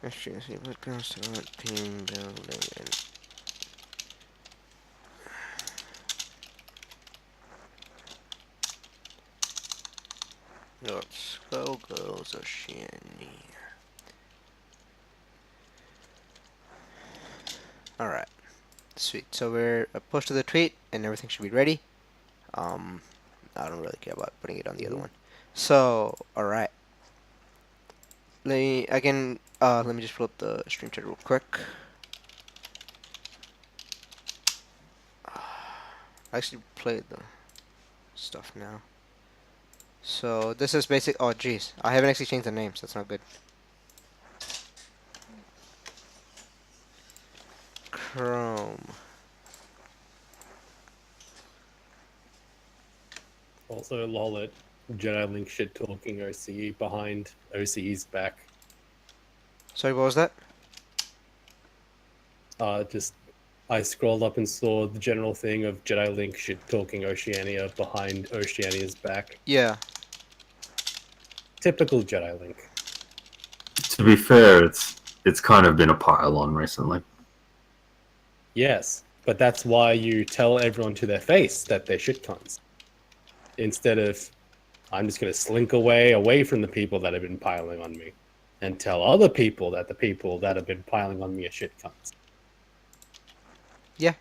SGOC podcast about team building and got Skullgirls Oceania. Alright, sweet. So we're posted the tweet and everything should be ready. I don't really care about putting it on the other one. So, alright. Let me just pull up the stream chat real quick. I actually played the stuff now. So this is basic. Oh, jeez, I haven't actually changed the names. That's not good. Chrome. Also, lol it. Jedi Link shit talking OCE behind OCE's back. Sorry, what was that? I scrolled up and saw the general thing of Jedi Link shit talking Oceania behind Oceania's back. Yeah. Typical Jedi Link. To be fair, it's kind of been a pile-on recently. Yes, but that's why you tell everyone to their face that they're shitcons. Instead of, I'm just going to slink away from the people that have been piling on me, and tell other people that the people that have been piling on me are shitcons. Yeah.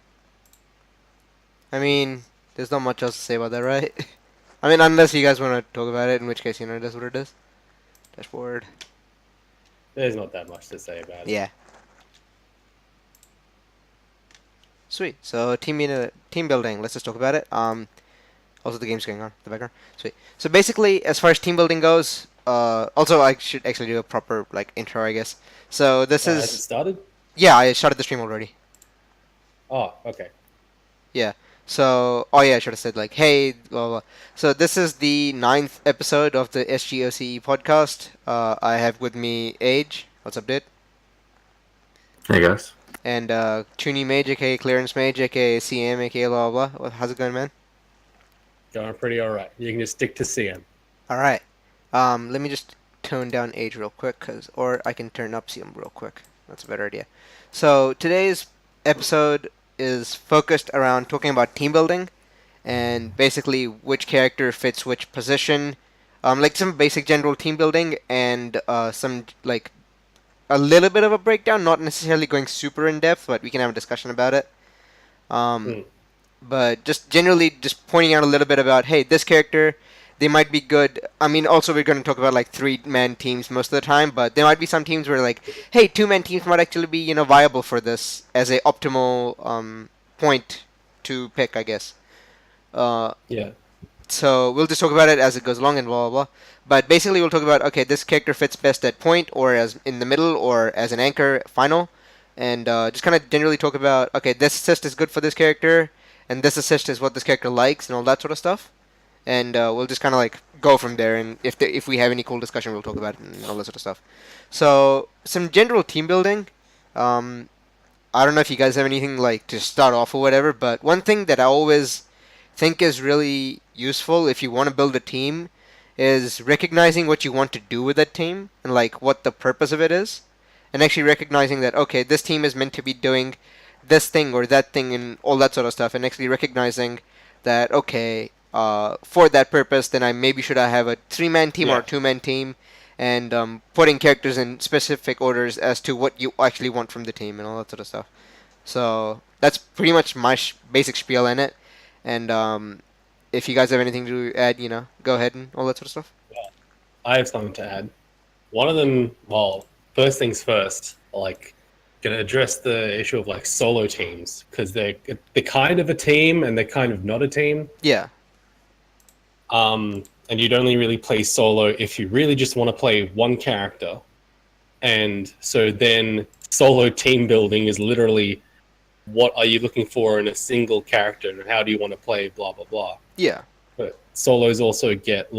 I mean, there's not much else to say about that, right? I mean, unless you guys want to talk about it, in which case, it is what it is. Dashboard. There's not that much to say about it. Yeah. Sweet. So team building. Let's just talk about it. Also the game's going on in the background. Sweet. So basically, as far as team building goes, also I should actually do a proper intro, I guess. So this is. Has it started? Yeah, I started the stream already. Oh, okay. Yeah. So, oh yeah, I should have said hey, blah, blah. So this is the 9th episode of the SGOCE podcast. I have with me Age. What's up, dude? Hey guys. And Toonie Mage, aka Clearance Mage, aka CM, aka blah blah blah. How's it going, man? Going pretty alright. You can just stick to CM. All right. Let me just tone down Age real quick, or I can turn up CM real quick. That's a better idea. So today's episode is focused around talking about team building and basically which character fits which position, some basic general team building and some a little bit of a breakdown, not necessarily going super in depth, but we can have a discussion about it. But just generally just pointing out a little bit about, hey, this character, they might be good. I mean, also we're going to talk about 3-man teams most of the time, but there might be some teams where hey, 2-man teams might actually be viable for this as a optimal point to pick, I guess. Yeah. So we'll just talk about it as it goes along and blah blah blah. But basically, we'll talk about, okay, this character fits best at point or as in the middle or as an anchor final, and just kind of generally talk about, okay, this assist is good for this character, and this assist is what this character likes and all that sort of stuff. And we'll just kind of go from there. And if we have any cool discussion, we'll talk about it and all that sort of stuff. So some general team building. I don't know if you guys have anything to start off or whatever, but one thing that I always think is really useful if you want to build a team is recognizing what you want to do with that team and what the purpose of it is, and actually recognizing that, okay, this team is meant to be doing this thing or that thing and all that sort of stuff, and actually recognizing that, okay, for that purpose, then I maybe should I have a 3-man team or a 2-man team, and putting characters in specific orders as to what you actually want from the team and all that sort of stuff. So that's pretty much my basic spiel in it. And if you guys have anything to add, go ahead and all that sort of stuff. Yeah. I have something to add. One of them, well, first things first, gonna address the issue of solo teams, because they're kind of a team and they're kind of not a team. Yeah. And you'd only really play solo if you really just want to play one character. And so then solo team building is literally, what are you looking for in a single character and how do you want to play, blah, blah, blah. Yeah. But solos also get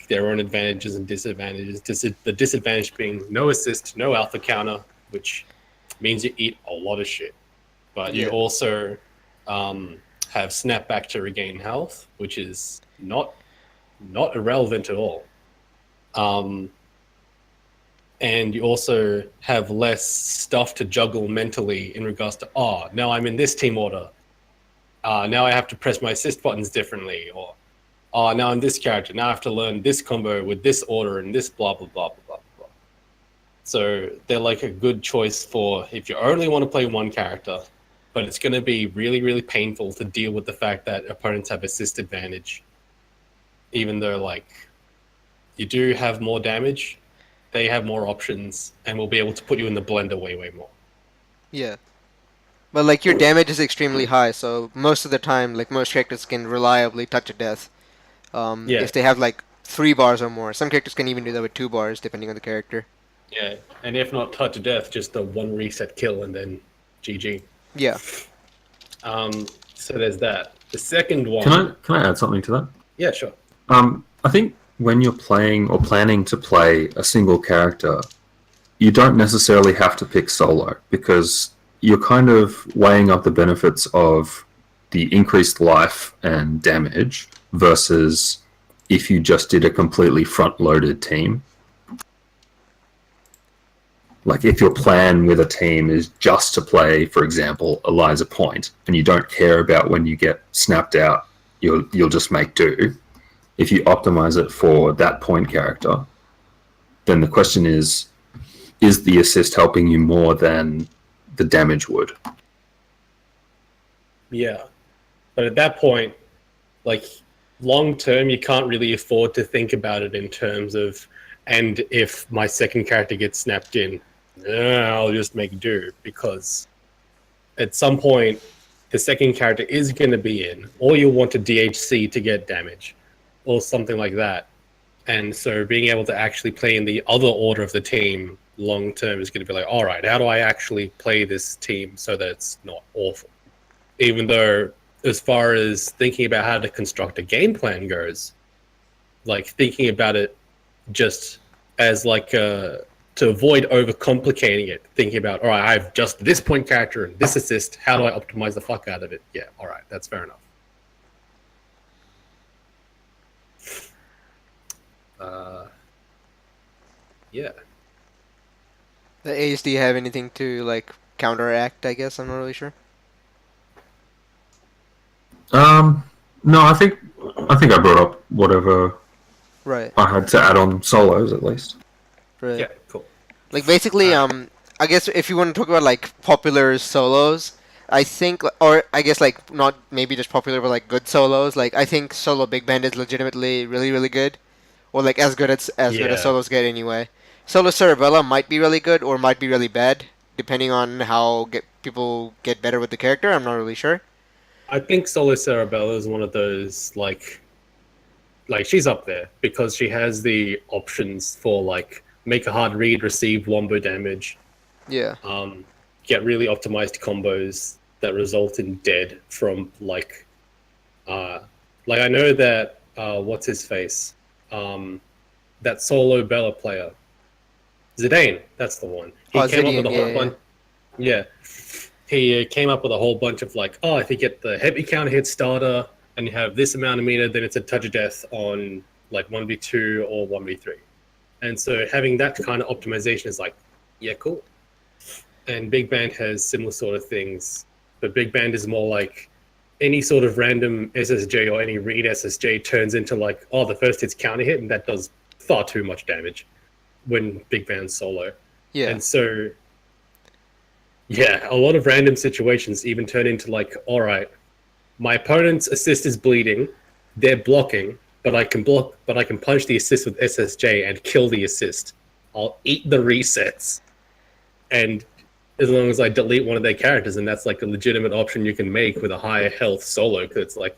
their own advantages and disadvantages. The disadvantage being no assist, no alpha counter, which means you eat a lot of shit. But you also have snapback to regain health, which is not irrelevant at all. and you also have less stuff to juggle mentally in regards to, oh, now I'm in this team order. Now I have to press my assist buttons differently, or oh, now I'm this character. Now I have to learn this combo with this order and this blah blah blah blah blah blah. So they're like a good choice for if you only want to play one character, but it's going to be really really painful to deal with the fact that opponents have assist advantage, even though like you do have more damage, they have more options and will be able to put you in the blender way more. Yeah. But like your damage is extremely high, so most of the time, like most characters can reliably touch a death. Yeah. If they have like 3 bars or more. Some characters can even do that with 2 bars, depending on the character. Yeah, and if not touch of death, just a one reset kill and then GG. Yeah. So there's that. The second one. Can I add something to that? Yeah, sure. I think when you're playing or planning to play a single character, you don't necessarily have to pick solo, because you're kind of weighing up the benefits of the increased life and damage versus if you just did a completely front-loaded team. Like if your plan with a team is just to play, for example, Eliza Point, and you don't care about when you get snapped out, you'll just make do. If you optimize it for that point character, then the question is the assist helping you more than the damage would? Yeah. But at that point, like long term, you can't really afford to think about it in terms of, and if my second character gets snapped in, I'll just make do, because at some point the second character is going to be in, or you'll want to DHC to get damage or something like that. And so being able to actually play in the other order of the team long term is going to be like, all right, how do I actually play this team so that it's not awful? Even though as far as thinking about how to construct a game plan goes, like thinking about it just as like to avoid overcomplicating it, thinking about, all right, I have just this point character and this assist, how do I optimize the fuck out of it? Yeah, all right, that's fair enough. Yeah. The A's, do you have anything to like counteract? I guess I'm not really sure. No, I think I brought up whatever Right. I had to add on solos, at least. Right. Yeah, cool. Like basically, I guess if you want to talk about like popular solos, I think, or I guess like not maybe just popular, but like good solos. Like I think solo Big Band is legitimately really really good, or like as good as good as Yeah. solos get anyway. Solo Cerebella might be really good or might be really bad, depending on how people get better with the character. I'm not really sure. I think Solo Cerebella is one of those like she's up there because she has the options for like make a hard read, receive wombo damage, Yeah. get really optimized combos that result in dead from like I know that what's his face, that Solo Bella player, Zidane, that's the one. He Oh, came up with a Zidane, whole yeah, bunch. Yeah, he came up with a whole bunch of like, oh, if you get the heavy counter hit starter and you have this amount of meter, then it's a touch of death on like 1v2 or 1v3. And so having that kind of optimization is like, yeah, cool. And Big Band has similar sort of things, but Big Band is more like any sort of random SSJ or any read SSJ turns into like, oh, the first hit's counter hit, and that does far too much damage when Big Band's solo. Yeah. And so, yeah, a lot of random situations even turn into like, all right, my opponent's assist is bleeding, they're blocking, but I can punch the assist with SSJ and kill the assist. I'll eat the resets, and as long as I delete one of their characters, and that's like a legitimate option you can make with a higher health solo, because it's like,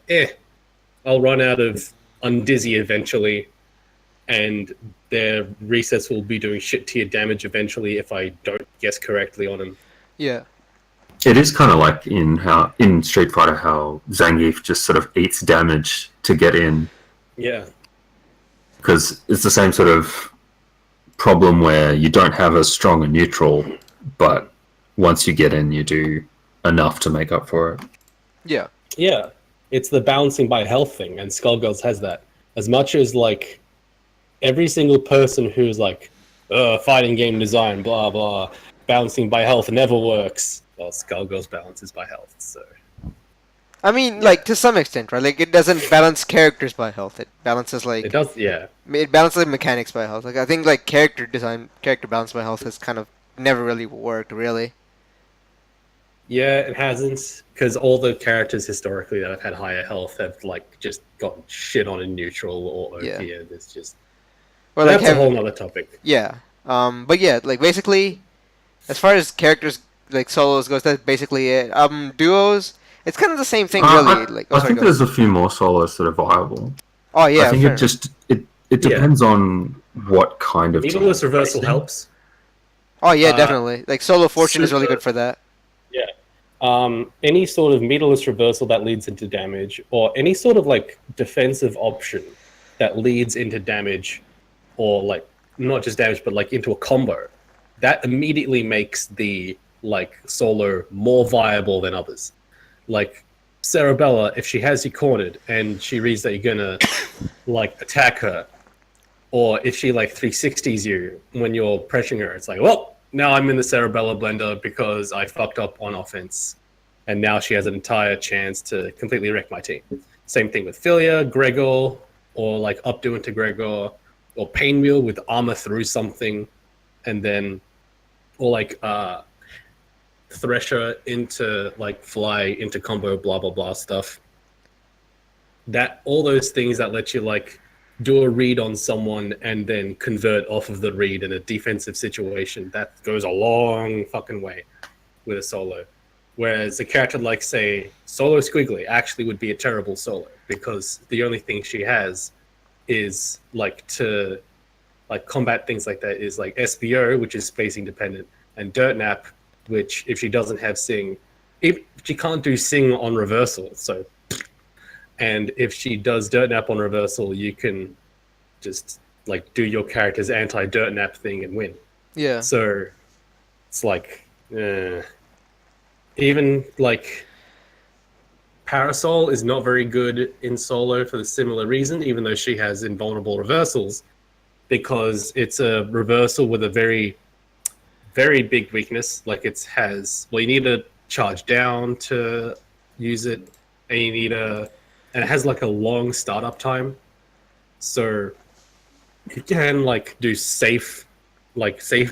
I'll run out of Undizzy eventually, and their resets will be doing shit tier damage eventually if I don't guess correctly on them. Yeah. It is kind of like in Street Fighter how Zangief just sort of eats damage to get in, Yeah. because it's the same sort of problem where you don't have as strong a neutral, but once you get in, you do enough to make up for it. Yeah. Yeah. It's the balancing by health thing, and Skullgirls has that. As much as like every single person who's like, fighting game design, blah blah. Balancing by health never works. Well, Skullgirls balances by health, so I mean, yeah, like to some extent, right? Like it doesn't balance characters by health. It balances it like does. Yeah, it balances mechanics by health. Like I think like character design, character balance by health has kind of never really worked, really. yeah, it hasn't because all the characters historically that have had higher health have like just gotten shit on in neutral or OP, Yeah. and it's just Or like that's a have whole nother topic. yeah. But yeah, like basically, as far as characters like solos goes, that's basically it. Duos, it's kind of the same thing, really. Like oh, I sorry, think go ahead. there's a few more solos that are viable. Oh I yeah, think fair it enough. just it Yeah. depends on what kind of team Needleless you're reversal facing. helps. Oh yeah, Uh, definitely. Like solo fortune is really super good for that. Yeah. Any sort of meterless reversal that leads into damage, or any sort of like defensive option that leads into damage, or like not just damage, but like into a combo, that immediately makes the like solo more viable than others. Like Cerebella, if she has you cornered and she reads that you're gonna like attack her, or if she like 360s you when you're pressuring her, it's like, well, now I'm in the Cerebella blender because I fucked up on offense. And now she has an entire chance to completely wreck my team. Same thing with Philia, Gregor, or like updo into Gregor, or Painwheel with armor through something, and then, or like Thresher into like fly into combo, blah blah blah stuff. That all those things that let you like do a read on someone and then convert off of the read in a defensive situation, that goes a long fucking way with a solo. Whereas a character like, say, Solo Squiggly actually would be a terrible solo because the only thing she has is like to like combat things like that is like SBO, which is spacing dependent, and Dirt Nap, which if she doesn't have Sing, if she can't do Sing on reversal, so and if she does Dirt Nap on reversal, you can just like do your character's anti Dirt Nap thing and win. Yeah. So it's like even like Parasol is not very good in solo for the similar reason, even though she has invulnerable reversals, because it's a reversal with a very, very big weakness. Like it has, well, you need to charge down to use it, and you need and it has like a long startup time. So you can like do safe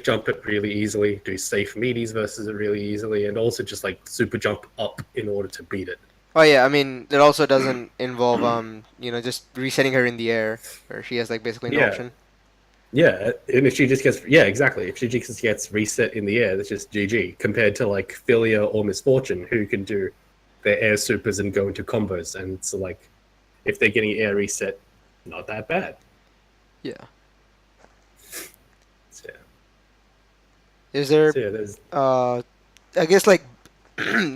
jump it really easily, do safe meaties versus it really easily, and also just like super jump up in order to beat it. Oh yeah, I mean it also doesn't involve just resetting her in the air, where she has like basically no Yeah, option. yeah, and if she just gets exactly, if she just gets reset in the air, that's just GG. Compared to like Philia or Misfortune, who can do their air supers and go into combos, and so like if they're getting air reset, not that bad. Yeah. So, Is there so yeah, there's I guess like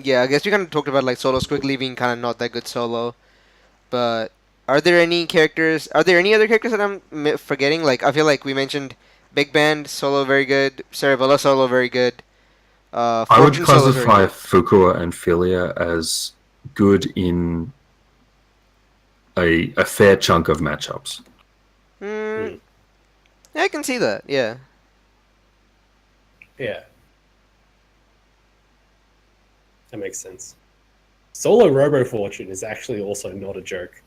yeah, I guess we kind of talked about like Solo Squiggly being kind of not that good solo, but are there any characters? Are there any other characters that I'm forgetting? Like I feel like we mentioned Big Band solo very good, Cerebella solo very good, I would Fortune solo is very classify good. Fukua and Philia as good in a fair chunk of matchups. Hmm. Yeah, I can see that. Yeah. yeah, that makes sense. Solo Robo Fortune is actually also not a joke.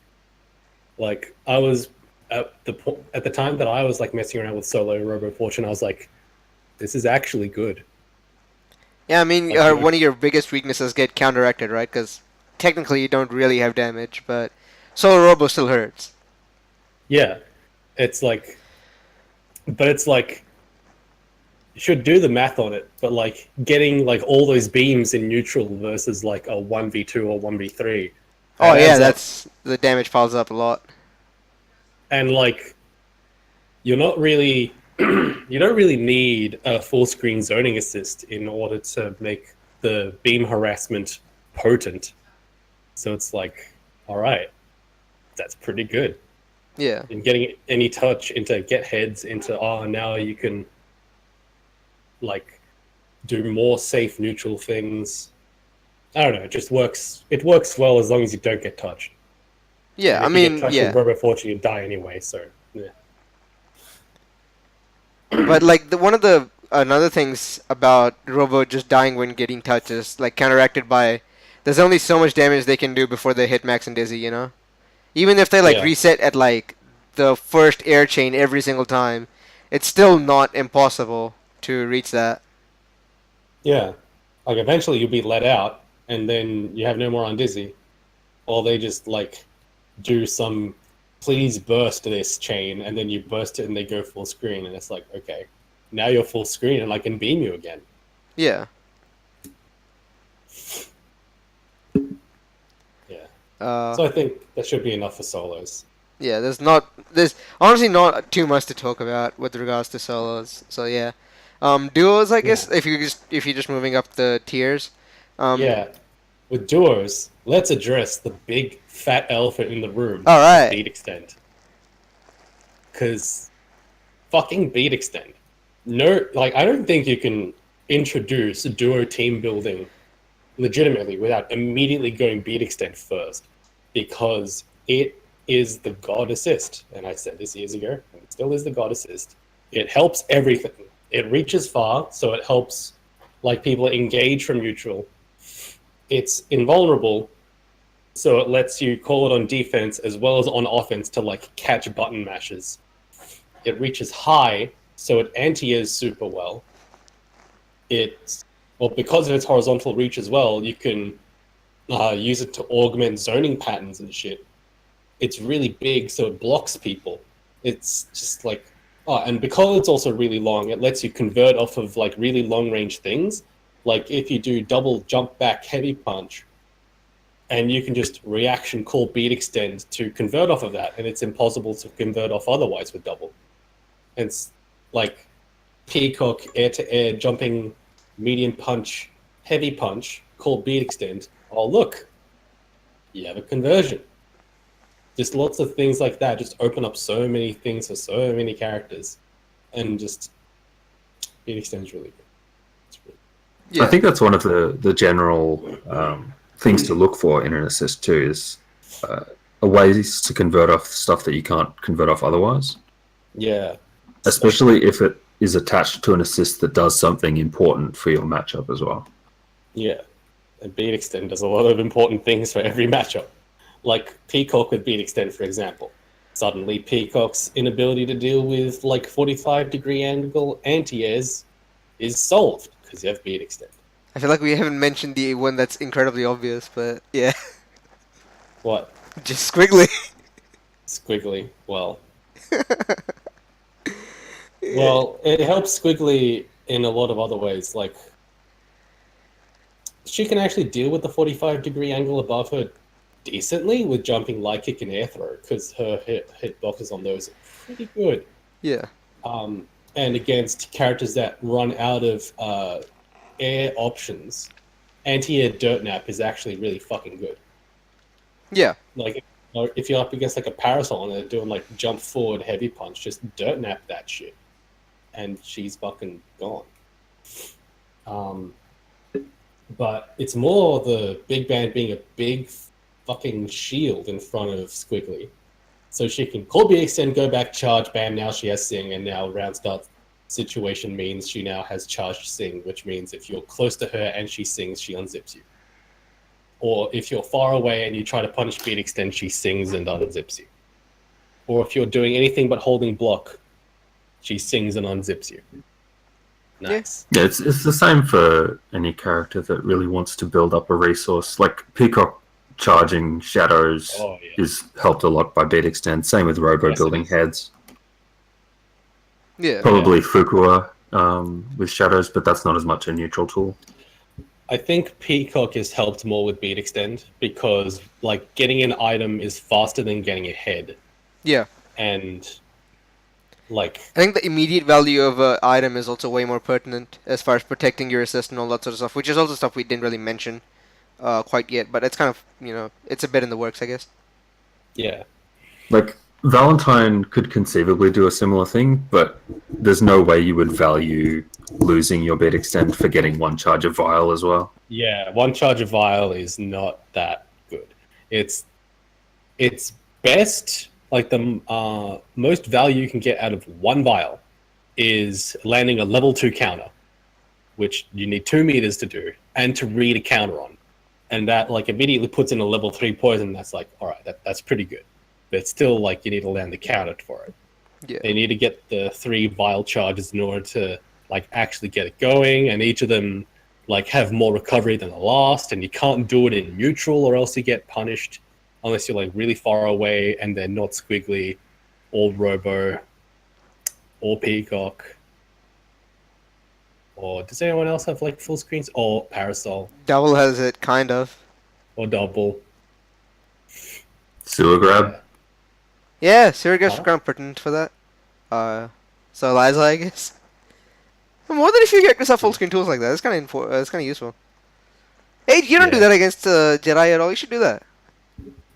Like I was at the time that I was like messing around with Solo Robo Fortune, I was like, this is actually good. Yeah, I mean, Like one of your biggest weaknesses get counteracted, right? Because technically you don't really have damage, but Solo Robo still hurts. yeah, it's like, but it's like you should do the math on it. But like getting like all those beams in neutral versus like a 1v2 or 1v3, Oh that yeah, adds up. that's the damage piles up a lot. And like you're not really you don't really need a full screen zoning assist in order to make the beam harassment potent. So it's like, all right, that's pretty good. Yeah. And getting any touch into get heads into now you can like do more safe neutral things. I don't know, it just works. It works well as long as you don't get touched. And Yeah, I if you get mean, touched with yeah. Robo Fortune, you die anyway. So yeah. But like one of the another things about Robo just dying when getting touched is like counteracted by there's only so much damage they can do before they hit max and dizzy, you know? Even if they like Yeah, reset at like the first air chain every single time, it's still not impossible to reach that. yeah. Like eventually you'll be let out, and then you have no more on dizzy, or they just like do some please burst this chain, and then you burst it and they go full screen, and it's like okay, now you're full screen and I can beam you again. Yeah. Yeah. Uh So I think that should be enough for solos. yeah, there's honestly not too much to talk about with regards to solos. So yeah. Duos I Yeah. guess if you're just moving up the tiers. Um Yeah. With duos, let's address the big fat elephant in the room all of right. beat extend. Because fucking beat extend. No, like, I don't think you can introduce duo team building legitimately without immediately going beat extend first. Because it is the god assist. And I said this years ago, and it still is the god assist. It helps everything. It reaches far, so it helps like people engage from neutral. It's invulnerable, so it lets you call it on defense as well as on offense to like catch button mashes. It reaches high, so it anti-airs super well. It's well because of its horizontal reach as well. You can use it to augment zoning patterns and shit. It's really big, so it blocks people. It's just like and because it's also really long, it lets you convert off of like really long range things. Like if you do double jump back heavy punch, and you can just reaction call beat extend to convert off of that, and it's impossible to convert off otherwise with double. And it's like peacock air to air jumping medium punch heavy punch called beat extend. Oh look, you have a conversion. Just lots of things like that just open up so many things for so many characters, and just beat extend is really good. It's really I Yeah. think that's one of the general things to look for in an assist too is a ways to convert off stuff that you can't convert off otherwise, yeah, especially if it is attached to an assist that does something important for your matchup as well. yeah. And beat extend does a lot of important things for every matchup. Like Peacock with beat extend, for example. Suddenly, Peacock's inability to deal with like 45-degree angle anti-airs is solved because you have beat extend. I feel like we haven't mentioned the one that's incredibly obvious, but yeah. What? Just squiggly. Squiggly. Well, Yeah. it helps Squiggly in a lot of other ways. Like, she can actually deal with the 45-degree angle above her decently with jumping light kick and air throw because her hit boxes on those are pretty good. Yeah. And against characters that run out of air options, anti-air dirt nap is actually really fucking good. Yeah. Like, if you're up against like a parasol and they're doing like jump forward heavy punch, just dirt nap that shit, and she's fucking gone. But it's more the big band being a big fucking shield in front of Squiggly. So she can call BXN, go back, charge, bam, now she has Sing, and now round start situation means she now has charged Sing, which means if you're close to her and she sings, she unzips you. Or if you're far away and you try to punish beat extend, she sings and unzips you. Or if you're doing anything but holding block, she sings and unzips you. Nice. Yeah, it's the same for any character that really wants to build up a resource. Like Peacock charging shadows Oh, yeah. is helped a lot by beat extend. Same with Robo Yes, it building is. heads. Yeah. Probably Fukua with shadows, but that's not as much a neutral tool. I think Peacock is helped more with beat extend because like getting an item is faster than getting a head. Yeah. And like I think the immediate value of an item is also way more pertinent as far as protecting your assist and all that sort of stuff, which is also stuff we didn't really mention quite yet, but it's kind of, it's a bit in the works, I guess. yeah. Like Valentine could conceivably do a similar thing, but there's no way you would value losing your beat extend for getting one charge of Vial as well. Yeah, one charge of vial is not that good. It's best like the most value you can get out of one vial is landing a level 2 counter, which you need 2 meters to do, and to read a counter on. And that like immediately puts in a level 3 poison. That's like, all right, that's pretty good. But it's still like you need to land the counter for it. Yeah. They need to get the 3 vial charges in order to like actually get it going, and each of them like have more recovery than the last, and you can't do it in neutral or else you get punished unless you're like really far away and they're not squiggly or robo or peacock. Or does anyone else have like full screens? Or parasol Double has it, kind of. or double? Sewer grab. Yeah, Surrogate's Huh? kind of pertinent for that. So Eliza, I guess. More than a few characters have full screen tools like that. It's kind of useful. Hey, you don't do Yeah. that against Jedi at all. You should do that.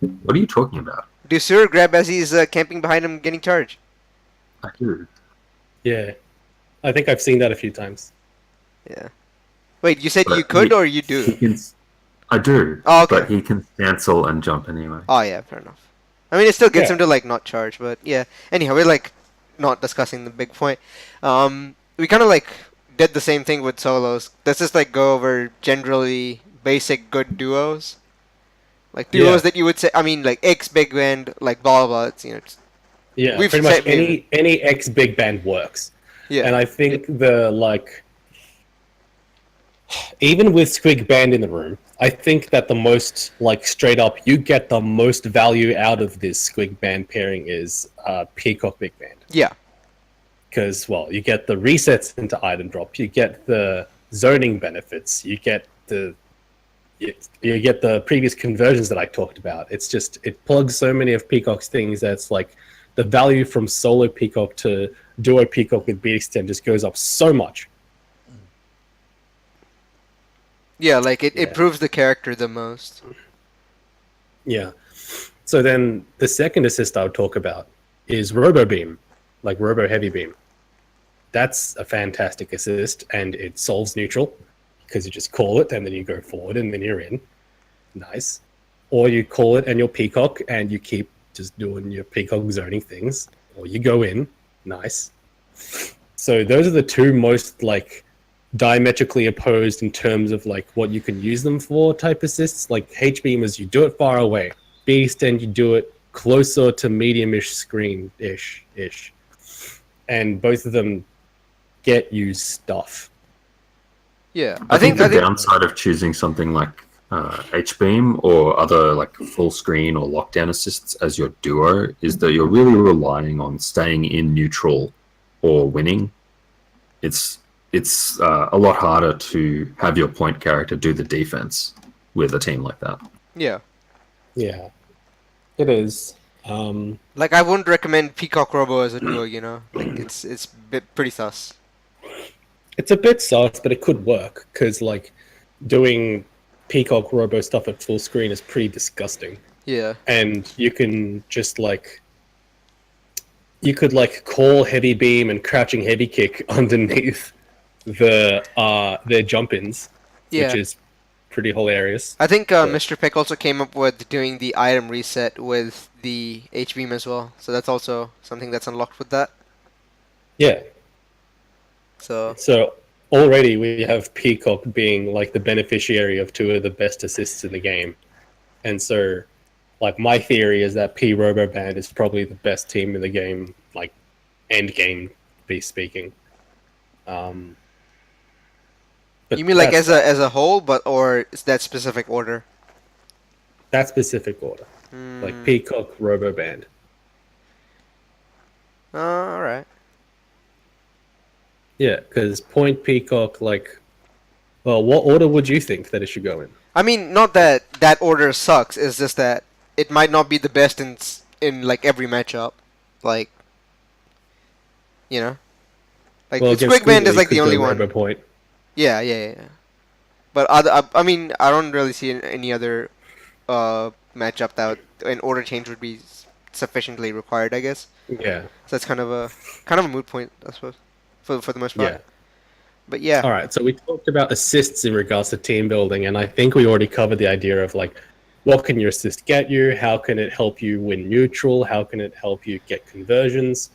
What are you talking about? Do Sewer grab as he's camping behind him, getting charged. I do. Yeah. I think I've seen that a few times. Yeah. Wait, you said But you could he- or you He do? can, I do. Oh, okay. But he can cancel and jump anyway. Oh yeah, fair enough. I mean, it still gets Yeah. him to like not charge, but yeah. Anyhow, we're like not discussing the big point. We kind of like did the same thing with solos. Let's just like go over generally basic good duos, like duos Yeah. that you would say. I mean, like X big band, like blah blah. It's, you know, it's, Yeah, We've pretty much said- any X big band works. yeah, And I think the like even with Squig Band in the room, I think that the most like straight up you get the most value out of this Squig Band pairing is Peacock Big Band. yeah, Because well, you get the resets into item drop, you get the zoning benefits, you get the previous conversions that I talked about. It's just it plugs so many of Peacock's things that's like the value from solo Peacock to duo Peacock with beat extend just goes up so much. yeah. Like it Yeah. improves the character the most. Yeah. So then the second assist I would talk about is Robo Beam, like Robo Heavy Beam. That's a fantastic assist, and it solves neutral because you just call it and then you go forward and then you're in. Nice. Or you call it and you're Peacock and you keep just doing your Peacock zoning things, or you go in. Nice. So those are the two most like diametrically opposed in terms of like what you can use them for type assists. Like H-beam is you do it far away. Beast and you do it closer to medium-ish screen-ish. And both of them get you stuff. Yeah, I think the downside of choosing something like H-beam or other like full screen or lockdown assists as your duo is that you're really relying on staying in neutral or winning. It's a lot harder to have your point character do the defense with a team like that. yeah. Yeah, it is. Like I wouldn't recommend Peacock Robo as a duo. You know, like it's pretty sus. It's a bit sus, but it could work because like doing Peacock Robo stuff at full screen is pretty disgusting. Yeah. And you can just like you could like call heavy beam and crouching heavy kick underneath their jump ins, Yeah. which is pretty hilarious. I think Mr. Pick also came up with doing the item reset with the H-beam as well. So that's also something that's unlocked with that. Yeah. So So already we have Peacock being like the beneficiary of two of the best assists in the game. And so like my theory is that P Robo Band is probably the best team in the game, like end game be speaking. But you mean like that's as a whole, but or is that specific order? that specific order. Like Peacock Robo Band. All right. Yeah, because Point Peacock, like, well, what order would you think that it should go in? I mean, not that that order sucks. It's just that it might not be the best in like every matchup. Like, you know, like Well, Squig Band is like the only one. Robo Point. Yeah. But I mean, I don't really see any other matchup that an order change would be sufficiently required. I guess. Yeah. So that's kind of a moot point, I suppose, for the most part. Yeah. But yeah. All right. So we talked about assists in regards to team building, and I think we already covered the idea of like, what can your assist get you? How can it help you win neutral? How can it help you get conversions?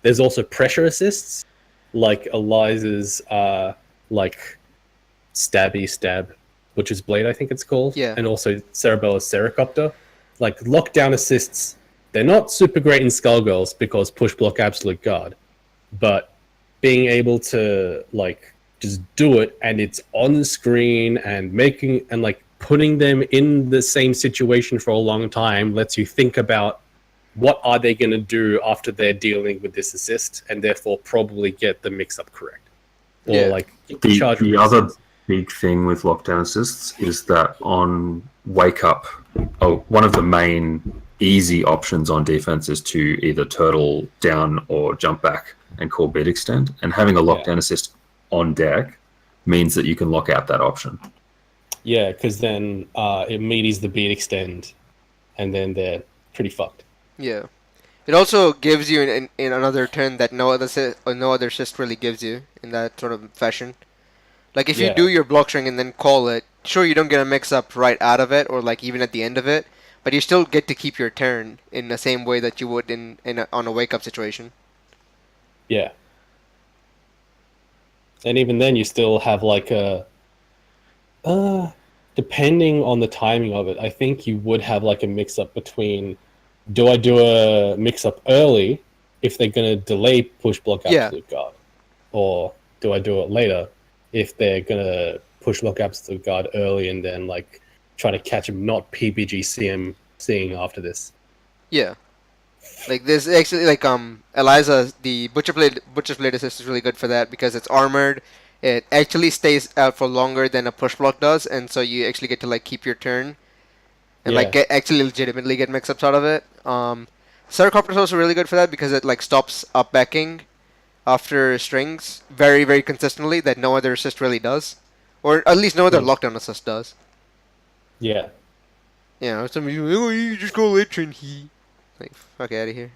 There's also pressure assists, like Eliza's like stab, Butcher's Blade, I think it's called, Yeah. and also Cerebella's Sericopter. Like lockdown assists, they're not super great in Skullgirls because push block absolute guard, but being able to like just do it and it's on screen and making and like putting them in the same situation for a long time lets you think about what are they going to do after they're dealing with this assist and therefore probably get the mix up correct. Or Yeah. like The other big thing with lockdown assists is that on wake up, one of the main easy options on defense is to either turtle down or jump back and call beat extend. And having a lockdown assist on deck means that you can lock out that option. Yeah, because then it meaties the beat extend, and then they're pretty fucked. Yeah. It also gives you in another turn that no other assist really gives you in that sort of fashion. Like if you do your block string and then call it, sure you don't get a mix up right out of it or like even at the end of it, but you still get to keep your turn in the same way that you would on a wake up situation. Yeah. And even then you still have like a depending on the timing of it, I think you would have like a mix up between do I do a mix up early if they're gonna delay push block absolute guard? Or do I do it later if they're gonna push block absolute guard early and then like try to catch them not PBG seeing after this? Yeah. Like this actually like Eliza, the Butcher's Blade assist is really good for that because it's armored. It actually stays out for longer than a push block does, and so you actually get to like keep your turn and like actually legitimately get mix-ups out of it. Sericopter is also really good for that because it like stops up backing after strings very, very consistently that no other assist really does, or at least no other lockdown assist does. Yeah. You know, some you just call it and he like fuck out of here.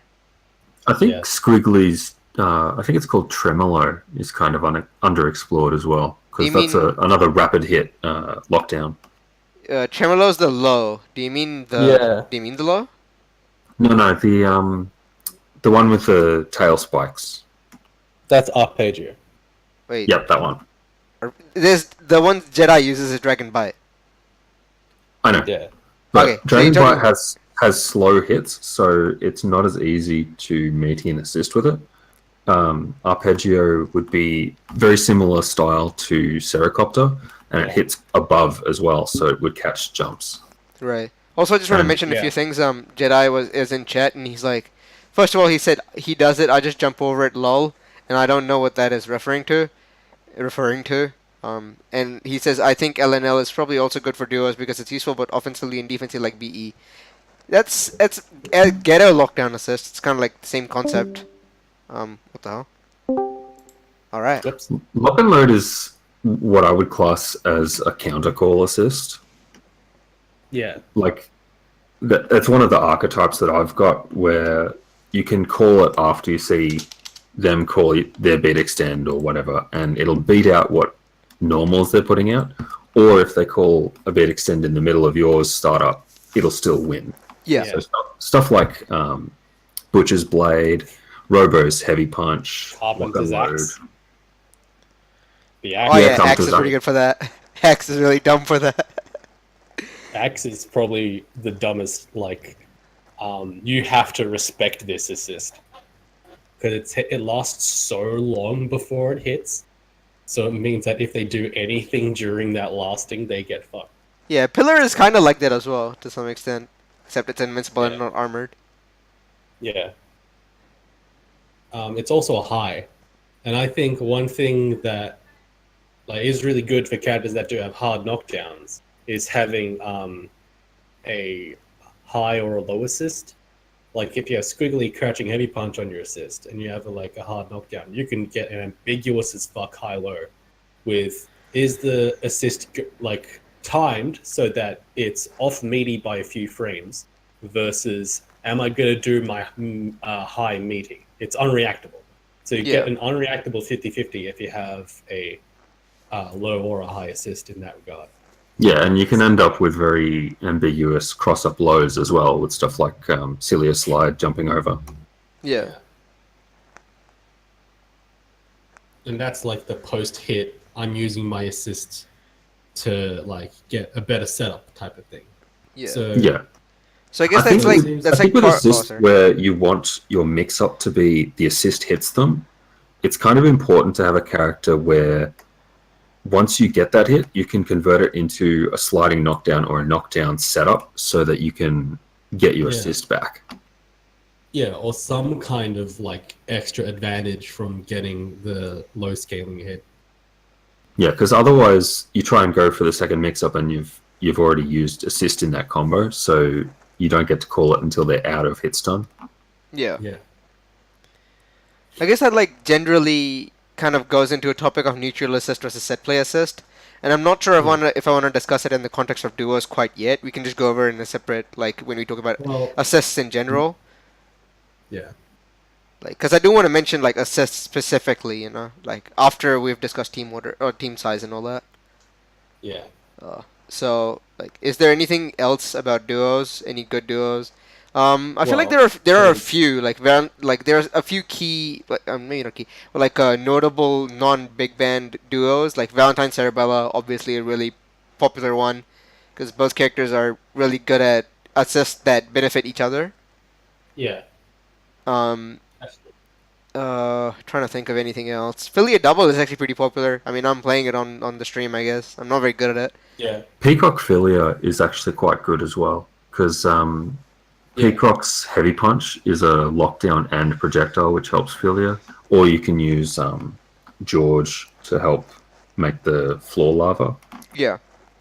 I think Squiggly's, I think it's called Tremolo, is kind of underexplored as well because that's another rapid hit lockdown. Tremolo's the low. Do you mean the? Yeah. Do you mean the low? No, the one with the tail spikes. That's Arpeggio. Wait. Yep, that one. There's the one Jedi uses is Dragon Bite. I know. Yeah. But Okay, Dragon so Bite has slow hits, so it's not as easy to meaty and assist with it. Arpeggio would be very similar style to Sericopter, and it hits above as well, so it would catch jumps. Right. Also, I just want to mention a few things. Jedi is in chat, and he's like, first of all, he said he does it. I just jump over it, lol, and I don't know what that is referring to. And he says I think LNL is probably also good for duos because it's useful, but offensively and defensively like BE. It's a ghetto lockdown assist. It's kind of like the same concept. What the hell? All right. Lock and load is what I would class as a counter call assist. Yeah. Like, that's one of the archetypes that I've got where you can call it after you see them call their beat extend or whatever, and it'll beat out what normals they're putting out. Or if they call a beat extend in the middle of yours startup, it'll still win. Yeah. So stuff like Butcher's Blade, Robo's Heavy Punch, Carpenter's Axe. The Oh yeah, Axe Axe is pretty good for that. Axe is really dumb for that. Axe is probably the dumbest. Like, you have to respect this assist because it lasts so long before it hits. So it means that if they do anything during that lasting, they get fucked. Yeah, Pillar is kind of like that as well to some extent, except it's invincible and not armored. Yeah. It's also a high, and I think one thing that like is really good for characters that do have hard knockdowns is having a high or a low assist. Like if you have Squiggly crouching heavy punch on your assist and you have a hard knockdown, you can get an ambiguous as fuck high low with is the assist like timed so that it's off meaty by a few frames versus am I going to do my high meaty? It's unreactable. So you get an unreactable 50-50 if you have a low or a high assist in that regard. Yeah, and you can end up with very ambiguous cross-up lows as well, with stuff like Cilia Slide jumping over. Yeah. And that's like the post hit. I'm using my assist to like get a better setup type of thing. Yeah. So Yeah. So I I guess think that's so it like with, seems I that's think like with part. Oh, assist sorry. where you want your mix up to be the assist hits them, it's kind of important to have a character where once you get that hit, you can convert it into a sliding knockdown or a knockdown setup so that you can get your yeah. assist back. Yeah, or some kind of like extra advantage from getting the low scaling hit. Yeah, because otherwise you try and go for the second mix up and you've already used assist in that combo, so you don't get to call it until they're out of hit stun. Yeah. Yeah. I guess that like generally kind of goes into a topic of neutral assist versus set play assist. And I'm not sure Yeah. if I want to discuss it in the context of duos quite yet. We can just go over it in a separate, like when we talk about Well, assists in general. yeah. Like, because I do want to mention like assists specifically, like after we've discussed team order or team size and all that. Yeah. So, like, is there anything else about duos? Any good duos? I feel like Well, there are a there's few like there's a few key like maybe not key but like notable non big band duos like Valentine Cerebella, obviously a really popular one because both characters are really good at assists that benefit each other. yeah. Um, Absolutely. Trying to think of anything else. Philly a double is actually pretty popular. I mean, I'm playing it on the stream. I guess I'm not very good at it. Yeah. Peacock Filia is actually quite good as well because Yeah. Peacock's heavy punch is a lockdown and projectile, which helps Filia, or you can use George to help make the floor lava. Yeah,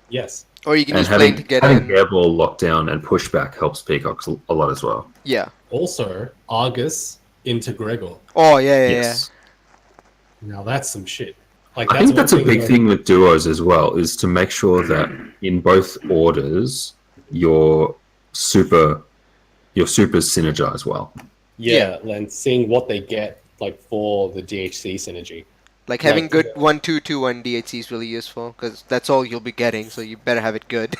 Yes. or you can And use Blaine to get having in. airball lockdown and pushback helps Peacocks a lot as well. Yeah. Also, Argus into Gregor. Oh yeah. Yes. Now that's some shit. Like I that's think one that's a thing big where thing with duos as well, is to make sure that in both orders your super your supers synergize well. yeah, and seeing what they get like for the DHC synergy. Like having Like good 1-2-2-1 DHC is really useful because that's all you'll be getting. So you better have it good.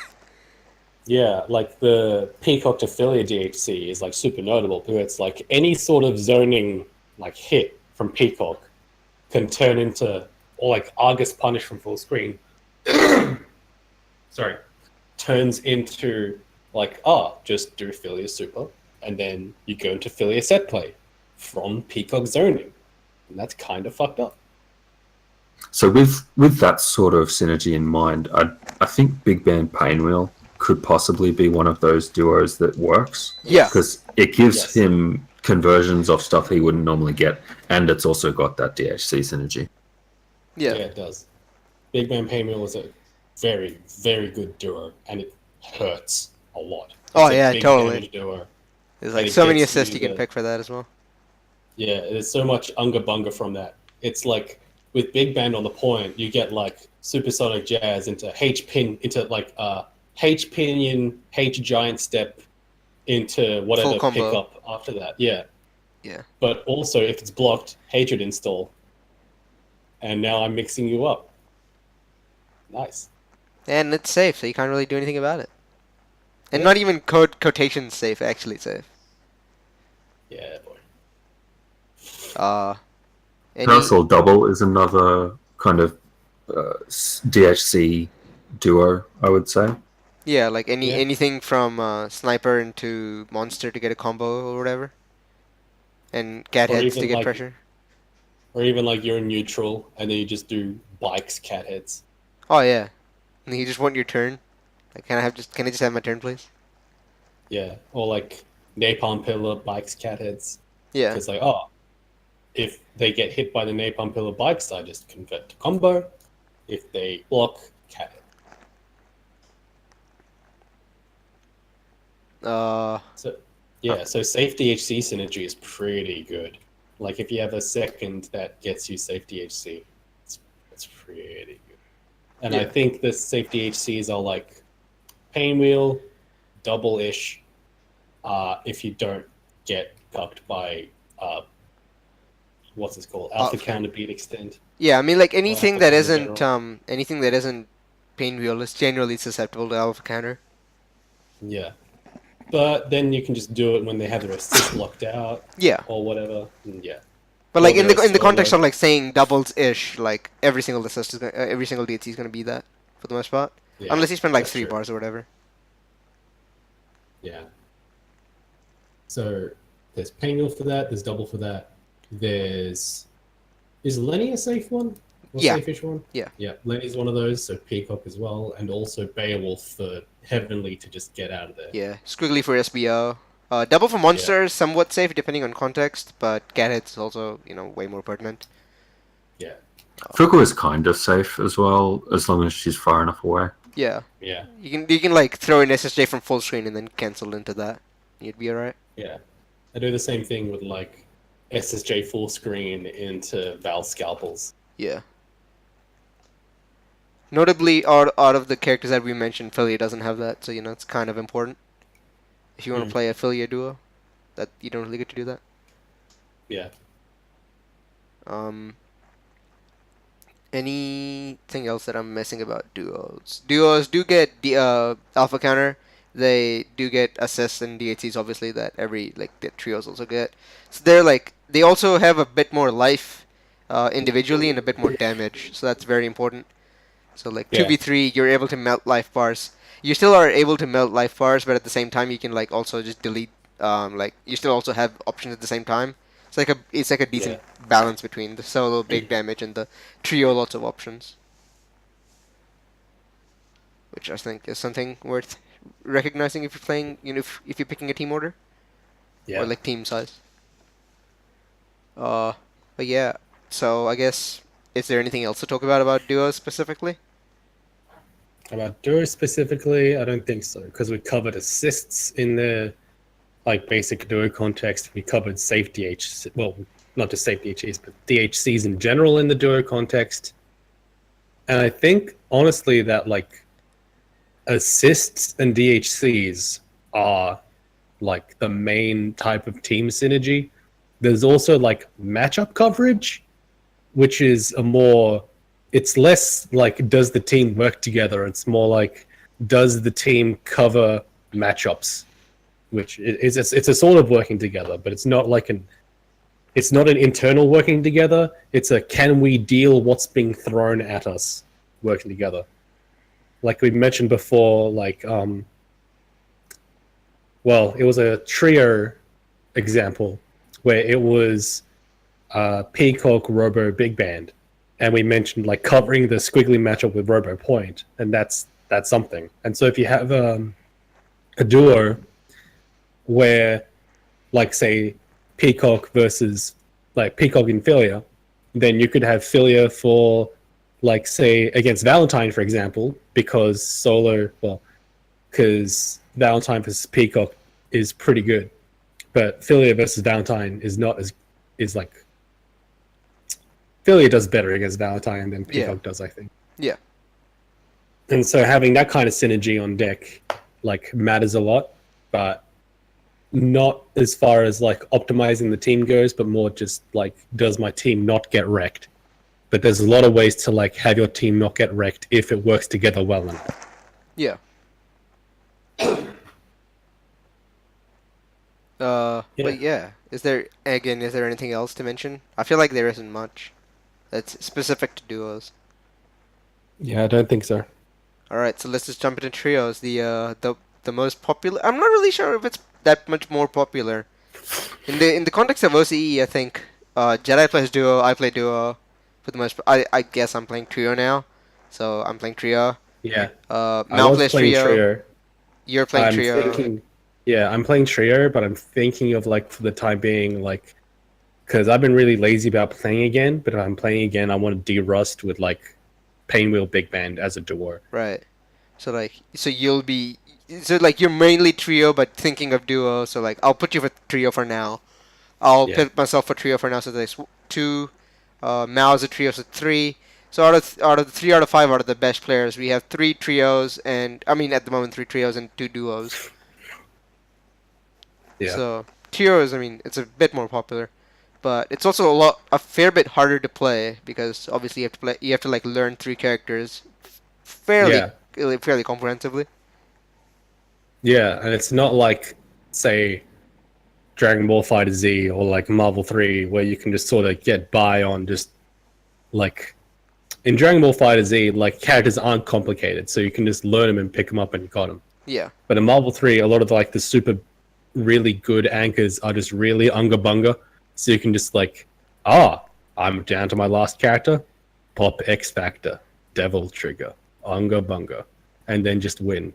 yeah, like the Peacock to Philia DHC is like super notable because it's like any sort of zoning like hit from Peacock can turn into or like Argus punish from full screen. Sorry, turns into like just do Philia super and then you go into Philia set play from Peacock zoning, and that's kind of fucked up. So with that sort of synergy in mind, I think Big Band Painwheel could possibly be one of those duos that works Yeah. because it gives Yes. him conversions of stuff he wouldn't normally get, and it's also got that DHC synergy. Yeah. Yeah, it does. Big Bang Painwheel is a very, very good duo, and it hurts a lot. It's Oh, a yeah, big totally. damage duo. There's And like it so many gets assists you you can the- pick for that as well. Yeah, there's so much unga bunga from that. It's like with Big Band on the point, you get like supersonic jazz into H pin into like H pinion, H giant step into whatever Full combo. pick up after that. Yeah. Yeah. But also if it's blocked, hatred install. And now I'm mixing you up. Nice. And it's safe, so you can't really do anything about it. And Yeah. not even quotation safe, actually safe. Yeah, boy. Any Parasol Double is another kind of DHC duo, I would say. yeah, like Yeah. anything from sniper into monster to get a combo or whatever. And cat Or heads to even get like- pressure. Or even like you're in neutral and then you just do bikes, cat heads. Oh yeah. And you just want your turn. Like can I just have my turn, please? Yeah. Or like napalm pillar, bikes, cat heads. Yeah. It's like, if they get hit by the napalm pillar bikes, I just convert to combo. If they block, cat head. So yeah, so safe DHC synergy is pretty good. Like if you have a second that gets you safe DHC, it's pretty good. And I Yeah. think the safe DHCs are like Painwheel, double-ish, if you don't get cucked by what's it called? Alpha Okay. counter beat extend. Yeah, I mean like anything that Alpha in isn't general. anything that isn't Painwheel is generally susceptible to alpha counter. Yeah. But then you can just do it when they have their assist locked out Yeah. or whatever. And yeah. But like Or in they're a the context solo. of like saying doubles ish, like every single assist is every single DT is gonna be that for the most part, Yeah, unless you spend like that's 3 true. bars or whatever. Yeah. So there's Penguin for that. There's double for that. There's is Lenny a safe one or Yeah, safe-ish one? yeah, Yeah, Lenny's one of those. So Peacock as well, and also Beowulf for Heavenly to just get out of there. yeah. Squiggly for SBO. Double for Yeah. monster is somewhat safe depending on context, but cat hits is also way more pertinent. Yeah. Fuku is kind of safe as well, as long as she's far enough away. Yeah, Yeah. you can like throw in SSJ from full screen and then cancel into that. You'd be alright. Yeah. I do the same thing with like SSJ full screen into Val Scalpels. Yeah. Notably, out of the characters that we mentioned, Philia doesn't have that, so it's kind of important. If you want to play a Philia duo, that you don't really get to do that. Yeah. Anything else that I'm missing about duos? Duos do get the alpha counter. They do get assists and DHCs, obviously, that the trios also get. So they also have a bit more life individually and a bit more damage. So that's very important. So like Yeah. 2v3, you're able to melt life bars. You still are able to melt life bars, but at the same time you can like also just delete. You still also have options at the same time. It's like a decent balance between the solo big damage and the trio lots of options, which I think is something worth recognizing if you're playing. If you're picking a team order Yeah. or like team size. But yeah. So I guess is there anything else to talk about duos specifically? About duo specifically, I don't think so, because we covered assists in the like basic duo context. We covered safe DH, well, not just safe DHCs, but DHCs in general in the duo context. And I think honestly that like assists and DHCs are like the main type of team synergy. There's also like matchup coverage, which is it's less like does the team work together? It's more like does the team cover matchups, which it's a sort of working together, but it's not an internal working together. It's a can we deal what's being thrown at us working together. Like we mentioned before, it was a trio example where it was Peacock, Robo, Big Band, and we mentioned like covering the squiggly matchup with Robo Point, and that's something. And so if you have a duo where, like, say, Peacock versus like Peacock and Philia, then you could have Philia for, like, say, against Valentine, for example, because Valentine versus Peacock is pretty good, but Philia versus Valentine is like Philia does better against Valentine than Peacock does, I think. Yeah. And so having that kind of synergy on deck like matters a lot, but not as far as like optimizing the team goes, but more just like does my team not get wrecked? But there's a lot of ways to like have your team not get wrecked if it works together well enough. Yeah. But yeah, is there anything else to mention? I feel like there isn't much that's specific to duos. Yeah, I don't think so. All right, so let's just jump into trios. The most popular. I'm not really sure if it's that much more popular. In the context of OCE, I think Jedi plays duo. I play duo. For the most, I guess I'm playing trio now, so I'm playing trio. Yeah. Mal plays trio. Trio. You're playing trio. I'm playing trio, but I'm thinking of like for the time being, like, because I've been really lazy about playing again. But if I'm playing again, I want to de-rust with like Painwheel Big Band as a duo. Right. So you're mainly trio, but thinking of duo. So like I'll put you for trio for now. I'll put myself for trio for now. So there's 2. Mao's a trio, so 3. So out of the 3 out of 5 out of the best players, we have 3 trios, and I mean at the moment 3 trios and 2 duos. Yeah. So trios, I mean, it's a bit more popular, but it's also a fair bit harder to play because obviously you have to like learn 3 characters fairly comprehensively. Yeah, and it's not like, say, Dragon Ball Fighter Z or like Marvel 3, where you can just sort of get by on just like in Dragon Ball Fighter Z, like characters aren't complicated, so you can just learn them and pick them up and you got them. Yeah. But in Marvel 3, a lot of like the super really good anchors are just really unga bunga, so you can just like, I'm down to my last character, pop X Factor, Devil Trigger, unga bunga, and then just win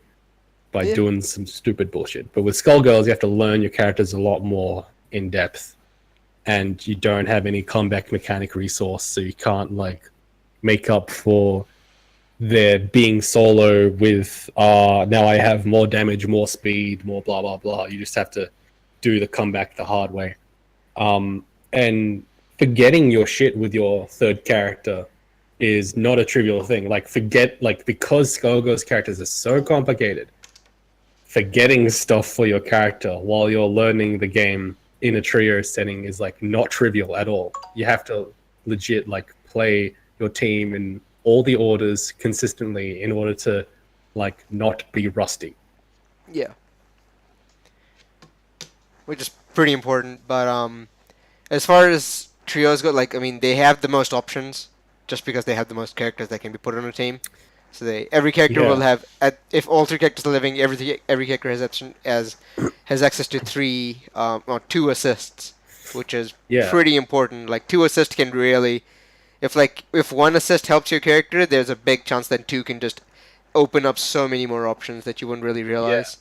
by doing some stupid bullshit. But with Skullgirls, you have to learn your characters a lot more in depth, and you don't have any comeback mechanic resource, so you can't like make up for their being solo with now I have more damage, more speed, more blah blah blah. You just have to do the comeback the hard way. And forgetting your shit with your third character is not a trivial thing. Like because Skullgirls characters are so complicated, forgetting stuff for your character while you're learning the game in a trio setting is like not trivial at all. You have to legit like play your team in all the orders consistently in order to like not be rusty. Yeah. Which is pretty important, but as far as trios go, like I mean, they have the most options just because they have the most characters that can be put on a team. So every character will have if all three characters are living, every character has access to three or two assists, which is pretty important. Like two assists can really, if one assist helps your character, there's a big chance that two can just open up so many more options that you wouldn't really realize.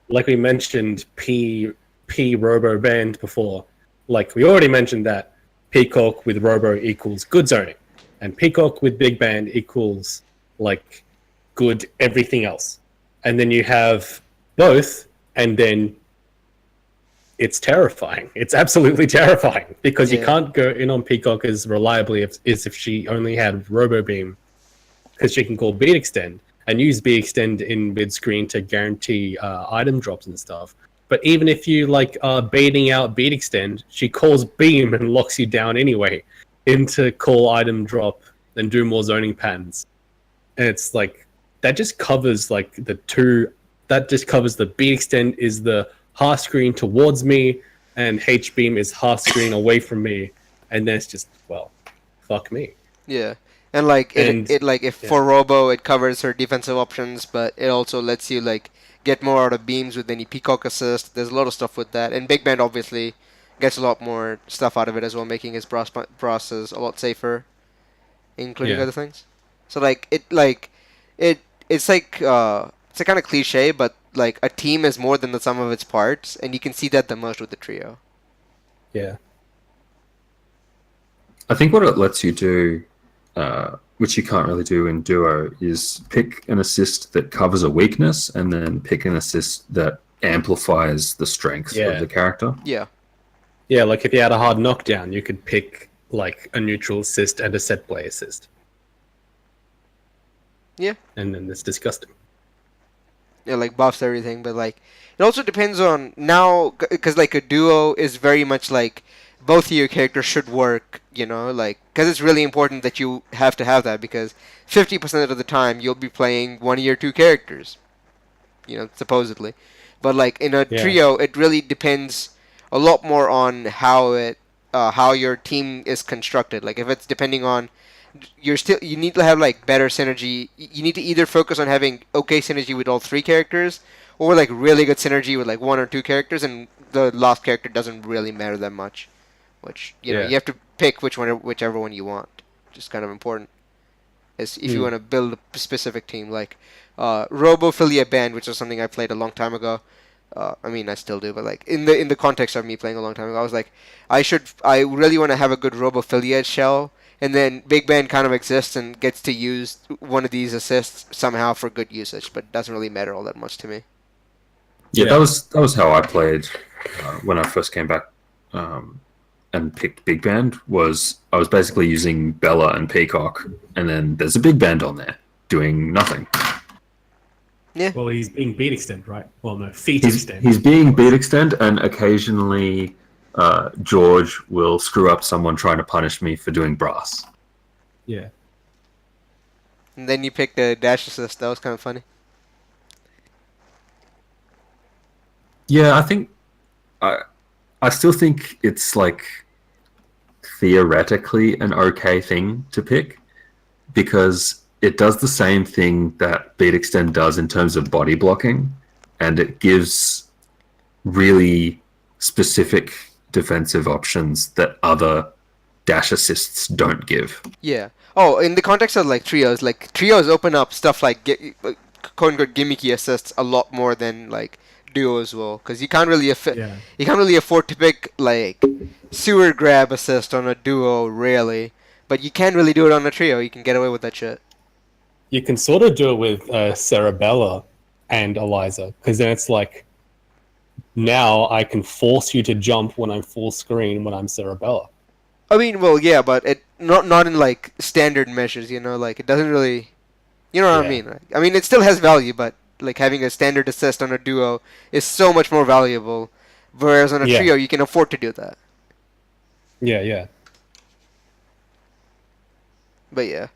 Like we mentioned, Robo Band before. Like we already mentioned that Peacock with Robo equals good zoning, and Peacock with Big Band equals like good everything else. And then you have both, and then it's terrifying. It's absolutely terrifying because you can't go in on Peacock as reliably as if she only had Robo Beam, because she can call Beat Extend and use Beat Extend in mid screen to guarantee item drops and stuff. But even if you like are baiting out Beat Extend, she calls Beam and locks you down anyway into call item drop and do more zoning patterns. And it's like that just covers like the Beat Extend is the half screen towards me and H beam is half screen away from me, and then it's just, well, fuck me. Yeah. And for Robo it covers her defensive options, but it also lets you like get more out of beams with any Peacock assist. There's a lot of stuff with that. And Big Band obviously gets a lot more stuff out of it as well, making his process a lot safer, including other things. So it's a kind of cliche, but like a team is more than the sum of its parts, and you can see that the most with the trio. Yeah. I think what it lets you do, which you can't really do in duo, is pick an assist that covers a weakness and then pick an assist that amplifies the strengths of the character. Yeah. Yeah, like if you had a hard knockdown, you could pick like a neutral assist and a set play assist. Yeah. And then it's disgusting. Yeah, like buffs everything, but like it also depends on now, because like a duo is very much like both of your characters should work, like because it's really important that you have to have that, because 50% of the time you'll be playing one of your two characters, supposedly, but like in a trio, it really depends a lot more on how your team is constructed. Like if it's depending on you need to have like better synergy. You need to either focus on having okay synergy with all three characters, or like really good synergy with like one or two characters, and the last character doesn't really matter that much. Which you have to pick whichever one you want. Just kind of important. If you want to build a specific team, like Robophilia Band, which is something I played a long time ago. I mean, I still do, but like in the context of me playing a long time ago, I was like, I really want to have a good Robophilia shell. And then Big Band kind of exists and gets to use one of these assists somehow for good usage, but it doesn't really matter all that much to me. Yeah, that was how I played when I first came back and picked Big Band. I was basically using Bella and Peacock, and then there's a Big Band on there doing nothing. Yeah. Well, he's being Beat Extend, right? Well, no, Feet Extend. He's being Beat Extend, and occasionally George will screw up someone trying to punish me for doing brass. Yeah. And then you picked the dash assist. That was kind of funny. Yeah, I think I still think it's like theoretically an okay thing to pick because it does the same thing that Beat Extend does in terms of body blocking, and it gives really specific defensive options that other dash assists don't give. Yeah. Oh, in the context of like trios open up stuff like quote unquote gimmicky assists a lot more than like duos will, because Yeah. you can't really afford to pick like sewer grab assist on a duo really, but you can really do it on a trio. You can get away with that shit. You can sort of do it with Cerebella and Eliza, because then it's like now I can force you to jump when I'm full screen when I'm Cerebella. I mean, well, yeah, but it not in like standard measures, you know, like it doesn't really, you know what I Yeah. mean? Right? I mean, it still has value, but like having a standard assist on a duo is so much more valuable, whereas on a Yeah. trio you can afford to do that. Yeah, yeah. But yeah,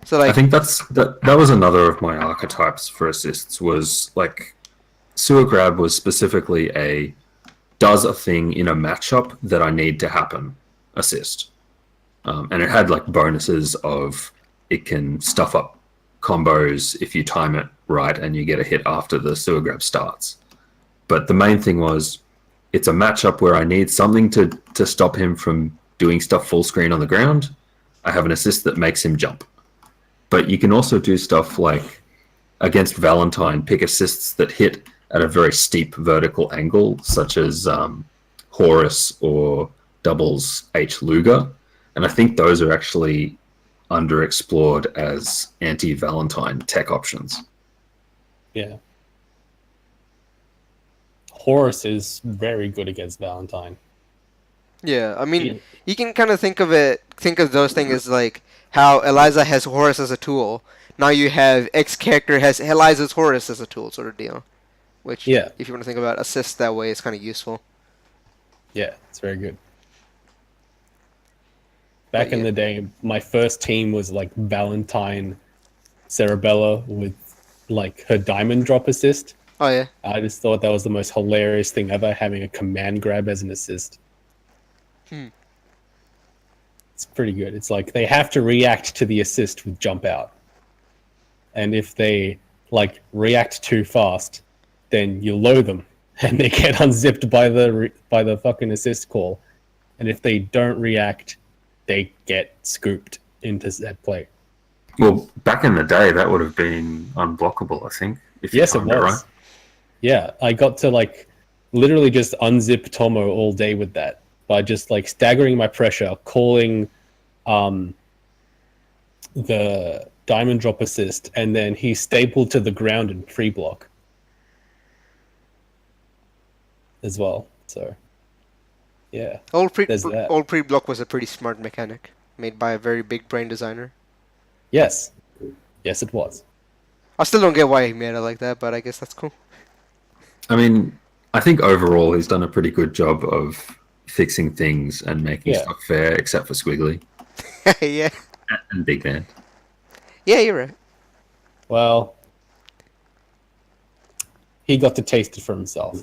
so I like, think that was another of my archetypes for assists was like sewer grab was specifically a does a thing in a matchup that I need to happen assist. And it had like bonuses of it can stuff up combos if you time it right and you get a hit after the sewer grab starts. But the main thing was it's a matchup where I need something to stop him from doing stuff full screen on the ground. I have an assist that makes him jump. But you can also do stuff like against Valentine, pick assists that hit at a very steep vertical angle, such as Horus or doubles H. Luger. And I think those are actually underexplored as anti-Valentine tech options. Yeah. Horus is very good against Valentine. yeah, I mean, Yeah. you can kind of think of those things as like how Eliza has Horus as a tool. Now you have X character has Eliza's Horus as a tool, sort of deal. Which, Yeah, if you want to think about assists that way, is kind of useful. yeah, it's very good. But Back in yeah. the day, my first team was like Valentine Cerebella with like her diamond drop assist. Oh yeah. I just thought that was the most hilarious thing ever, having a command grab as an assist. Hmm. It's pretty good. It's like they have to react to the assist with jump out. And if they like react too fast, then you low them and they get unzipped by the fucking assist call. And if they don't react, they get scooped into that play. Well, back in the day, that would have been unblockable, I think. If you Yes, it timed right. was. Yeah, I got to like literally just unzip Tomo all day with that by just like staggering my pressure, calling the diamond drop assist, and then he stapled to the ground and free block as well. So yeah, there's that. Old pre block was a pretty smart mechanic made by a very big brain designer. Yes, yes, it was. I still don't get why he made it like that, but I guess that's cool. I mean, I think overall he's done a pretty good job of fixing things and making Yeah. stuff fair, except for Squiggly Yeah. and Big Man. Yeah, you're right. Well, he got to taste it for himself.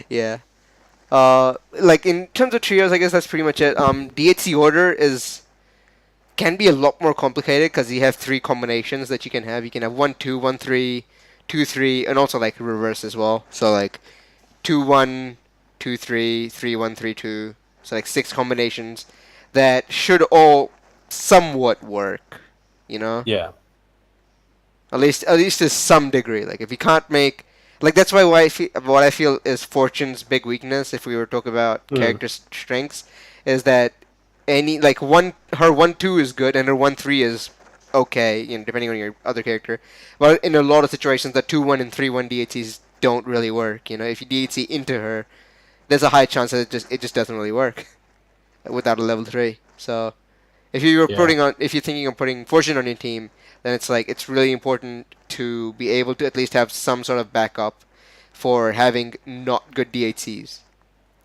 Yeah. Like in terms of trios, I guess that's pretty much it. DHC order can be a lot more complicated because you have three combinations that you can have. You can have 1-2, 1-3, 2-3, and also like reverse as well. So like 2-1, 2-3, 3-1, 3-2. So like six combinations that should all somewhat work. You know, Yeah, at least to some degree. Like if you can't make like that's why what I feel is Fortune's big weakness. If we were talking about character strengths, is that any like her 1-2 is good and her 1-3 is okay, you know, depending on your other character. But in a lot of situations, the 2-1 and 3-1 DHCs don't really work. You know, if you DHC into her, there's a high chance that it just doesn't really work without a level 3. So if you're Yeah. if you're thinking of putting Fortune on your team, then it's like it's really important to be able to at least have some sort of backup for having not good DHCs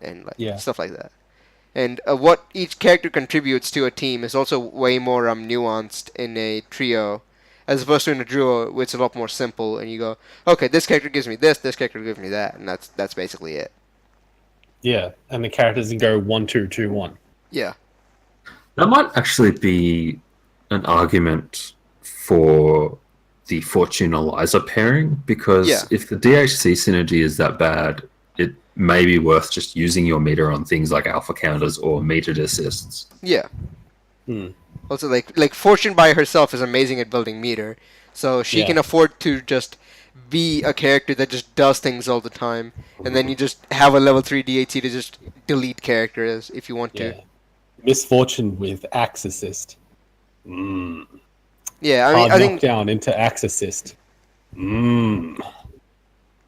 and like Yeah. stuff like that. And what each character contributes to a team is also way more nuanced in a trio as opposed to in a duo, it's a lot more simple, and you go, okay, this character gives me this character gives me that, and that's basically it. Yeah, and the characters can go 1-2-2-1. Yeah. That might actually be an argument for the Fortune Eliza pairing, because Yeah. if the DHC synergy is that bad, it may be worth just using your meter on things like alpha counters or metered assists. Yeah. Hmm. Also, like Fortune by herself is amazing at building meter, so she can Yeah. afford to just be a character that just does things all the time, and then you just have a level 3 DHC to just delete characters if you want to. Yeah. Misfortune with axe assist. Mm. Yeah, I mean, Hard I think knockdown into axe assist. Mm.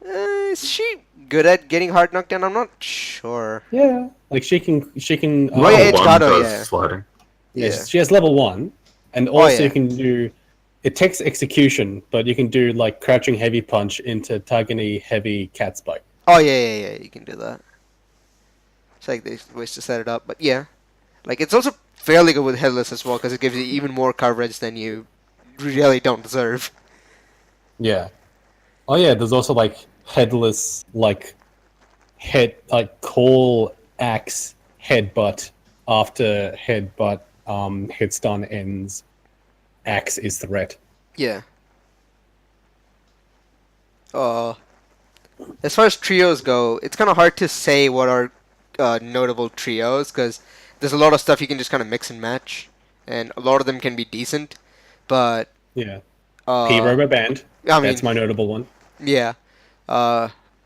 is she good at getting hard knockdown? I'm not sure. Yeah, like she can. Oh, yeah, Level it's 1 Gato, does yeah. sliding. Yeah, Yeah. she has level 1, and also yeah. you can do. It takes execution, but you can do like crouching heavy punch into Tagini heavy cat spike. Oh yeah. You can do that. It's like there's ways to set it up, but yeah, like it's also fairly good with headless as well because it gives you even more coverage than you really don't deserve. Yeah. Oh yeah, there's also like headless like call axe headbutt after head stun ends. Axe is threat. Yeah. As far as trios go, it's kind of hard to say what are notable trios because there's a lot of stuff you can just kind of mix and match, and a lot of them can be decent, but Yeah. uh, P-Robo Band. I mean, That's my notable one. yeah.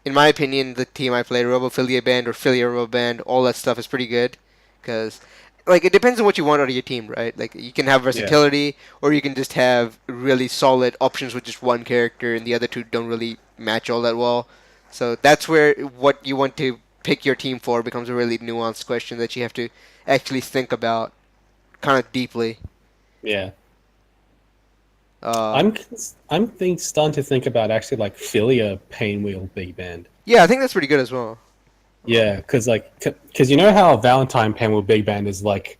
In my opinion, the team I play, Robophilia Band or Philia Robo Band, all that stuff is pretty good. Because, like, it depends on what you want out of your team, right? Like, you can have versatility, or you can just have really solid options with just one character, and the other two don't really match all that well. So that's where what you want to pick your team for becomes a really nuanced question that you have to actually think about kind of deeply. Yeah. Uh, Starting to think about actually like Philia Painwheel Big Band. yeah, I think that's pretty good as well. Yeah, because you know how Valentine Painwheel Big Band is like,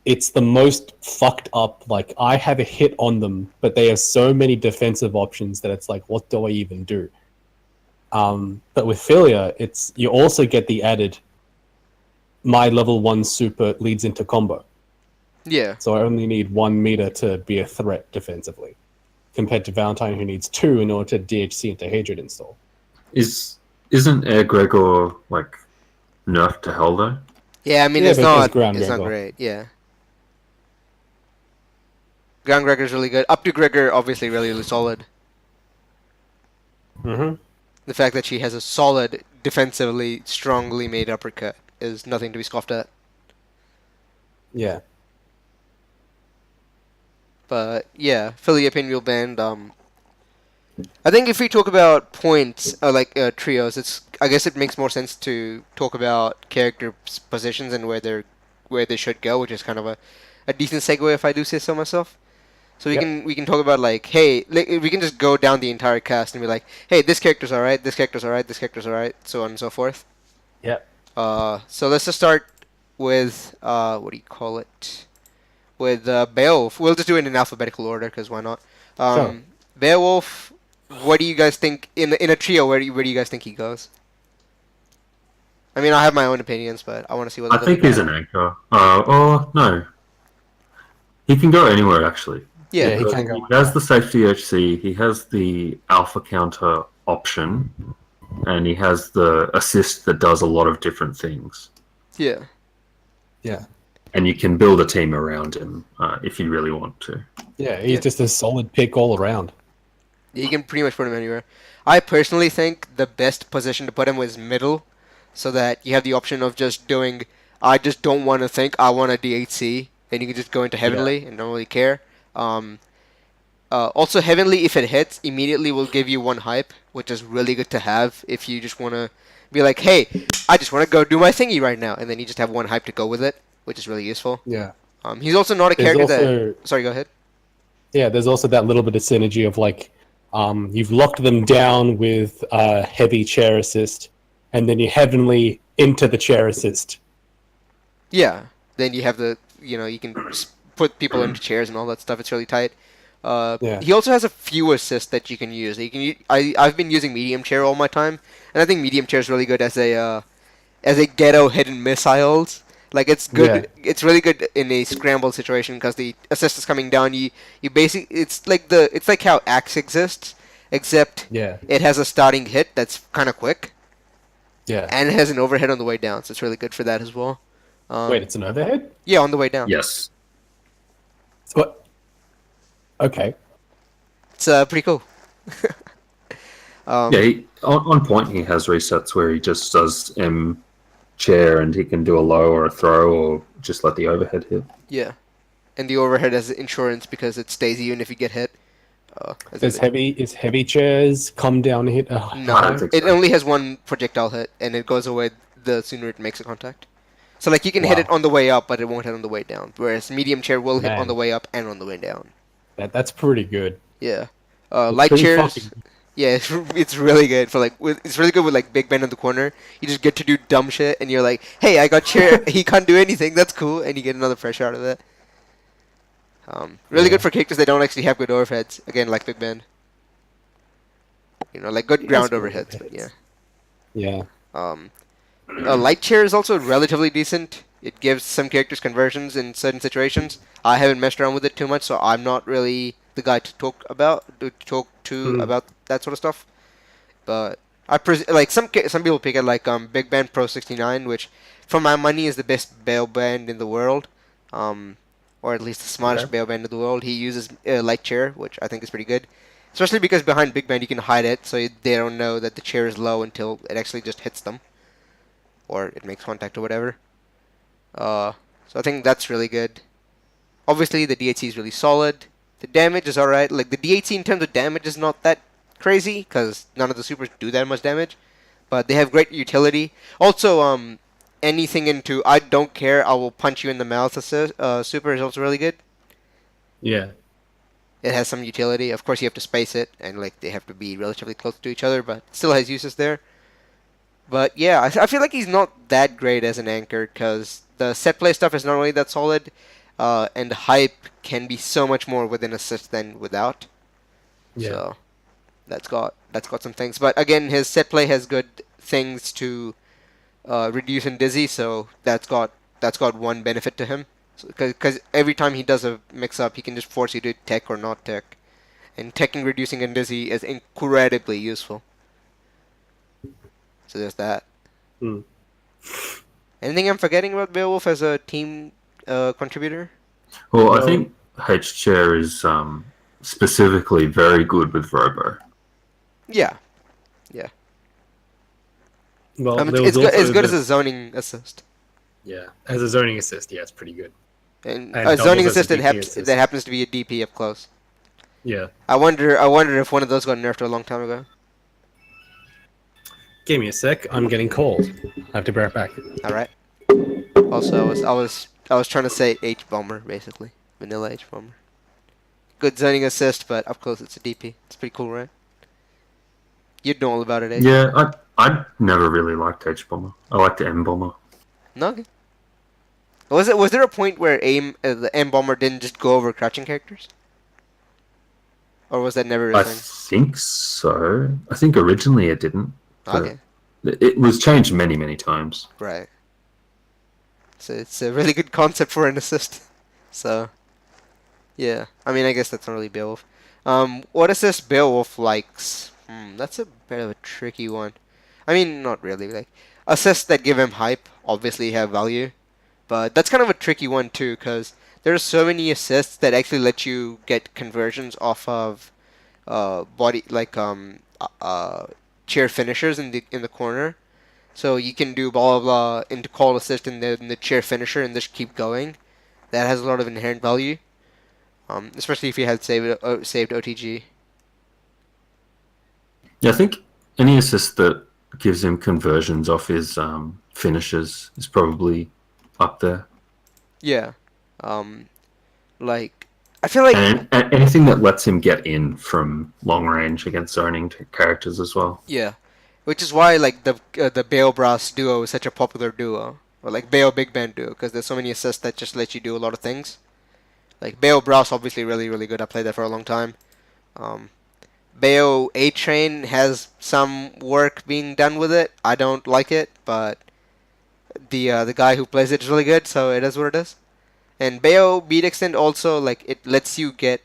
it's the most fucked up. Like I have a hit on them, but they have so many defensive options that it's like, what do I even do? But with Philia, it's you also get the added. My level 1 super leads into combo. Yeah. So I only need 1 meter to be a threat defensively, compared to Valentine, who needs 2 in order to DHC into Hadrid install. Isn't Air Gregor like nerfed to hell though? Yeah, I mean, Yeah, it's but not it's Ground not Gregor. great. Yeah. Ground Gregor's really good. Up to Gregor, obviously, really solid. Mm-hmm. The fact that she has a solid, defensively, strongly made uppercut is nothing to be scoffed at. Yeah. But yeah, Philia Pinwheel Band. I think if we talk about points, trios, I guess it makes more sense to talk about character positions and where they should go, which is kind of a decent segue if I do say so myself. So we can talk about like, hey, we can just go down the entire cast and be like, hey, this character's alright, this character's alright, this character's alright, so on and so forth. Yep. So let's just start with what do you call it? With Beowulf. We'll just do it in alphabetical order because why not? Sure. Beowulf. What do you guys think in a trio? Where do you guys think he goes? I mean, I have my own opinions, but I want to see what. I think he's an anchor. Oh no, he can go anywhere actually. Yeah, he can go. He has the safety HC. He has the alpha counter option, and he has the assist that does a lot of different things. yeah. Yeah. And you can build a team around him if you really want to. Yeah, he's just a solid pick all around. You can pretty much put him anywhere. I personally think the best position to put him was middle, so that you have the option of just doing. I just don't want to think. I want a DHC, and you can just go into Heavenly and don't really care. Also, Heavenly, if it hits, immediately will give you 1 hype, which is really good to have if you just want to be like, hey, I just want to go do my thingy right now, and then you just have 1 hype to go with it, which is really useful. Yeah. He's also not a There's character also- that. Sorry, go ahead. Yeah, there's also that little bit of synergy of like, you've locked them down with heavy chair assist, and then you Heavenly into the chair assist. Yeah. Then you have you can put people into chairs and all that stuff. It's really tight. Yeah. He also has a few assists that you can use. I've been using medium chair all my time, and I think medium chair is really good as a ghetto hidden missiles. Like it's Yeah. good. It's really good in a scramble situation because the assist is coming down. You basically it's like how axe exists, except Yeah. it has a starting hit that's kind of quick, Yeah. and it has an overhead on the way down. So it's really good for that as well. Wait, it's an overhead? Yeah, on the way down. Yes. What? Okay. It's pretty cool. Yeah, on point he has resets where he just does chair and he can do a low or a throw or just let the overhead hit. Yeah, and the overhead has insurance because it stays even if you get hit. Is heavy chairs come down and hit? Oh, No, I don't think it so. only has one projectile hit, and it goes away the sooner it makes a contact. So like you can hit Wow. it on the way up, but it won't hit on the way down. Whereas medium chair will hit on Man. the way up and on the way down. That's pretty good. Yeah. It's Light pretty chairs. fucking- Yeah, it's really good for it's really good with like Big Ben in the corner. You just get to do dumb shit, and you're like, hey, I got chair. He can't do anything. That's cool, and you get another fresh out of it. Really Yeah. good for characters that don't actually have good overheads. Again, like Big Ben. You know, like good ground That's good overheads. But yeah. Yeah. Light chair is also relatively decent. It gives some characters conversions in certain situations. I haven't messed around with it too much, so I'm not really the guy to talk to Hmm. about that sort of stuff. But like some people pick it like Big Band Pro 69, which for my money is the best bail band in the world, or at least the smartest Okay. bail band in the world. He uses light chair, which I think is pretty good, especially because behind Big Band you can hide it, so they don't know that the chair is low until it actually just hits them, or it makes contact or whatever. So I think that's really good. Obviously the DHC is really solid. The damage is alright. Like the DHC in terms of damage is not that crazy because none of the supers do that much damage, but they have great utility. Also, anything into I don't care, I will punch you in the mouth super is also really good. Yeah. It has some utility. Of course, you have to space it, and like they have to be relatively close to each other, but it still has uses there. But yeah, I feel like he's not that great as an anchor because the set play stuff is not really that solid, and hype can be so much more with an assist than without. Yeah. So that's got some things. But again, his set play has good things to reduce and dizzy, so that's got one benefit to him. Because every time he does a mix up, he can just force you to tech or not tech, and teching, reducing, and dizzy is incredibly useful. So there's that. Hmm. Anything I'm forgetting about Beowulf as a team contributor? Well, I No. think H chair is specifically very good with Robo. Yeah. Well, there It's was good, also as good as the- a zoning assist. Yeah, as a zoning assist, yeah, it's pretty good. And And a zoning doubles as a assist that, DP assist. that happens to be a DP up close. Yeah. I wonder if one of those got nerfed a long time ago. Give me a sec. I'm getting cold. I have to be right back. All right. Also, I was trying to say H bomber basically, vanilla H bomber. Good zoning assist, but up close it's a DP. It's pretty cool, right? You'd know all about it, eh? Yeah, I never really liked H bomber. I liked the M bomber. No. Okay. Was there a point where the M bomber didn't just go over crouching characters? Or was that never a I thing? think so. I think originally it didn't. but Okay. It was changed many, many times. Right. So it's a really good concept for an assist. So, yeah. I mean, I guess that's not really Beowulf. What assist Beowulf likes? That's a bit of a tricky one. I mean, not really. Like assists that give him hype obviously have value, but that's kind of a tricky one too, because there's so many assists that actually let you get conversions off of body like chair finishers in the corner. So you can do blah blah blah into call assist in the chair finisher and just keep going. That has a lot of inherent value, especially if you had saved OTG. Yeah, I think any assist that gives him conversions off his finishes is probably up there. Yeah, like I feel like And anything that lets him get in from long range against zoning characters as well. yeah, which is why like the Bale Brass duo is such a popular duo, or like Bale Big Band duo, because there's so many assists that just let you do a lot of things. Like Bayo Brass, obviously really good. I played that for a long time. Um, Bayo A Train has some work being done with it. I don't like it, but the guy who plays it is really good, so it is what it is. And Bayo Beat Extend also, like, it lets you get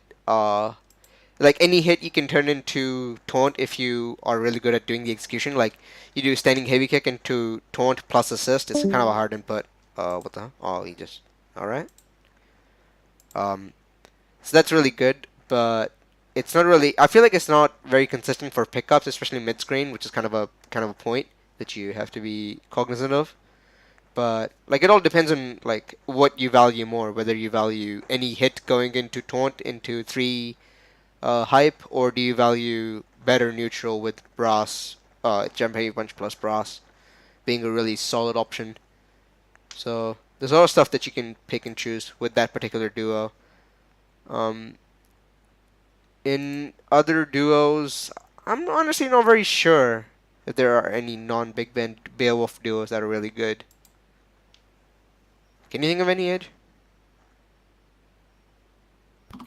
like any hit you can turn into taunt if you are really good at doing the execution. Like you do standing heavy kick into taunt plus assist. It's kind of a hard input. What the hell? Oh, he just all right. Um, so that's really good, but it's not really. I feel like it's not very consistent for pickups, especially mid screen, which is kind of a point that you have to be cognizant of. But like it all depends on like what you value more, whether you value any hit going into taunt into 3 hype, or do you value better neutral with brass, jump heavy punch plus brass being a really solid option. So there's a lot of stuff that you can pick and choose with that particular duo. Um, in other duos, I'm honestly not very sure if there are any non-Big Ben Beowulf duos that are really good. Can you think of any, Edge?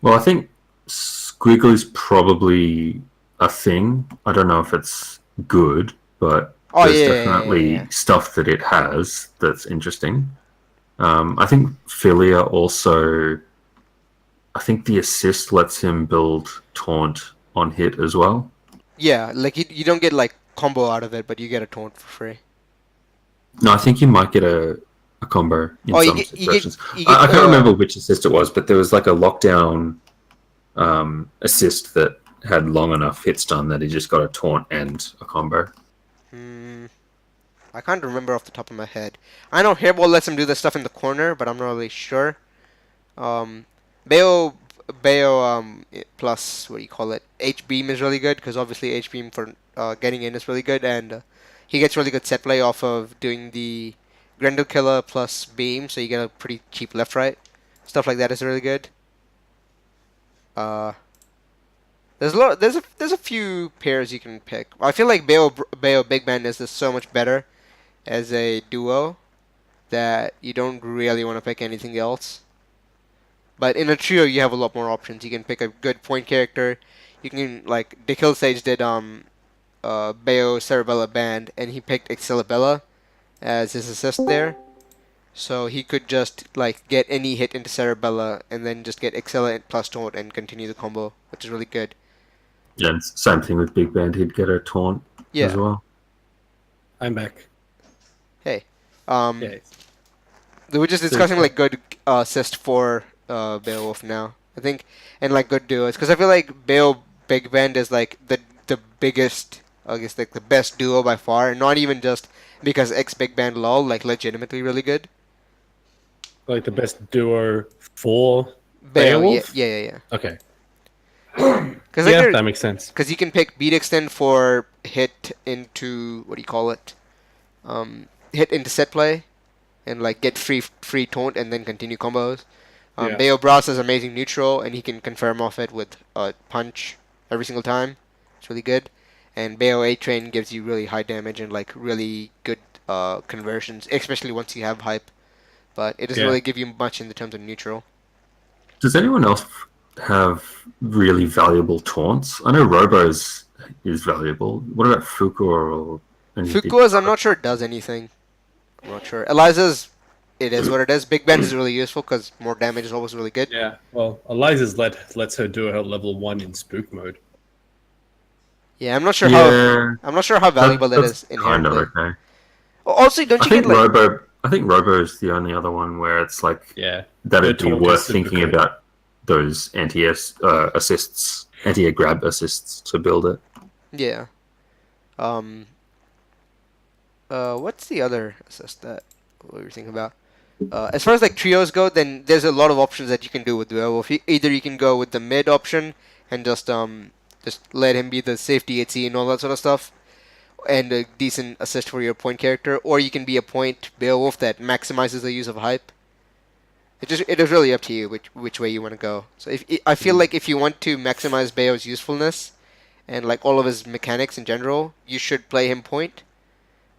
Well, I think Squiggly's probably a thing. I don't know if it's good, but Oh there's yeah, definitely stuff that it has that's interesting. I think Philia also. I think the assist lets him build taunt on hit as well. yeah. Like you don't get like combo out of it, but you get a taunt for free. No, I think you might get a combo in Oh, some situations. I can't remember which assist it was, but there was like a lockdown assist that had long enough hit stun that he just got a taunt and a combo. I can't remember off the top of my head. I know Hairball lets him do this stuff in the corner, but I'm not really sure. Um, Bayo, plus what do you call it? H beam is really good because obviously H beam for getting in is really good, and he gets really good set play off of doing the Grendel Killer plus beam, so you get a pretty cheap left right. Stuff like that is really good. Uh, there's a lot. There's a few pairs you can pick. I feel like Bayo Big Man is just so much better as a duo that you don't really want to pick anything else. But in a trio, you have a lot more options. You can pick a good point character. You can like Dikill Sage did Bayo Cerebella Band, and he picked Excalibella as his assist there. So he could just like get any hit into Cerebella and then just get Excella plus taunt and continue the combo, which is really good. Yeah, and same thing with Big Band. He'd get a taunt as Yeah. well. I'm back. Hey. Yeah. We were just discussing like good assist for Beowulf now. I think, and like good duos, because I feel like Bale Big Band is like the biggest, I guess like the best duo by far, and not even just because X Big Band lol, like legitimately really good. Like the best duo for Bale, yeah, Beowulf? yeah. Okay. Because Yeah, that makes sense. because you can pick beat extend for hit into what do you call it? Hit into set play, and like get free taunt and then continue combos. Yeah. Bayo Brass is amazing neutral, and he can confirm off it with punch every single time. It's really good. And Bayo A Train gives you really high damage and like really good conversions, especially once you have hype. But it doesn't Yeah. really give you much in the terms of neutral. Does anyone else have really valuable taunts? I know Robo's is valuable. What about Fuku or anything? Fukua's, I'm not sure it does anything. I'm not sure. Eliza's, it is what it is. Big Band is really useful because more damage is always really good. Yeah. Well, Eliza's lets her do her level 1 in spook mode. Yeah, I'm not sure Yeah, how valuable that that's is kind of inherently. okay. Also, don't I you think get like Robo. I think Robo is the only other one where it's like Yeah. that'd The be taunt worth is super thinking good. about those assists, anti-grab assists to build it. yeah. What's the other assist that we were thinking about? As far as like trios go, then there's a lot of options that you can do with Werewolf. Either you can go with the mid option and just let him be the safety at and all that sort of stuff, and a decent assist for your point character, or you can be a point Beowulf that maximizes the use of hype. It is really up to you which way you want to go. So I feel like if you want to maximize Beo's usefulness and like all of his mechanics in general, you should play him point.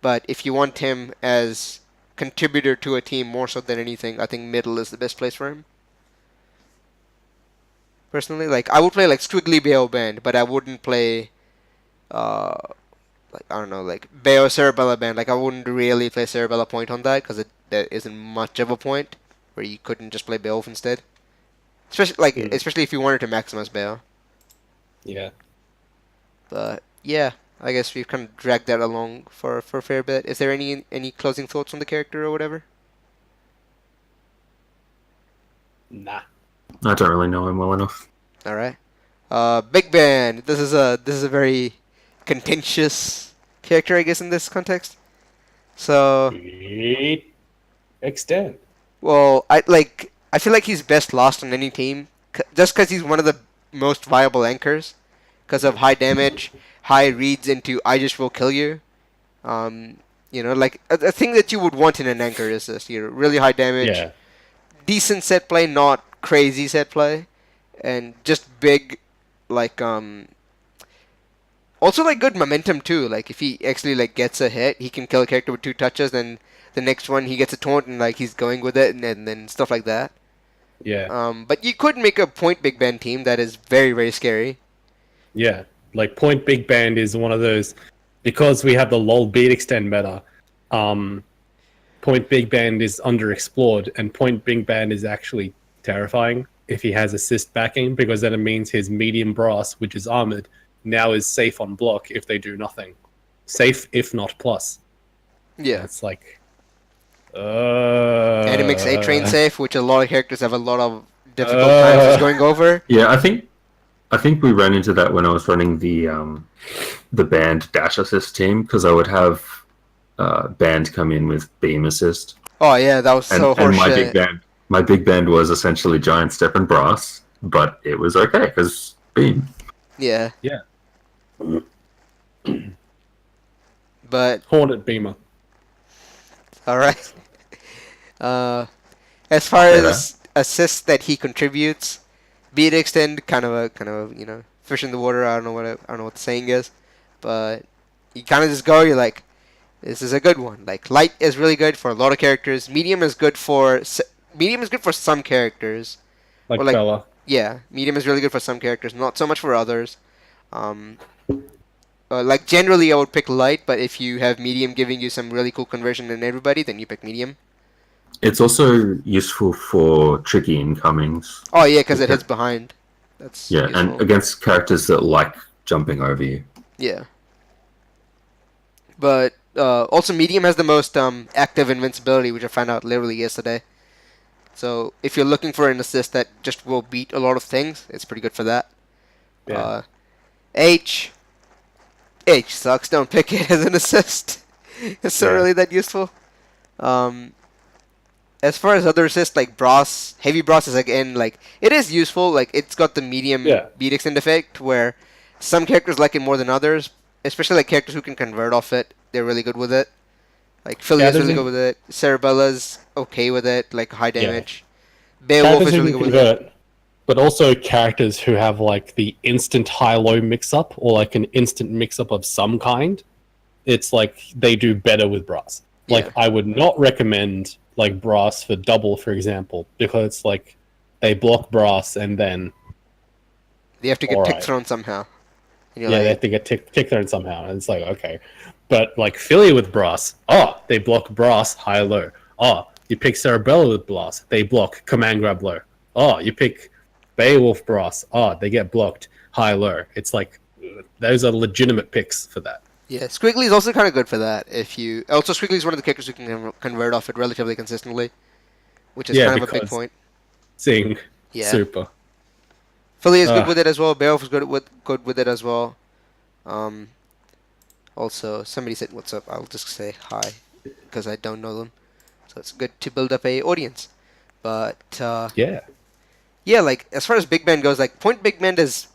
But if you want him as contributor to a team more so than anything, I think middle is the best place for him. personally. Like I would play like Squiggly Bayo Band, but I wouldn't play uh like I don't know like Bayo Cerebella Band. Like I wouldn't really play Cerebella Point on that because there isn't much of a point where you couldn't just play Beowulf instead. Especially if you wanted to maximize Bayo. Yeah. But yeah, I guess we've kind of dragged that along for a fair bit. Is there any closing thoughts on the character or whatever? Nah. I don't really know him well enough. All right. Big Ben. This is a very contentious character, I guess, in this context. So, It extend. well, I feel like he's best lost on any team, just because he's one of the most viable anchors, because of high damage, high reads into I just will kill you. Like a thing that you would want in an anchor is this, really high damage, Yeah. decent set play, not crazy set play, and just big, like also like good momentum too. Like if he actually like gets a hit, he can kill a character with 2 touches. Then the next one he gets a taunt and like he's going with it, and then stuff like that. Yeah. But you could make a point Big Ben team that is very very scary. Yeah. Like Point Big Band is one of those, because we have the LOL beat extend meta. Point Big Band is underexplored, and Point Big Band is actually terrifying if he has assist backing, because then it means his medium brass, which is armored, now is safe on block if they do nothing. Safe if not plus. Yeah. It's like, And it makes A train safe, which a lot of characters have a lot of difficult times just going over. Yeah, I think we ran into that when I was running the band dash assist team, because I would have band come in with beam assist. Oh yeah, that was so And horseshit. my big band was essentially giant step and brass, but it was okay because beam. Yeah. Yeah. But Hornet Beamer. all right. As far as assists that he contributes, beat extend kind of a fish in the water. I don't know what the saying is, but you kind of just go. You're like, this is a good one. Like light is really good for a lot of characters. Medium is good for some characters. Like Or like Bella. Yeah, medium is really good for some characters, not so much for others. Um, like generally, I would pick light, but if you have medium giving you some really cool conversion in everybody, then you pick medium. It's also useful for tricky incomings. Oh yeah, because it hits behind. That's Yeah, useful. and against characters that like jumping over you. Yeah. But also medium has the most active invincibility, which I found out literally yesterday. So if you're looking for an assist that just will beat a lot of things, it's pretty good for that. Yeah. H sucks. Don't pick it as an assist. It's not Yeah. really that useful. As far as other assists like Brass, Heavy Brass is again like it is useful. Like it's got the medium beat extend effect where some characters like it more than others, especially like characters who can convert off it. They're really good with it. Like Philia's really good with it. Cerebella's okay with it, like high damage. Beowulf Characters is who really can good with it. convert, but also characters who have like the instant high-low mix-up or like an instant mix-up of some kind. It's like they do better with Brass. Like Yeah. I would not recommend like Brass for double, for example, because it's like they block Brass and then They have to get tick Alright. thrown somehow. And you're they like, have to get tick thrown somehow, and it's like okay. But like Philia with Brass, they block Brass high low. You pick Cerebella with Brass, they block command grab low. You pick Beowulf Brass, they get blocked high low. It's like those are legitimate picks for that. yeah, Squiggly is also kind of good for that. Squiggly is one of the characters who can convert off it relatively consistently, which is kind of a big because point. Sing, Yeah. super. Philly is good with it as well. Beowulf is good with it as well. Also, somebody said what's up. I'll just say hi because I don't know them. So it's good to build up a audience. But Yeah. yeah, like as far as Big Band goes, like Point Big Band is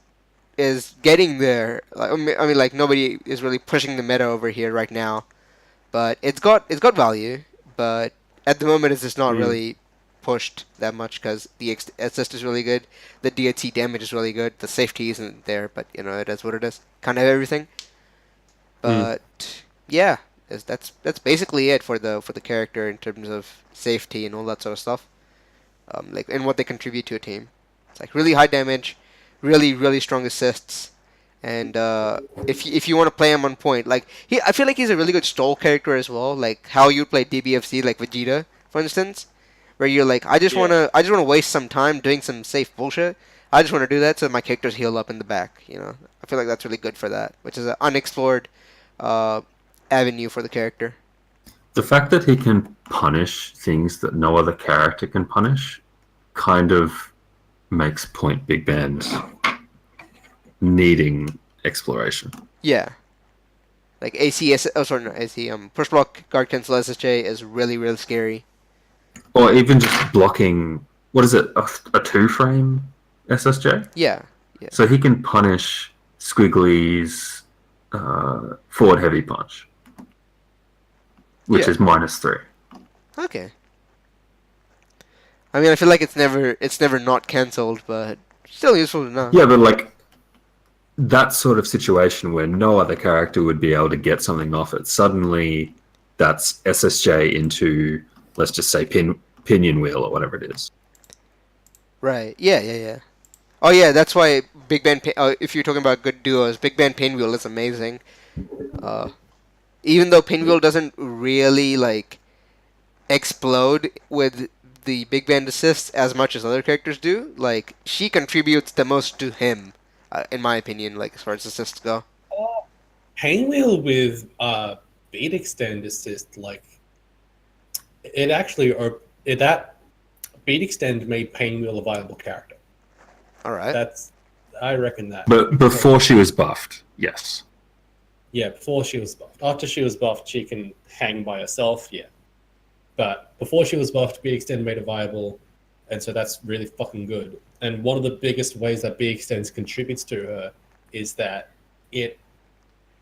getting there. Like, I mean, like nobody is really pushing the meta over here right now, but it's got value. But at the moment, it's just not really pushed that much because the assist is really good, the DT damage is really good, the safety isn't there, but it is what it is. Kind of everything. But yeah, that's basically it for the character in terms of safety and all that sort of stuff. Like and what they contribute to a team. It's like really high damage, really really strong assists. And if you want to play him on point, like I feel like he's a really good stall character as well. Like how you play DBFC, like Vegeta, for instance, where you're like, Yeah. I just wanna waste some time doing some safe bullshit. I just want to do that so my characters heal up in the back. I feel like that's really good for that, which is an unexplored uh, avenue for the character. The fact that he can punish things that no other character can punish kind of makes Point Big Band needing exploration. Yeah, like ACS. Oh, sorry, not AC. Push block guard cancel SSJ is really really scary. Or even just blocking, what is it, a two frame SSJ? Yeah, yeah, So he can punish Squiggly's forward heavy punch, which Yeah. is -3. okay. I mean, I feel like it's never not cancelled, but still useful to know. Yeah, but like that sort of situation where no other character would be able to get something off it, suddenly that's SSJ into, let's just say, pinion wheel or whatever it is. Right. Yeah, yeah, yeah. Oh yeah, that's why Big Band. If you're talking about good duos, Big Band Pinwheel is amazing. Uh, Even though Pinwheel doesn't really like explode with the Big Band assists as much as other characters do, like she contributes the most to him, in my opinion. Like as far as assists go. Painwheel with beat extend assist, like it actually, that beat extend made Painwheel a viable character. All right. I reckon that. But before she was buffed, yes. Yeah, before she was buffed. After she was buffed, she can hang by herself, yeah. But before she was buffed, beat extend made it viable, and so that's really fucking good. And one of the biggest ways that beat extend contributes to her is that it,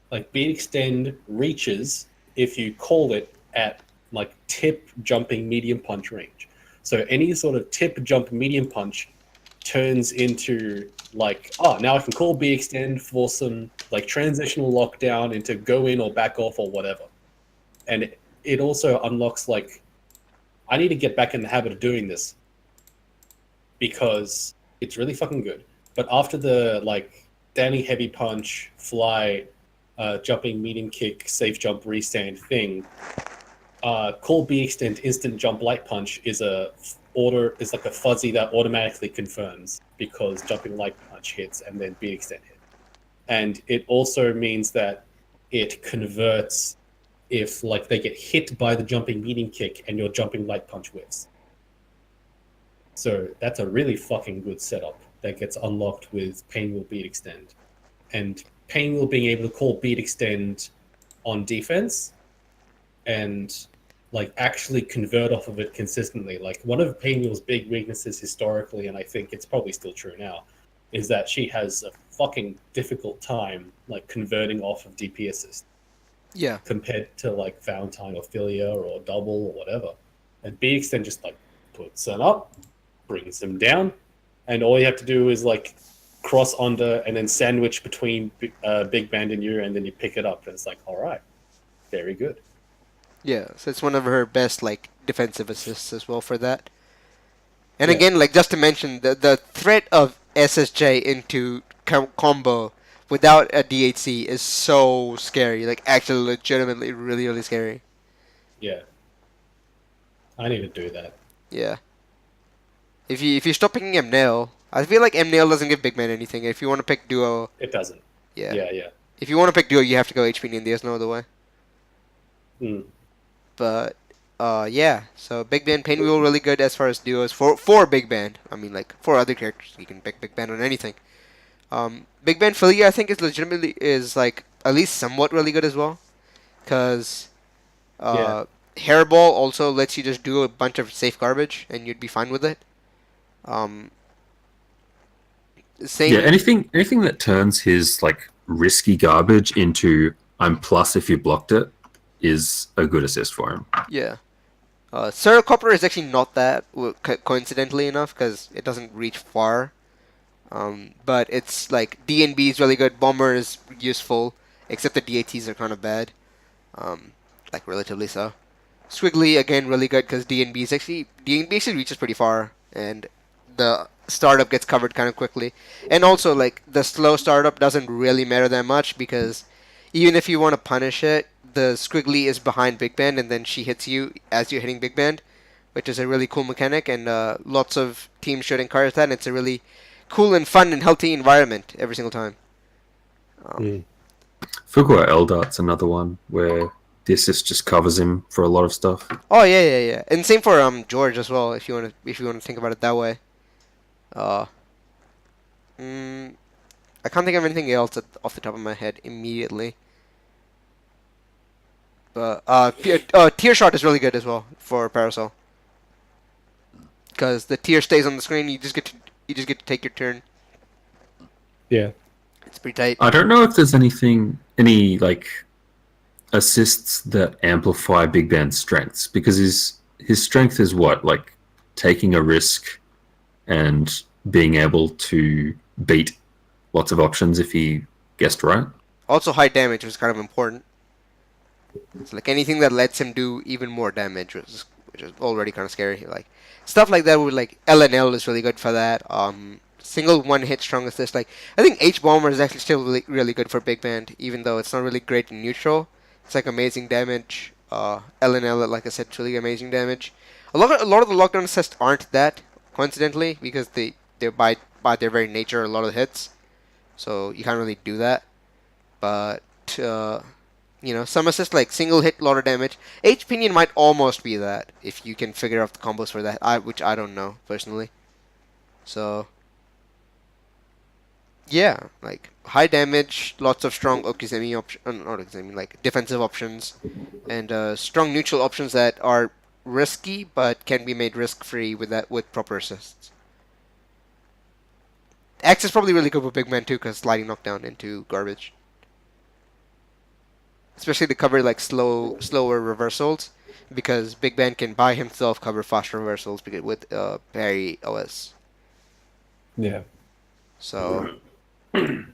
like, beat extend reaches if you call it at like tip jumping medium punch range. So any sort of tip jump medium punch turns into like, oh, now I can call B extend for some like transitional lockdown into go in or back off or whatever. And it also unlocks like, I need to get back in the habit of doing this because it's really fucking good. But after the like standing heavy punch, fly, jumping medium kick, safe jump, restand thing, call B extend instant jump light punch is like a fuzzy that automatically confirms because jumping light punch hits and then B extend hit. And it also means that it converts if like they get hit by the jumping medium kick and your jumping light punch whiffs. So that's a really fucking good setup that gets unlocked with Painwheel beat extend. And Painwheel being able to call beat extend on defense and like actually convert off of it consistently. Like one of Painwheel's big weaknesses historically, and I think it's probably still true now, is that she has a fucking difficult time like converting off of DP assist. Yeah. Compared to like Valentine or Philia or Double or whatever. And B extend just like puts it up, brings them down, and all you have to do is like cross under and then sandwich between Big Band and you, and then you pick it up, and it's like, all right, very good. Yeah. So it's one of her best like defensive assists as well for that. And Yeah. again, like just to mention, the threat of SSJ into combo without a DHC is so scary. Like actually, legitimately, really, really scary. Yeah. I need to do that. Yeah. If you stop picking Mnail, I feel like Mnail doesn't give Big Man anything. If you want to pick duo, It doesn't. yeah. Yeah. If you want to pick duo, you have to go HP Ninja. There's no other way. Mm. But yeah. So Big Band Painwheel really good as far as duos for Big Band. I mean, like for other characters, you can pick Big Band on anything. Big Band Philia, I think is like at least somewhat really good as well, because Hairball also lets you just do a bunch of safe garbage and you'd be fine with it. Same. Yeah, anything that turns his like risky garbage into I'm plus if you blocked it is a good assist for him. Yeah. Copper is actually not that, coincidentally enough, because it doesn't reach far. But it's like DNB is really good. Bomber is useful, except the DATs are kind of bad. Like relatively so. Squiggly again really good because DNB actually reaches pretty far, and the startup gets covered kind of quickly. And also, like, the slow startup doesn't really matter that much because even if you want to punish it, the Squiggly is behind Big Band and then she hits you as you're hitting Big Band, which is a really cool mechanic, and lots of teams should encourage that, and it's a really cool and fun and healthy environment every single time. Fugua Eldart's another one where the assist just covers him for a lot of stuff. Oh yeah. And same for George as well, if you want to think about it that way. Uh, I can't think of anything else off the top of my head immediately. But Tear Shot is really good as well for Parasol, because the tear stays on the screen. You just get to take your turn. Yeah. It's pretty tight. I don't know if there's any like assists that amplify Big Band's strengths, because his strength is what, like taking a risk and being able to beat lots of options if he guessed right. Also, high damage was kind of important. It's like anything that lets him do even more damage, which is already kind of scary. Like stuff like that with like LNL is really good for that. Single one hit strong assist. Like I think H Bomber is actually still really good for Big Band, even though it's not really great in neutral. It's like amazing damage. LNL, like I said, it's really amazing damage. A lot of the lockdown assists aren't that, coincidentally, because they're by their very nature a lot of hits, so you can't really do that. But some assists like single hit, lot of damage. H Pinion might almost be that if you can figure out the combos for that. Which I don't know personally. So yeah, like high damage, lots of strong Okizeme not Okizeme, like defensive options, and strong neutral options that are risky but can be made risk free with proper assists. X is probably really good with Big Man too, because sliding knockdown into garbage. Especially to cover like slower reversals, because Big Ben can by himself cover fast reversals with parry OS. Yeah. So kind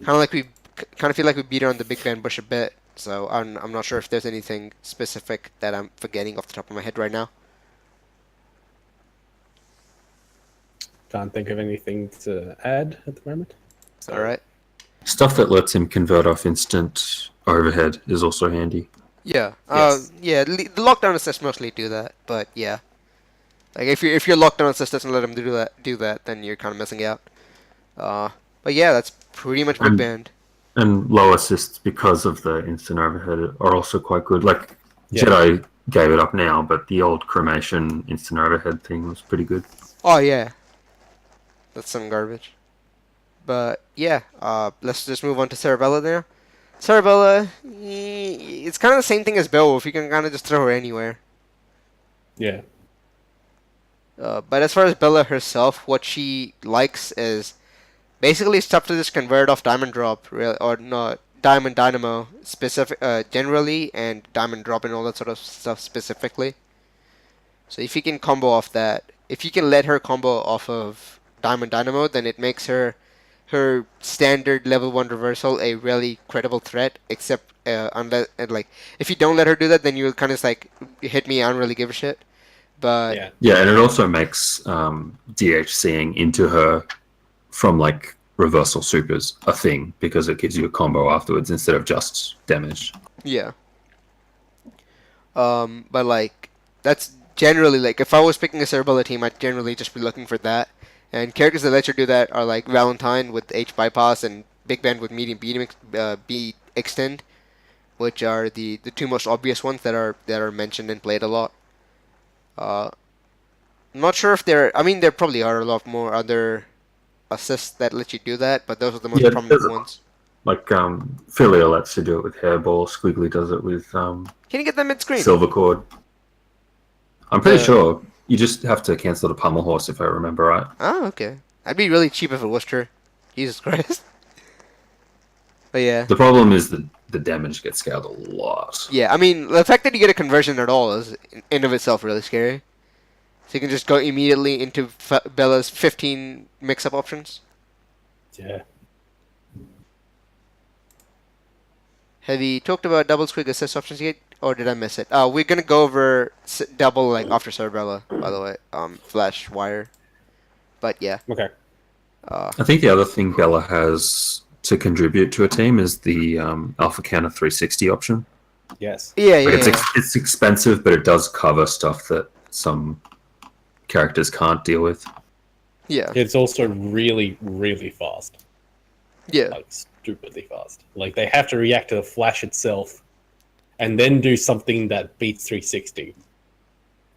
of feel like we beat around the Big Ben bush a bit. So I'm not sure if there's anything specific that I'm forgetting off the top of my head right now. Can't think of anything to add at the moment. So. All right. Stuff that lets him convert off instant overhead is also handy. Yeah. Yes. The lockdown assist mostly do that, but yeah. Like if your lockdown assist doesn't let him do that, then you're kind of missing out. But yeah, that's pretty much Big Band. And low assists because of the instant overhead are also quite good. Like Yeah. Jedi gave it up now, but the old cremation instant overhead thing was pretty good. Oh yeah. That's some garbage. But yeah, let's just move on to Cerebella now. Cerebella, it's kind of the same thing as Beowulf. You can kind of just throw her anywhere. Yeah. But as far as Bella herself, what she likes is basically stuff to just convert off Diamond Drop, or not Diamond Dynamo generally, and Diamond Drop and all that sort of stuff specifically. So if you can combo off that, if you can let her combo off of Diamond Dynamo, then it makes her standard level 1 reversal a really credible threat, except unless if you don't let her do that, then you'll kind of like hit me, I don't really give a shit. But yeah, and it also makes DHCing into her from like reversal supers a thing, because it gives you a combo afterwards instead of just damage. Yeah. But like that's generally like if I was picking a Cerebella team, I'd generally just be looking for that. And characters that let you do that are like Valentine with H bypass and Big Band with medium B extend, which are the two most obvious ones that are mentioned and played a lot. I'm not sure if there probably are a lot more other assists that let you do that, but those are the most prominent ones. Like Philia lets you do it with Hairball. Squiggly does it with Can you get them mid-screen? Silver Cord. I'm pretty sure you just have to cancel the Pummel Horse, if I remember right. Oh, okay. That'd be really cheap if it was true. Jesus Christ. But yeah. The problem is that the damage gets scaled a lot. Yeah, I mean, the fact that you get a conversion at all is in of itself really scary. So you can just go immediately into Bella's 15 mix-up options. Yeah. Have you talked about double squig assist options yet, or did I miss it? We're gonna go over double after Cerebella, by the way. Flash wire. But yeah. Okay. I think the other thing Bella has to contribute to a team is the Alpha Counter 360 option. Yes. Yeah, Like yeah. it's expensive, but it does cover stuff that some characters can't deal with. Yeah. It's also really, really fast. Yeah. Like stupidly fast. Like they have to react to the flash itself, and then do something that beats 360.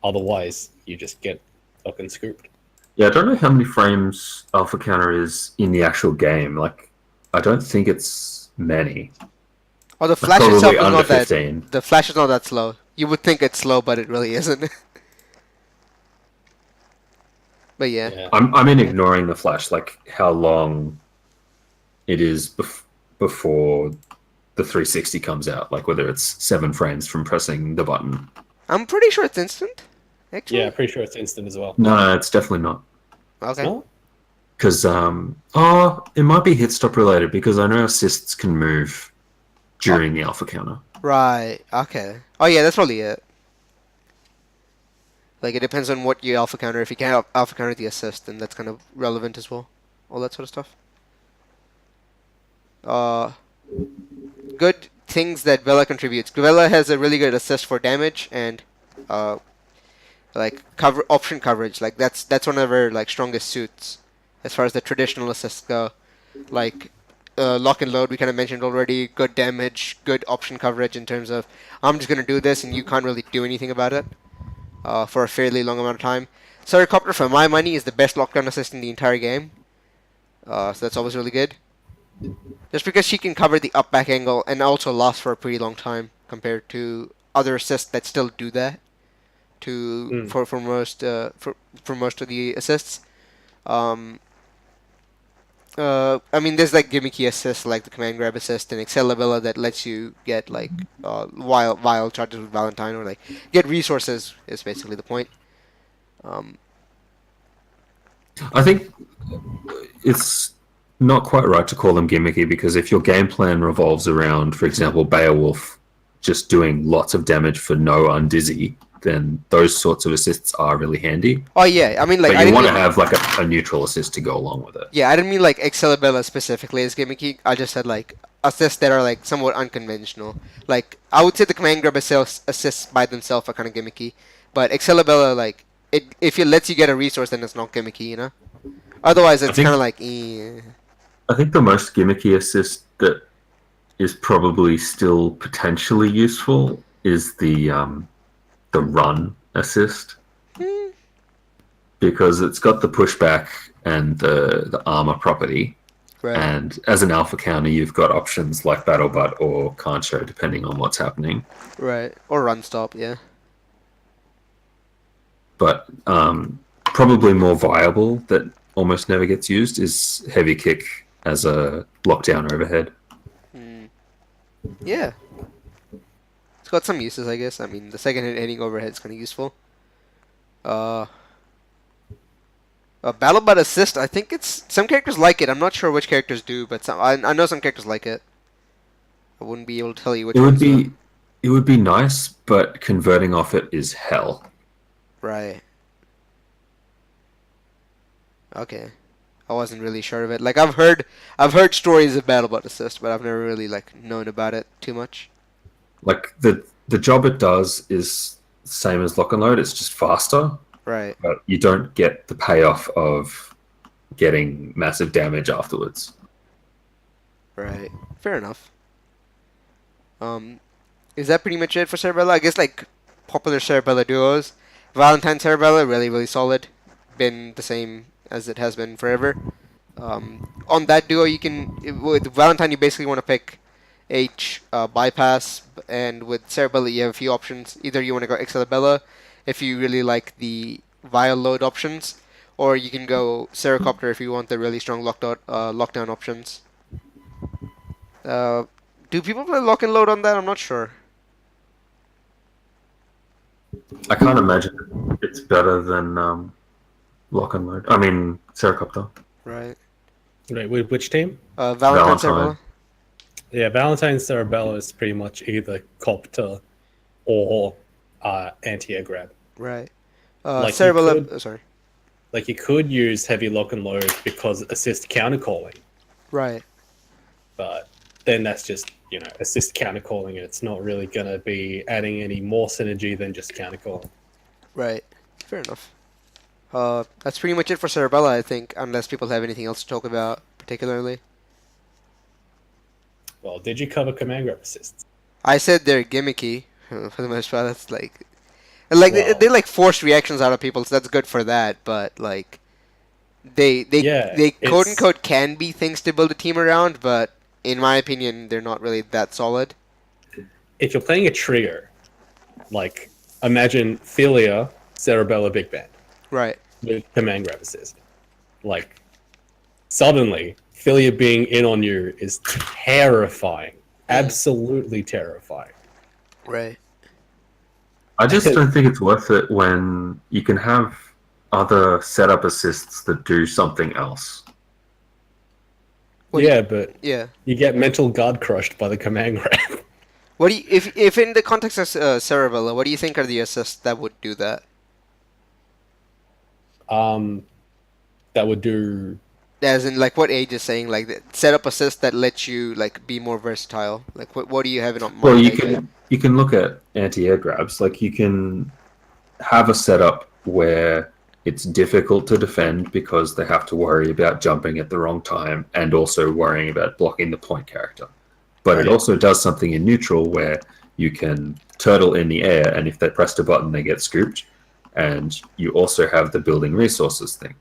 Otherwise, you just get fucking scooped. Yeah, I don't know how many frames Alpha Counter is in the actual game. Like, I don't think it's many. Oh, the Like, flash itself probably is under not that. 15. The flash is not that slow. You would think it's slow, but it really isn't. But yeah. Yeah. I mean, ignoring the flash, like how long it is before the 360 comes out. Like whether it's 7 frames from pressing the button. I'm pretty sure it's instant. Actually. Yeah, pretty sure it's instant as well. No, it's definitely not. Okay. No? Because it might be hit stop related because I know assists can move during the Alpha Counter. Right. Okay. Oh yeah, that's probably it. Like it depends on what you alpha counter. If you can alpha counter the assist, then that's kind of relevant as well. All that sort of stuff. Good things that Vela contributes. Vela has a really good assist for damage and like option coverage. Like that's one of her like strongest suits as far as the traditional assists go. Like lock and load we kind of mentioned already. Good damage, good option coverage in terms of I'm just gonna do this and you can't really do anything about it for a fairly long amount of time. Sericopter, for my money, is the best lockdown assist in the entire game. So that's always really good. Just because she can cover the up back angle and also last for a pretty long time compared to other assists that still do that. For most of the assists. I mean, there's like gimmicky assists like the command grab assist and Excalibella that lets you get like wild charges with Valentine or like get resources is basically the point. I think it's not quite right to call them gimmicky because if your game plan revolves around, for example, Beowulf just doing lots of damage for no undizzy, then those sorts of assists are really handy. Oh yeah, I mean like but you want to have like a neutral assist to go along with it. Yeah, I didn't mean like Excalibella specifically as gimmicky. I just said like assists that are like somewhat unconventional. Like I would say the command grab assists by themselves are kind of gimmicky, but Excalibella like if it lets you get a resource, then it's not gimmicky, you know. Otherwise, it's kind of like. I think the most gimmicky assist that is probably still potentially useful is the run assist because it's got the pushback and the armor property. Right. And as an alpha counter, you've got options like Battle Butt or Can't Show, depending on what's happening. Right. Or Run Stop, yeah. But probably more viable that almost never gets used is Heavy Kick as a lockdown overhead. Yeah. It's got some uses, I guess. I mean, the second hit hitting overhead is kind of useful. Battle Butt Assist, I think it's... Some characters like it. I'm not sure which characters do, but I know some characters like it. I wouldn't be able to tell you which ones. It would be nice, but converting off it is hell. Right. Okay. I wasn't really sure of it. Like I've heard stories of Battle Butt Assist, but I've never really like known about it too much. Like the job it does is same as Lock and Load, it's just faster. Right. But you don't get the payoff of getting massive damage afterwards. Right. Fair enough. Is that pretty much it for Cerebella? I guess like popular Cerebella duos. Valentine Cerebella, really, really solid. Been the same as it has been forever. On that duo, you can with Valentine you basically want to pick H bypass, and with Cerebella you have a few options. Either you want to go Excalibella if you really like the vial load options, or you can go Sericopter if you want the really strong lockdown options. Do people play lock and load on that? I'm not sure. I can't imagine it's better than Lock and Load. I mean, Sericopter. Right. Right, which team? Valentine Cerebella. Yeah, Valentine Cerebella is pretty much either Copter or anti-air grab. Right. Like Cerebella. Sorry. Like you could use heavy lock and load because assist counter calling, Right. but then that's just assist counter calling, and it's not really gonna be adding any more synergy than just counter calling. Right. Fair enough. That's pretty much it for Cerebella, I think, unless people have anything else to talk about particularly. Well, did you cover command grab assists? I said they're gimmicky for the most part. That's like Well, they like force reactions out of people, so that's good for that. But like yeah, they quote it's unquote can be things to build a team around, but in my opinion, they're not really that solid. if you're playing a trio, like imagine Philia, Cerebella, Big Band Right. with command grab assist. Like suddenly, Philia being in on you is terrifying. Absolutely terrifying. Right. I just don't think it's worth it when you can have other setup assists that do something else. What do Yeah, but Yeah. you get mental guard crushed by the command grab. What do you if in the context of Cerebella, what do you think are the assists that would do that? That would do. As in, like, what Age is saying, like, setup assist that lets you like be more versatile. Like, what do you have in mind? Well, you Age? can look at anti-air grabs. Like you can have a setup where it's difficult to defend because they have to worry about jumping at the wrong time and also worrying about blocking the point character. But it Right. also does something in neutral where you can turtle in the air, and if they pressed a button, they get scooped. And you also have the building resources thing.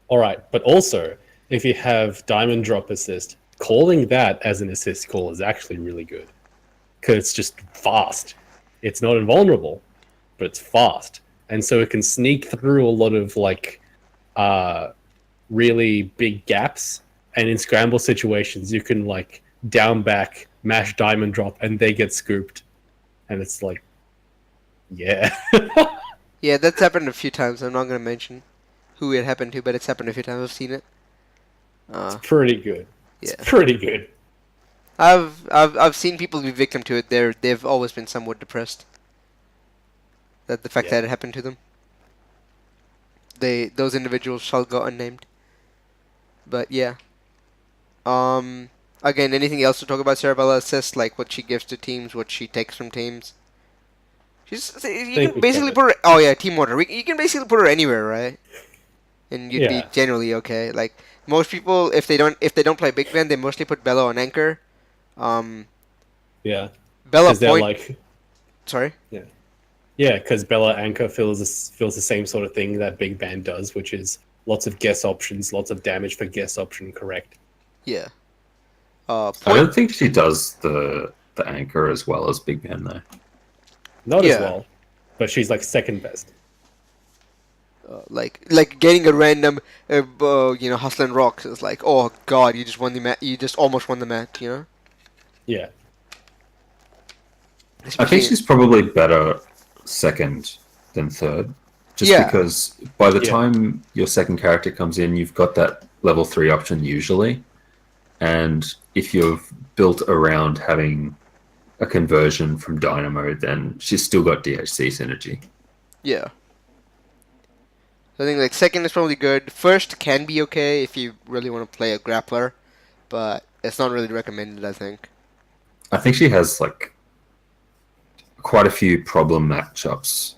All right, but also if you have diamond drop assist, calling that as an assist call is actually really good because it's just fast. It's not invulnerable, but it's fast, and so it can sneak through a lot of like really big gaps. And in scramble situations, you can like down back, mash diamond drop, and they get scooped, and it's like, yeah. Yeah, that's happened a few times. I'm not gonna mention who it happened to, but it's happened a few times. I've seen it. Pretty good. Yeah. It's pretty good. I've seen people be victim to it. They've always been somewhat depressed. That the fact Yeah. that it happened to them. Those individuals shall go unnamed. But yeah. Again, anything else to talk about Cerebella Assist? Like what she gives to teams, what she takes from teams. You Think can we basically covered. put her. Oh yeah, team order. You can basically put her anywhere, right? And you'd be Yeah. generally okay. Like most people, if they don't play Big Ben, they mostly put Bella on anchor. Um, Yeah. Bella Because they're point. like, Sorry. yeah, because Bella Anchor feels the same sort of thing that Big Band does, which is lots of guess options, lots of damage for guess option correct. Yeah. I Point. don't think she does the anchor as well as Big Ben though. Not as Yeah. well, but she's like second best. Like getting a random, hustling rocks is like, oh god, you just won the match. You just almost won the match. You know. Yeah. I think Especially- she's probably better second than third. Just Yeah. because by the Yeah. time your second character comes in, you've got that level 3 option usually. And if you've built around having a conversion from Dynamo, then she's still got DHC synergy. Yeah. So I think like second is probably good. First can be okay if you really want to play a grappler, but it's not really recommended, I think. I think she has like quite a few problem matchups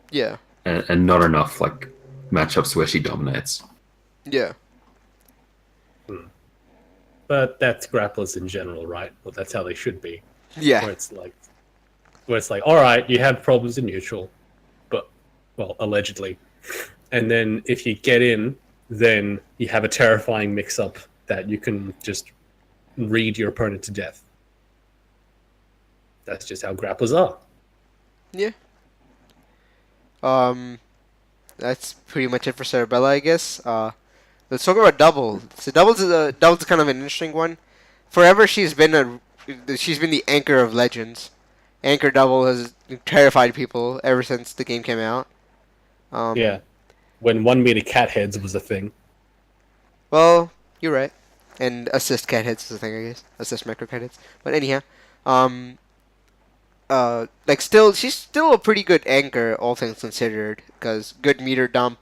Yeah. and not enough like matchups where she dominates. Yeah. But that's grapplers in general, right? Well, that's how they should be. Where Yeah. it's like, all right, you have problems in neutral, but well, allegedly. And then if you get in, then you have a terrifying mix-up that you can just read your opponent to death. That's just how grapplers are. Yeah. That's pretty much it for Cerebella, I guess. Let's talk about double. So doubles is kind of an interesting one. Forever she's been the anchor of legends. Anchor double has terrified people ever since the game came out. Yeah. When 1 meter cat heads was a thing. Well, you're right. And assist cat hits is the thing, I guess. Assist macro cat hits. But anyhow, she's still a pretty good anchor, all things considered, because good meter dump,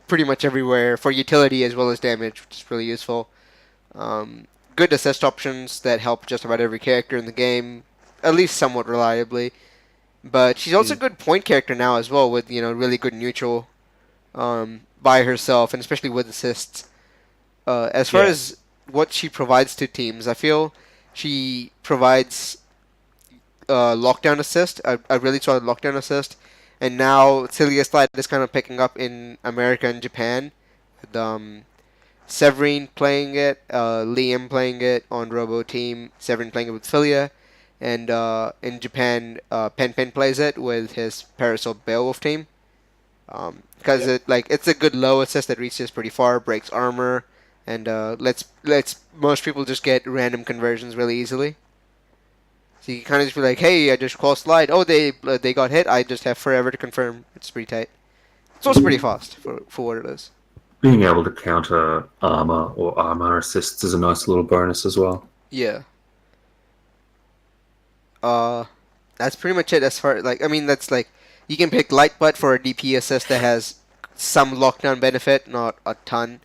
pretty much everywhere for utility as well as damage, which is really useful. Good assist options that help just about every character in the game, at least somewhat reliably. But she's also a good point character now as well, with really good neutral by herself, and especially with assists. As far as what she provides to teams, I feel she provides lockdown assist, a really solid lockdown assist, and now Cilia Slide is kind of picking up in America and Japan, with Severine playing it, Liam playing it on Robo Team, Severine playing it with Filia, and in Japan, Pen Pen plays it with his Parasol Beowulf team. Because it's a good low assist that reaches pretty far, breaks armor, and lets most people just get random conversions really easily. So you can kind of just be like, hey, I just call slide. Oh, they got hit. I just have forever to confirm. It's pretty tight. It's also pretty fast for what it is. Being able to counter armor or armor assists is a nice little bonus as well. Yeah. That's pretty much it as far that's like you can pick light butt for a DP assist that has some lockdown benefit, not a ton.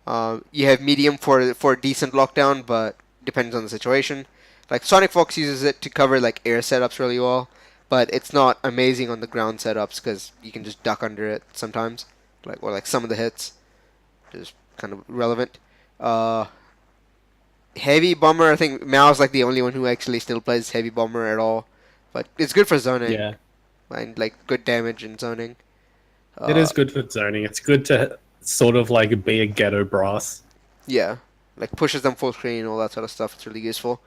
You have medium for a decent lockdown, but depends on the situation. Like Sonic Fox uses it to cover like air setups really well, but it's not amazing on the ground setups because you can just duck under it sometimes, or some of the hits, just kind of relevant. Heavy Bomber, I think Mao's like the only one who actually still plays Heavy Bomber at all, but it's good for zoning. Yeah. And good damage in zoning. It is good for zoning. It's good to sort of like be a ghetto brass. Yeah, pushes them full screen, all that sort of stuff. It's really useful.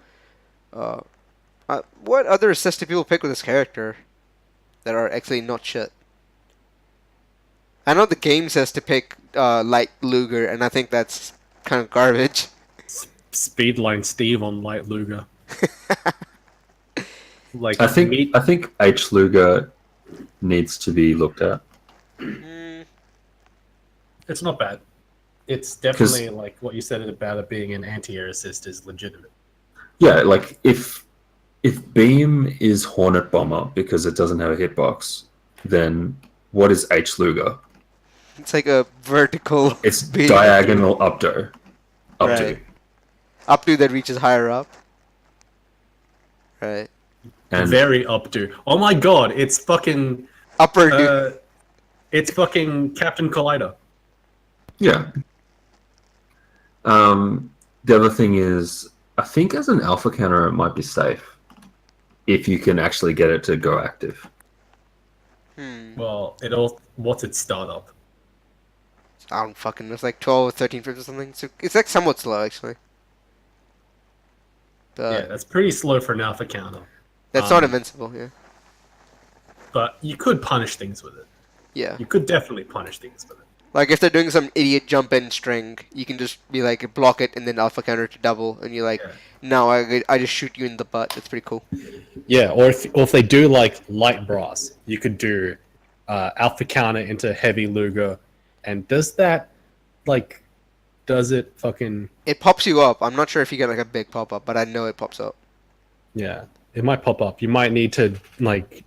What other assists do people pick with this character that are actually not shit? I know the game says to pick Light Luger, and I think that's kind of garbage. Speedline Steve on Light Luger. I think H Luger needs to be looked at. It's not bad. It's definitely like what you said about it being an anti-air assist is legitimate. Yeah, like if Beam is Hornet Bomber because it doesn't have a hitbox, then what is H Luger? It's like a vertical. It's beam. diagonal updo. Right. Updo that reaches higher up. Right. And very updo. Oh my god, it's fucking upper. It's fucking Captain Collider. Yeah. The other thing is, I think as an alpha counter, it might be safe if you can actually get it to go active. Well, what's its startup? I don't fucking know. It's like 12 or 13 frames or something. So it's like somewhat slow, actually. Yeah, that's pretty slow for an alpha counter. That's not invincible, yeah. But you could punish things with it. Yeah. You could definitely punish things with it. Like if they're doing some idiot jump in string, you can just be like block it and then alpha counter to double, and you're like, no, I just shoot you in the butt. That's pretty cool. Yeah, or if they do like light brass, you could do alpha counter into heavy Luger, and does it fucking? It pops you up. I'm not sure if you get like a big pop up, but I know it pops up. Yeah, it might pop up. You might need to like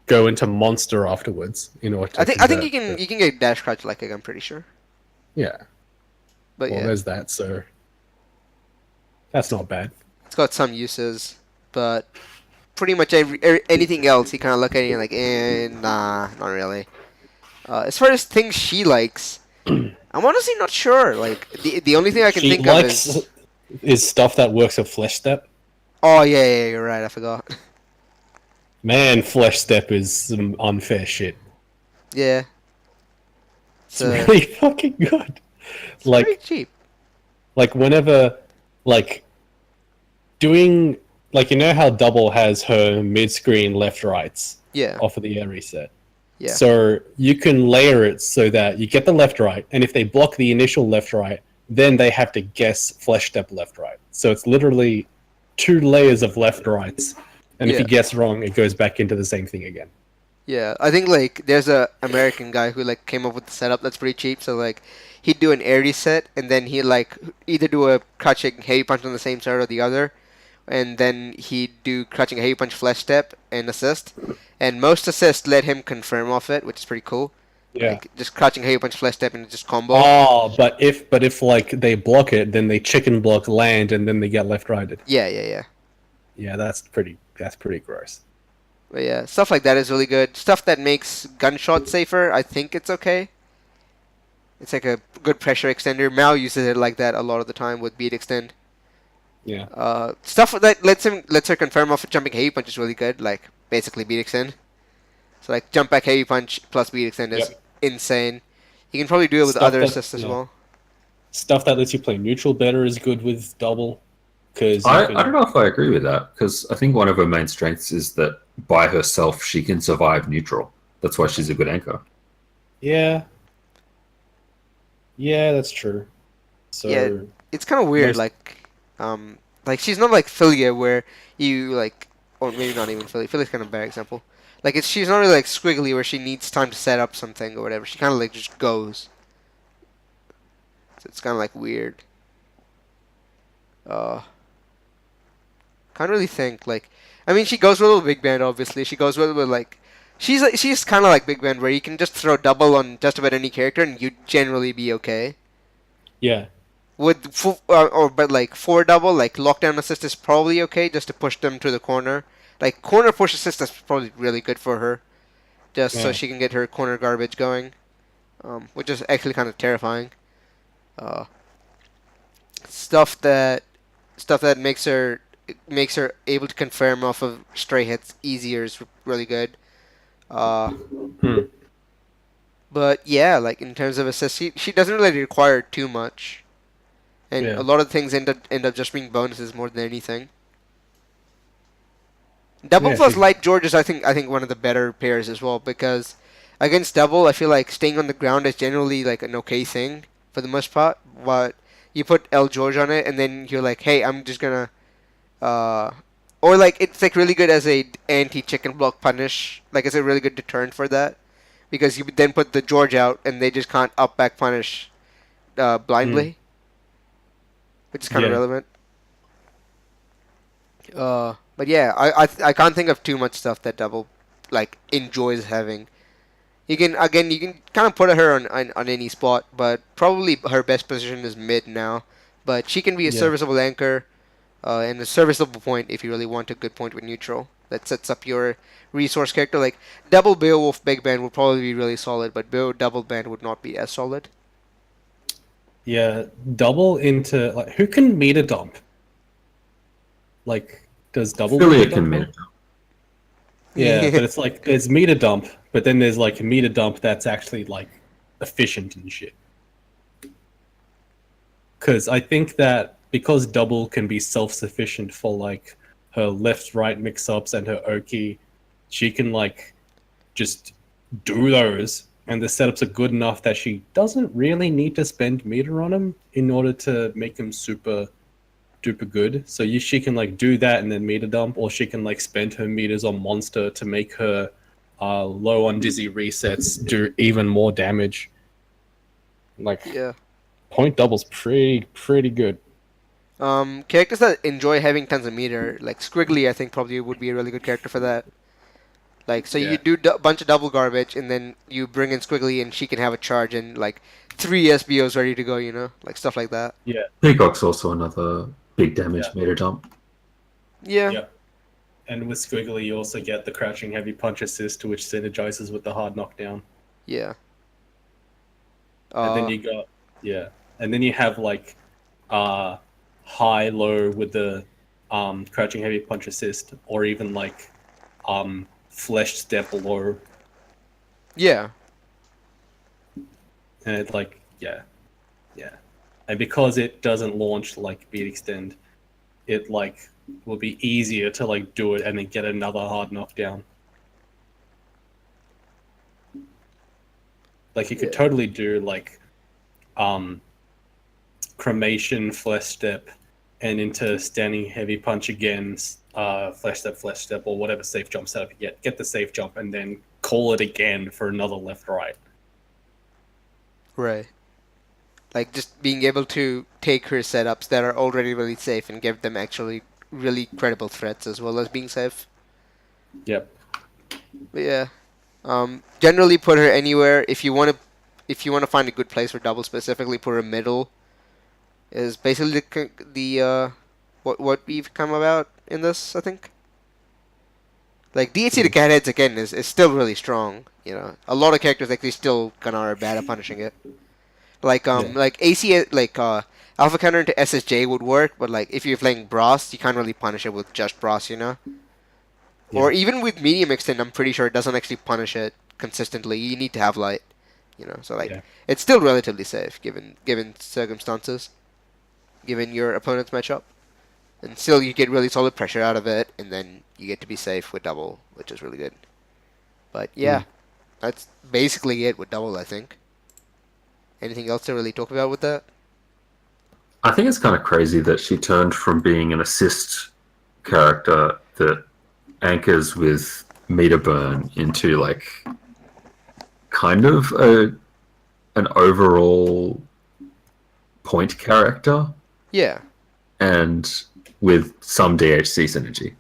go into monster afterwards in order to I think you can get dash crouch like I'm pretty sure. Yeah. But well, there's that, so that's not bad. It's got some uses, but pretty much anything else you kind of look at it and you're like, nah, not really. As far as things she likes, I'm honestly not sure. Like the only thing I can think of is stuff that works with Flesh Step. Oh yeah, you're right. I forgot. Man, Flesh Step is some unfair shit. Yeah. It's really fucking good. It's very cheap. Like whenever, like doing, like you know how Double has her mid-screen left-rights. Yeah. Off of the air reset. Yeah. So you can layer it so that you get the left-right, and if they block the initial left-right, then they have to guess Flesh Step left-right. So it's literally 2 layers of left-rights. And if you guess wrong, it goes back into the same thing again. Yeah, I think like there's a American guy who like came up with the setup that's pretty cheap. So like he'd do an air reset and then he'd like either do a crouching heavy punch on the same side or the other, and then he'd do crouching heavy punch flesh step and assist. And most assists let him confirm off it, which is pretty cool. Yeah. Like just crouching heavy punch flash step and just combo. Oh, but if like they block it, then they chicken block land, and then they get left righted. Yeah. Yeah, that's pretty gross. But yeah, stuff like that is really good. Stuff that makes gunshot safer, I think it's okay. It's like a good pressure extender. Mao uses it like that a lot of the time with beat extend. Yeah. Stuff that lets her confirm off a jumping heavy punch is really good. Like basically beat extend. So like jump back heavy punch plus beat extend is Yep. insane. You can probably do it with Stuff other that- assists as yeah. well. Stuff that lets you play neutral better is good with double, because I don't know if I agree with that because I think one of her main strengths is that by herself she can survive neutral. That's why she's a good anchor. Yeah. Yeah, that's true. So Yeah. It's kind of weird. Most- Like she's not like Philia where you like, or maybe not even Philia. Philia's kind of a bad example. Like she's not really like Squiggly where she needs time to set up something or whatever. She kind of like just goes. So it's kind of like weird. Can't really think. Like, I mean, she goes well with Big Band. Obviously, she goes well with like, she's kind of like Big Band where you can just throw double on just about any character and you'd generally be okay. yeah. But like 4 double, like lockdown assist is probably okay just to push them to the corner. Like corner push assist is probably really good for her, just so Yeah. she can get her corner garbage going, which is actually kind of terrifying. Uh, stuff that makes her able to confirm off of stray hits easier is really good. Uh, Hmm. but yeah, like in terms of assists, she doesn't really require too much. And Yeah. a lot of things end up just being bonuses more than anything. Double Yeah, plus she- Light George is I think one of the better pairs as well because against double I feel like staying on the ground is generally like an okay thing for the most part. But you put L George on it and then you're like, hey, I'm just gonna or like it's like really good as a anti chicken block punish. Like it's a really good deterrent for that because you would then put the George out and they just can't up back punish blindly. Which is kind of Yeah. relevant. But yeah, I can't think of too much stuff that double like enjoys having. You can kind of put her on any spot, but probably her best position is mid now. But she can be a Yeah. serviceable anchor, and a serviceable point if you really want a good point with neutral. That sets up your resource character. Like double Beowulf Big Band would probably be really solid, but double band would not be as solid. Yeah, double into like who can meter dump? Like does double Philia meter can dump? meter. Yeah, but it's like there's meter dump, but then there's like meter dump that's actually like efficient and shit. Because I think that because double can be self-sufficient for like her left-right mix-ups and her Oki, she can like just do those, and the setups are good enough that she doesn't really need to spend meter on them in order to make them super duper good. So she can like do that and then meter dump, or she can like spend her meters on monster to make her low on dizzy resets do even more damage. Like Yeah. point double's pretty good. Characters that enjoy having tons of meter, like Squiggly, I think probably would be a really good character for that. Like, so Yeah. you do a bunch of double garbage, and then you bring in Squiggly, and she can have a charge and like 3 SBOs ready to go, like stuff like that. Yeah. Peacock's also another big damage Yeah. meter dump. Yeah. Yep. And with Squiggly, you also get the crouching heavy punch assist, which synergizes with the hard knockdown. Yeah. And then you got and then you have like high low with the crouching heavy punch assist, or even like flesh step low, yeah. and it's like yeah, and because it doesn't launch like beat extend, it like will be easier to like do it and then get another hard knockdown. Like you could Yeah. totally do like cremation flesh step and into standing heavy punch again, flesh step, or whatever safe jump setup you get the safe jump and then call it again for another left right. Right. Like just being able to take her setups that are already really safe and give them actually really credible threats as well as being safe. Yep. But yeah. Generally, put her anywhere. If you want to find a good place for double, specifically, put her middle. Is basically what we've come about in this, I think. Like DHC to Catheads again is still really strong. A lot of characters like they still kind of are bad at punishing it. Yeah. Like AC Alpha counter into SSJ would work, but like if you're playing Brass, you can't really punish it with just Brass. Yeah. Or even with medium extend, I'm pretty sure it doesn't actually punish it consistently. You need to have light. So like Yeah. it's still relatively safe given circumstances, given your opponent's matchup. And still, you get really solid pressure out of it, and then you get to be safe with double, which is really good. But yeah, Mm. that's basically it with double, I think. Anything else to really talk about with that? I think it's kind of crazy that she turned from being an assist character that anchors with meter burn into like kind of an overall point character Yeah, and with some DHC synergy.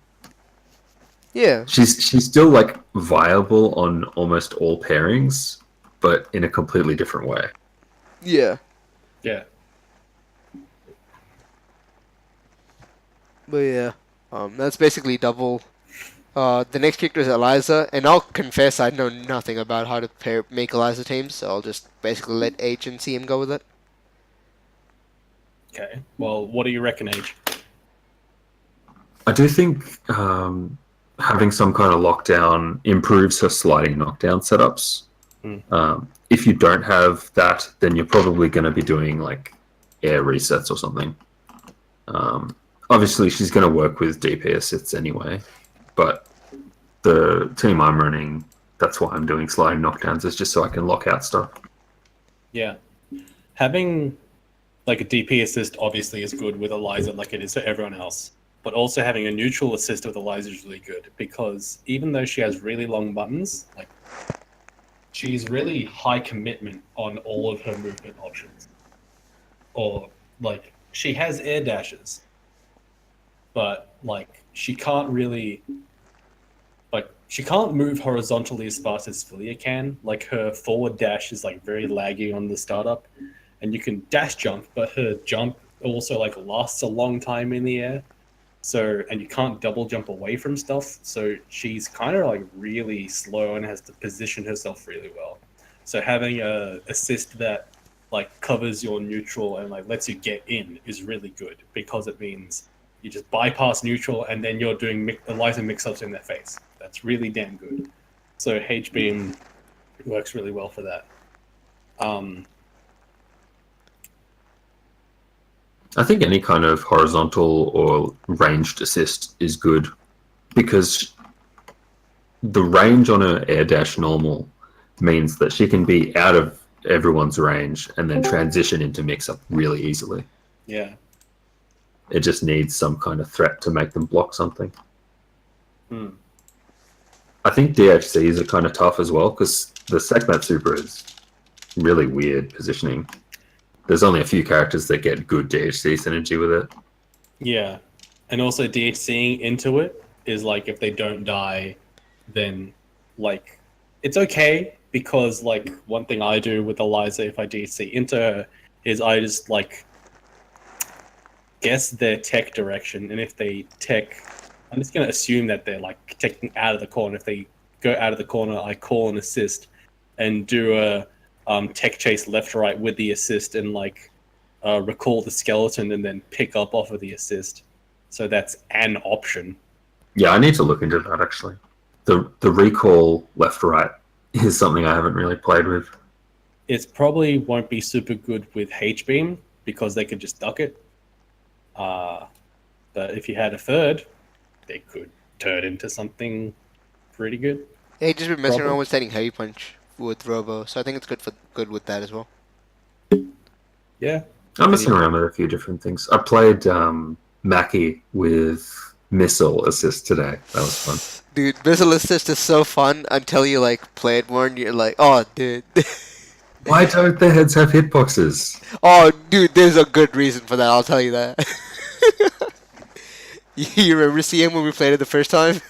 yeah, She's still like viable on almost all pairings, but in a completely different way. yeah. Yeah. But yeah, that's basically double. The next character is Eliza, and I'll confess I know nothing about how to make Eliza teams, so I'll just basically let H and CM go with it. Okay. Well, what do you reckon, Age? I do think having some kind of lockdown improves her sliding knockdown setups. If you don't have that, then you're probably going to be doing like air resets or something. Obviously, she's going to work with DP assists anyway, but the team I'm running, that's why I'm doing sliding knockdowns, is just so I can lock out stuff. Yeah. Having like a DP assist obviously is good with Eliza like it is for everyone else. But also having a neutral assist with Eliza is really good because even though she has really long buttons, like she's really high commitment on all of her movement options. Or like she has air dashes, but like she can't really she can't move horizontally as fast as Filia can. Like her forward dash is like very laggy on the startup, and you can dash jump, but her jump also like lasts a long time in the air. So and you can't double jump away from stuff. So she's kind of like really slow and has to position herself really well. So having a assist that like covers your neutral and like lets you get in is really good because it means you just bypass neutral and then you're doing Eliza mix-ups in their face. That's really damn good. So H-Beam works really well for that. I think any kind of horizontal or ranged assist is good because the range on an air dash normal means that she can be out of everyone's range and then transition into mix-up really easily. Yeah. It just needs some kind of threat to make them block something. I think DHCs are kind of tough as well because the Sekhmet Super is really weird positioning. There's only a few characters that get good DHC synergy with it. Yeah. And also DHCing into it is like if they don't die, then like it's okay because like one thing I do with Eliza if I DHC into her is I just like guess their tech direction, and if they tech, I'm just going to assume that they're like teching out of the corner. If they go out of the corner, I call an assist and do a tech chase left right with the assist and like recall the skeleton and then pick up off of the assist. So that's an option. Yeah, I need to look into that actually. The recall left right is something I haven't really played with. It probably won't be super good with H-Beam because they could just duck it. But if you had a third, they could turn into something pretty good. Yeah, he just been messing Probably. around with setting heavy punch with Robo, so I think it's good with that as well. Yeah. I'm messing around with a few different things. I played Mackie with missile assist today. That was fun. Dude, missile assist is so fun until you like play it more and you're like, oh, dude. Why don't their heads have hitboxes? Oh, dude, there's a good reason for that. I'll tell you that. You remember CM when we played it the first time?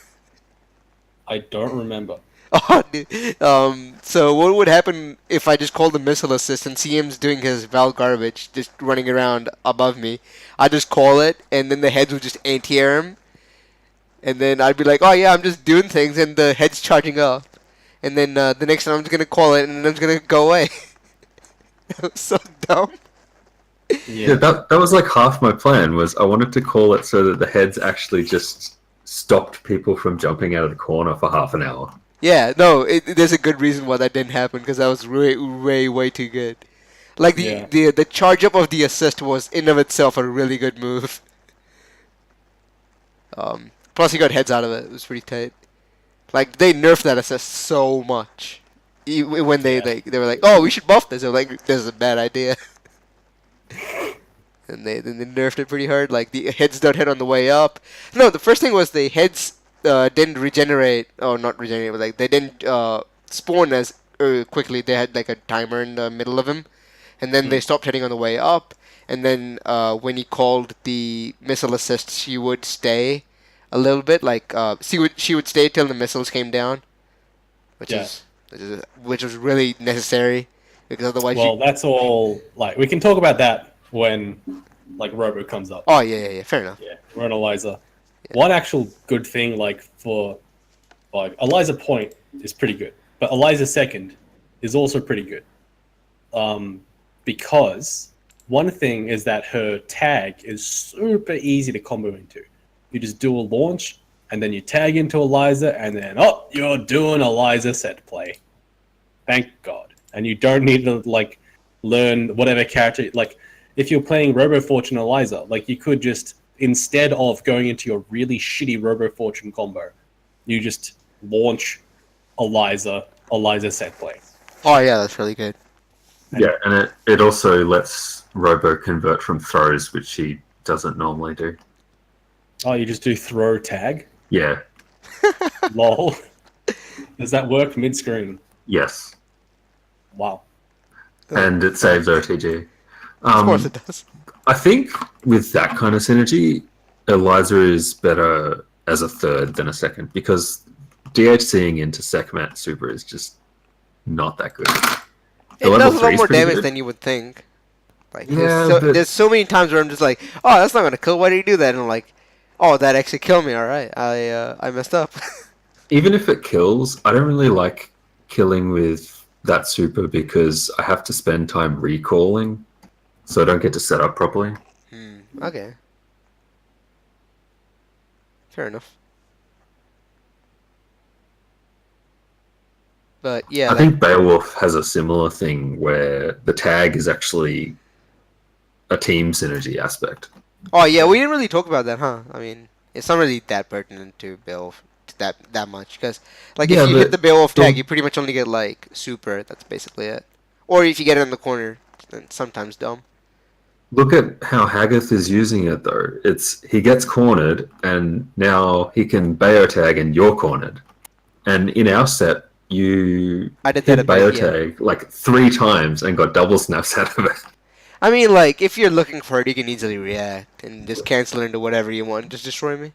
I don't remember. Oh, so what would happen if I just called the missile assist and CM's doing his Val garbage, just running around above me? I just call it, and then the heads would just anti-air him, and then I'd be like, oh yeah, I'm just doing things, and the head's charging up. And then the next time I'm just gonna call it, and then I'm just gonna go away. That was so dumb. Yeah, that was like half my plan. Was I wanted to call it so that the heads actually just stopped people from jumping out of the corner for half an hour. Yeah, no, there's a good reason why that didn't happen because that was way too good. Like the charge up of the assist was in of itself a really good move. Plus he got heads out of it. It was pretty tight. Like they nerfed that assist so much. When they were like, oh, we should buff this. They were like, this is a bad idea. And they nerfed it pretty hard. Like the heads don't hit on the way up. No, the first thing was the heads didn't regenerate. Oh, not regenerate. But like they didn't spawn as quickly. They had like a timer in the middle of them, and then they stopped hitting on the way up. And then when he called the missile assist, she would stay a little bit. Like she would stay till the missiles came down, which was really necessary because otherwise. Well, that's all. Like we can talk about that when like Robo comes up. Oh yeah, fair enough. Yeah, we're on Eliza. Yeah. One actual good thing, like for like Eliza Point is pretty good, but Eliza Second is also pretty good. Because one thing is that her tag is super easy to combo into. You just do a launch, and then you tag into Eliza, and then you're doing Eliza set play. Thank God. And you don't need to like learn whatever character. Like if you're playing Robo Fortune Eliza, like you could just instead of going into your really shitty Robo Fortune combo, you just launch Eliza set play. Oh yeah, that's really good. Yeah, and it also lets Robo convert from throws, which he doesn't normally do. Oh, you just do throw tag? Yeah. Lol. Does that work mid-screen? Yes. Wow. And it saves OTG. Of course it does. I think with that kind of synergy, Eliza is better as a third than a second because DHCing into Sekhmet Super is just not that good. It does a lot more damage than you would think. Like, there's so many times where I'm just like, oh, that's not gonna kill. Why did you do that? And I'm like, oh, that actually killed me. All right, I messed up. Even if it kills, I don't really like killing with that super because I have to spend time recalling, so I don't get to set up properly. Okay. Fair enough. But yeah, I think Beowulf has a similar thing where the tag is actually a team synergy aspect. Oh yeah, we didn't really talk about that, huh? I mean, it's not really that pertinent to Beowulf that much because, like, if you hit the Beowulf tag, you pretty much only get like super. That's basically it. Or if you get it in the corner, then sometimes dumb. Look at how Haggarth is using it though. He gets cornered, and now he can Bayo tag, and you're cornered. And in our set, you hit Bayo tag like 3 times and got double snaps out of it. I mean, like, if you're looking for it, you can easily react and just cancel it into whatever you want. Just destroy me.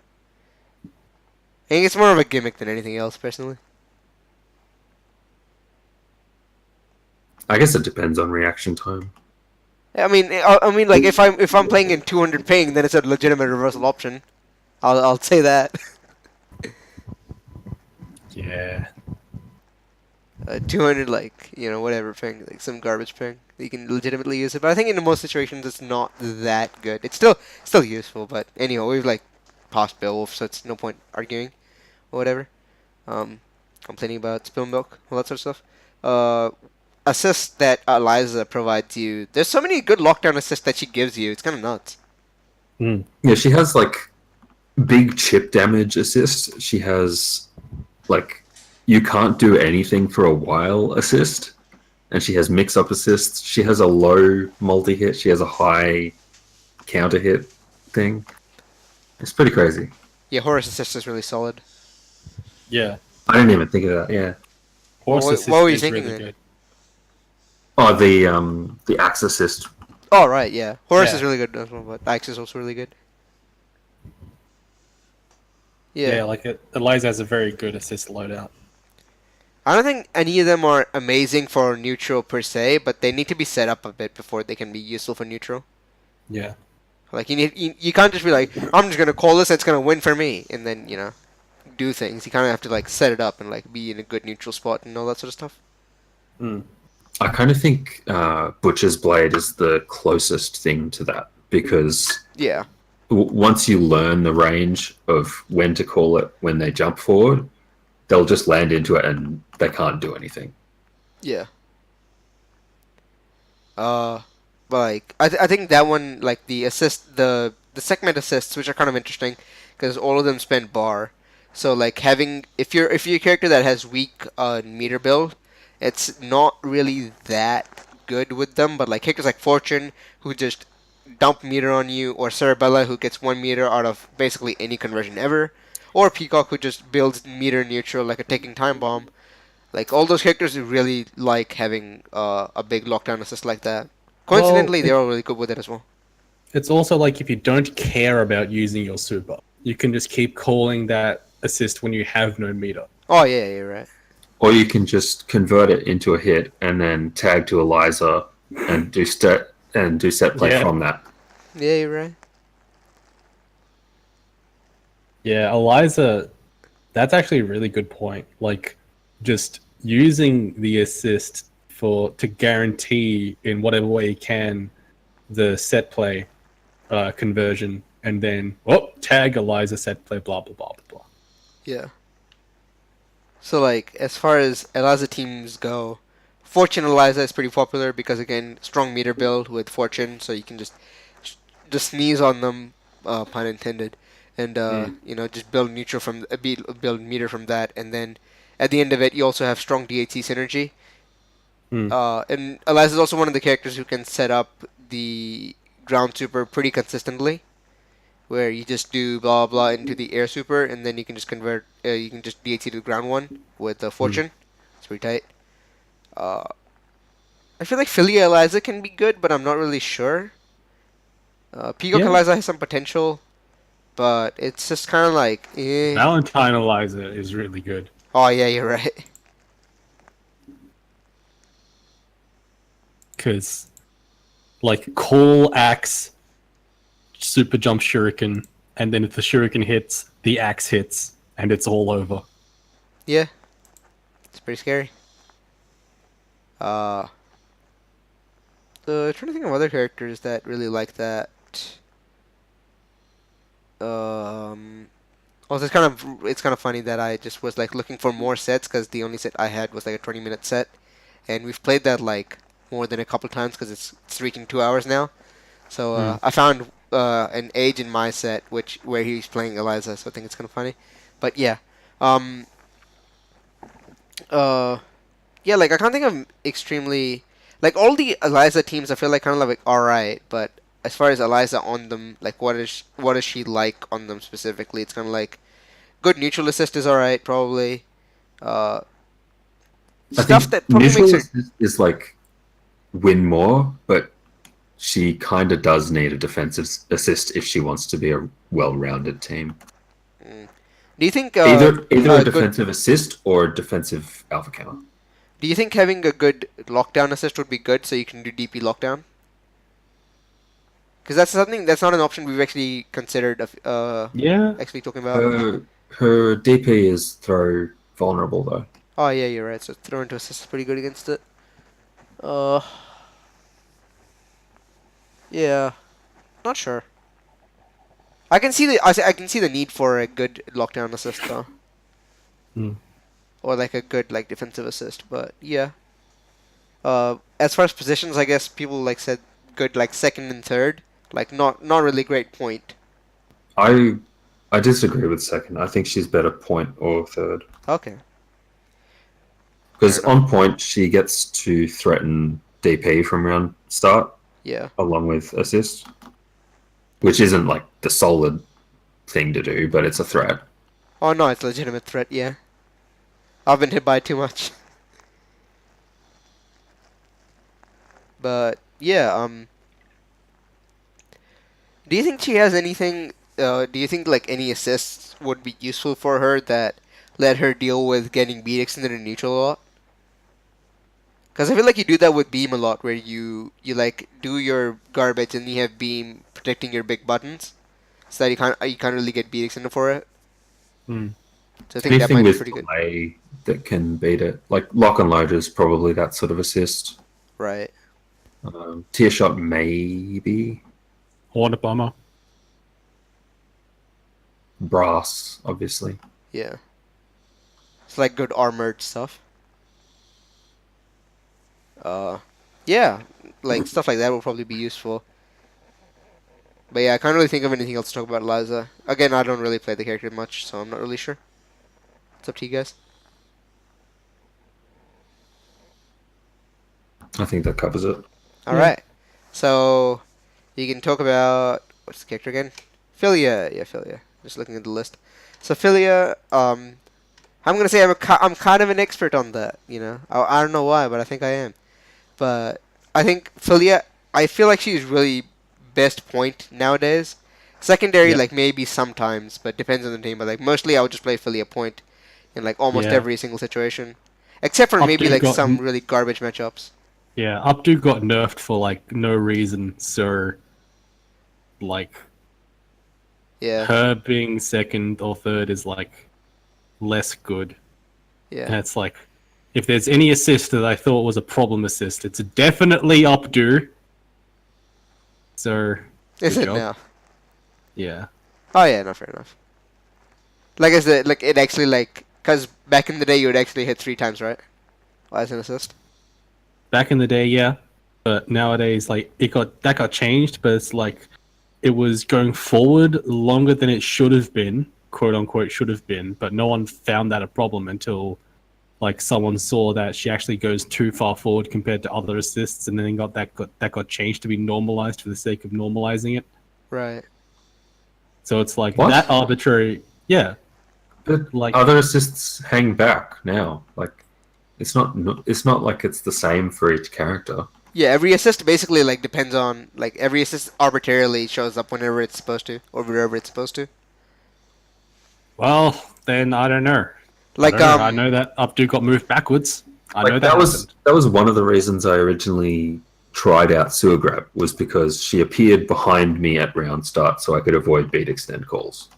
I think it's more of a gimmick than anything else, personally. I guess it depends on reaction time. I mean, like, if I'm playing in 200 ping, then it's a legitimate reversal option. I'll say that. Yeah. 200, like, whatever ping, like some garbage ping. You can legitimately use it, but I think in most situations it's not that good. It's still useful, but anyhow, we've like passed Beowulf, so it's no point arguing or whatever. Complaining about spill milk, all that sort of stuff. Assists that Eliza provides you. There's so many good lockdown assists that she gives you. It's kind of nuts. Yeah, she has like big chip damage assists. She has like you can't do anything for a while assist. And she has mix-up assists. She has a low multi-hit. She has a high counter-hit thing. It's pretty crazy. Yeah, Horus assist is really solid. Yeah. I didn't even think of that, yeah. Horus assist what were you is thinking really then? good. Oh, the axe assist. Oh, right, yeah. Horus is really good as well, but Axe is also really good. Yeah, like Eliza has a very good assist loadout. I don't think any of them are amazing for neutral per se, but they need to be set up a bit before they can be useful for neutral. Yeah. Like you can't just be like, I'm just gonna call this, it's gonna win for me, and then do things. You kind of have to like set it up and like be in a good neutral spot and all that sort of stuff. Mm. I kind of think Butcher's Blade is the closest thing to that because Yeah, once you learn the range of when to call it when they jump forward, they'll just land into it and they can't do anything. yeah. But like I think that one like the segment assists, which are kind of interesting because all of them spend bar. So like having if you're a character that has weak meter build, it's not really that good with them. But like characters like Fortune who just dump meter on you, or Cerebella who gets 1 meter out of basically any conversion ever, or Peacock who just builds meter neutral like a ticking time bomb. Like all those characters who really like having a big lockdown assist like that. Well, Coincidentally, they're all really good with it as well. it's also like if you don't care about using your super, you can just keep calling that assist when you have no meter. Oh yeah, you're right. Or you can just convert it into a hit and then tag to Eliza and do set play Yeah. from that. Yeah, you're right. Yeah, Eliza, that's actually a really good point. Like, just using the assist to guarantee in whatever way you can the set play conversion, and then tag Eliza set play, blah blah blah blah blah. Yeah. So like as far as Eliza teams go, Fortune Eliza is pretty popular because again, strong meter build with Fortune, so you can just sneeze on them, pun intended, and just build neutral from build meter from that, and then at the end of it, you also have strong DHC synergy. Hmm. And Eliza is also one of the characters who can set up the ground super pretty consistently, where you just do blah blah into the air super, and then you can just convert. You can just DHC to the ground one with the Fortune. It's pretty tight. Uh, I feel like Philly Eliza can be good, but I'm not really sure. Peacock Yeah. Eliza has some potential, but it's just kind of like, eh. Valentine Eliza is really good. Oh yeah, you're right. Because, like, call axe, super jump shuriken, and then if the shuriken hits, the axe hits, and it's all over. Yeah, it's pretty scary. Trying to think of other characters that really like that. Also, it's kind of funny that I just was like looking for more sets because the only set I had was like a 20-minute set, and we've played that like more than a couple times because it's reaching 2 hours now. So I found an age in my set where he's playing Eliza, so I think it's kind of funny. But yeah, um, yeah, like I can't think of extremely like all the Eliza teams. I feel like kind of like all right, but as far as Eliza on them, like what is she like on them specifically? It's kind of like good neutral assist is all right, probably. Uh, I Stuff think that probably neutral makes her. is like win more, but she kind of does need a defensive assist if she wants to be a well-rounded team. Do you think Either a good? defensive assist or a defensive alpha counter. Do you think having a good lockdown assist would be good so you can do DP lockdown? Because that's not an option we've actually considered. Yeah. Actually talking about. Her DP is throw vulnerable though. Oh yeah, you're right. So throw into assist is pretty good against it. Uh, yeah, not sure. I can see the need for a good lockdown assist though, Hmm. or like a good like defensive assist. But yeah. As far as positions, I guess people like said good like second and third, like not really great point. I disagree with second. I think she's better point or third. Okay. Because Fair enough. on point she gets to threaten DP from round start Yeah. along with assist. Which isn't like the solid thing to do, but it's a threat. Oh no, it's a legitimate threat. Yeah. I've been hit by it too much. But yeah. Do you think she has anything? Do you think like any assists would be useful for her that let her deal with getting beat extended and neutral a lot. Because I feel like you do that with Beam a lot, where you like do your garbage and you have Beam protecting your big buttons, so that you can't really get beat extended for it. Hmm. So I think that Anything might be with pretty good. delay that can beat it, like lock and load is probably that sort of assist. Right. Tear shot maybe. Hornet bomber. Brass, obviously. Yeah. It's like good armored stuff. Uh, yeah, like stuff like that will probably be useful. But yeah, I can't really think of anything else to talk about Liza. Again, I don't really play the character much, so I'm not really sure. It's up to you guys. I think that covers it. All Yeah. right. So you can talk about what's the character again? Philia. Yeah, Philia. Just looking at the list. So Philia, I'm gonna say I'm kind of an expert on that. You know, I don't know why, but I think I am. But I think Philia, I feel like she's really best point nowadays. Secondary, Yep. like maybe sometimes, but depends on the team. But like mostly, I would just play Philia point in like almost Yeah. every single situation, except for maybe Updo like got some really garbage matchups. Yeah, Updo got nerfed for like no reason, so like Yeah, her being second or third is like less good. And yeah. it's like if there's any assist that I thought was a problem assist, it's definitely Updo. So Is good it job. now? Yeah. Oh yeah, no, fair enough. Like is it like it actually like because back in the day you would actually hit 3 times, right? As an assist. Back in the day, yeah. But nowadays like that got changed, but it's like it was going forward longer than it should have been, quote unquote should have been, but no one found that a problem until like someone saw that she actually goes too far forward compared to other assists, and then that got changed to be normalized for the sake of normalizing it. Right. So it's like What? that arbitrary, yeah. But Like other assists hang back now. Like it's not like it's the same for each character. Yeah, every assist basically like depends on like every assist arbitrarily shows up whenever it's supposed to or wherever it's supposed to. well, then I don't know. Like I know that Updo got moved backwards. I know Like that happened. that was one of the reasons I originally tried out Sewer Grab was because she appeared behind me at round start, so I could avoid beat extend calls.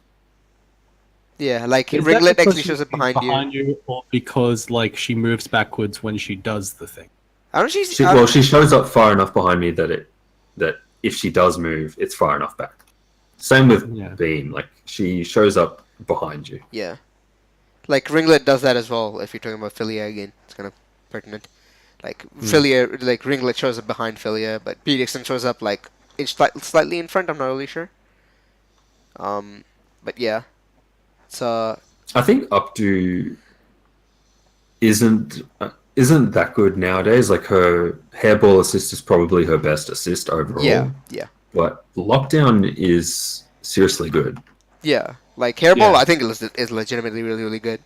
yeah, like Is that Ringlet because actually she shows up moves behind you. or because like she moves backwards when she does the thing? I don't. She shows up far enough behind me that if she does move, it's far enough back. Same with Yeah. Beam. Like she shows up behind you. Yeah, like Ringlet does that as well. If you're talking about Philia again, it's kind of pertinent. Like Philia, like Ringlet shows up behind Philia, but Dixon shows up like slightly in front. I'm not really sure. But yeah, so I think Updo isn't that good nowadays. Like her hairball assist is probably her best assist overall. yeah. But lockdown is seriously good. Yeah, like Hairball, Yeah. I think is legitimately really good.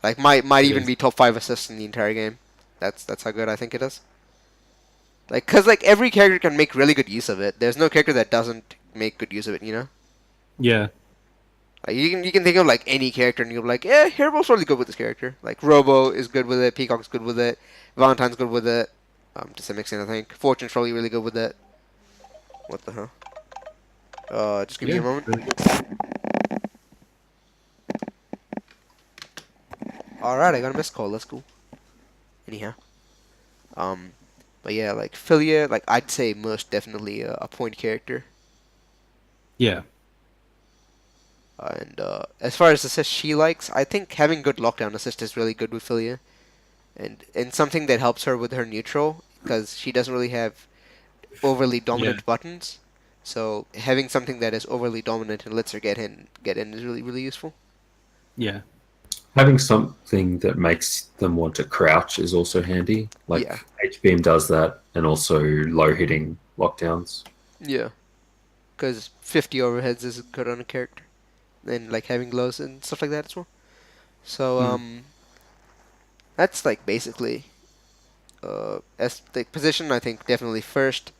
Like might It even is. be top 5 assists in the entire game. That's how good I think it is. Like, cause like every character can make really good use of it. There's no character that doesn't make good use of it. You know, Yeah. like you can think of like any character and you're like, yeah, Hairball's really good with this character. Like Robo is good with it, Peacock's good with it, Valentine's good with it. To some extent, I think Fortune's probably really good with it. What the hell? Just give me a moment. Alright, I got a missed call. Let's go. Anyhow. But yeah, like Philia, like I'd say most definitely a point character. Yeah. And as far as assist she likes, I think having good lockdown assist is really good with Philia. And something that helps her with her neutral, because she doesn't really have overly dominant buttons. So having something that is overly dominant and lets her get in is really useful. Yeah. Having something that makes them want to crouch is also handy. Like Yeah. HBM does that, and also low hitting lockdowns. Yeah. Because 50 overheads is good on a character. And like having lows and stuff like that as well. So that's like basically as the position. I think definitely first.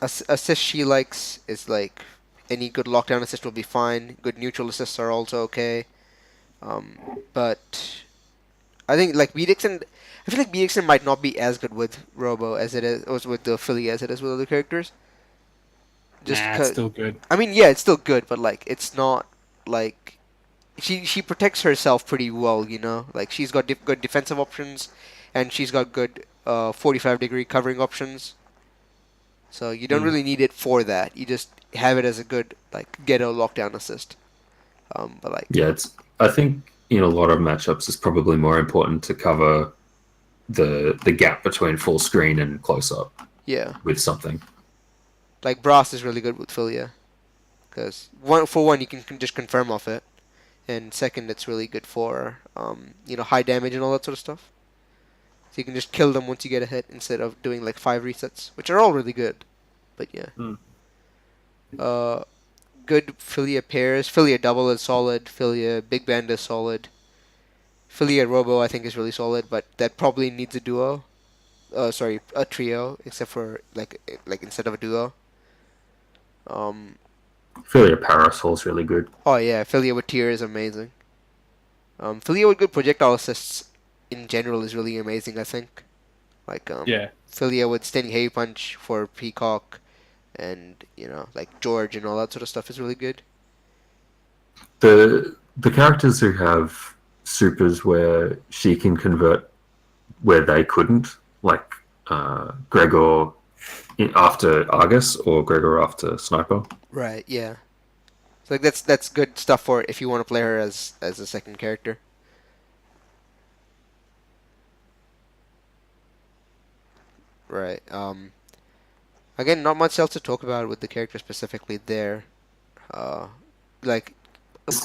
Assist she likes is like any good lockdown assist will be fine. Good neutral assists are also okay. But I think like BDixon, I feel like BDixon might not be as good with Robo as it is, or with the Philly as it is with other characters. Just Nah, it's because, still good. I mean, yeah, it's still good, but like it's not like she protects herself pretty well, you know. Like she's got good defensive options, and she's got good 45-degree covering options. So you don't Mm. really need it for that. You just have it as a good like get a lockdown assist. But like Yeah, it's. I think in a lot of matchups, it's probably more important to cover the gap between full screen and close up yeah, with something. like Brass is really good with Philia because one you can just confirm off it, and second it's really good for high damage and all that sort of stuff. So you can just kill them once you get a hit instead of doing like 5 resets, which are all really good. But yeah. Mm. Uh, Good Philia pairs. Philia double is solid. Philia big band is solid. Philia Robo I think is really solid, but that probably needs a duo. Sorry, a trio, except for like instead of a duo. Um, Philia Parasol is really good. oh yeah, Philia with tier is amazing. Philia with good projectile assists in general is really amazing. I think like Yeah. Philia with standing heavy punch for Peacock, and like George and all that sort of stuff is really good. The characters who have supers where she can convert where they couldn't, like Gregor after Argus or Gregor after Sniper. Right. Yeah. So like that's good stuff for if you want to play her as a second character. Right. Again, not much else to talk about with the character specifically there. Uh, like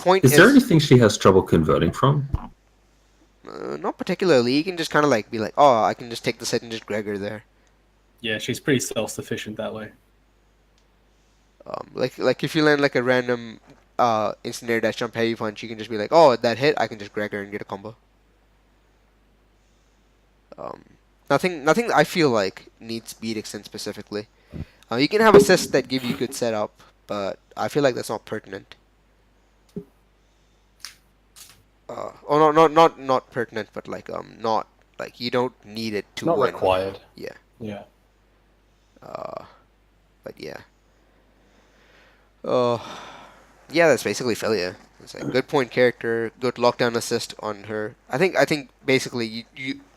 point Is there is anything she has trouble converting from? not particularly. You can just kind of like be like, oh, I can just take the set and just Gregor there. Yeah, she's pretty self-sufficient that way. Like if you land like a random instant air dash jump heavy punch, you can just be like, oh, that hit, I can just Gregor and get a combo. Um, nothing I feel like needs speed extend specifically. You can have assists that give you good setup, but I feel like that's not pertinent. Oh no, not pertinent, but like not like you don't need it to Not win. required. Yeah. Yeah. Uh, but yeah. Uh, yeah, that's basically Philia. It's like good point character, good lockdown assist on her. I think basically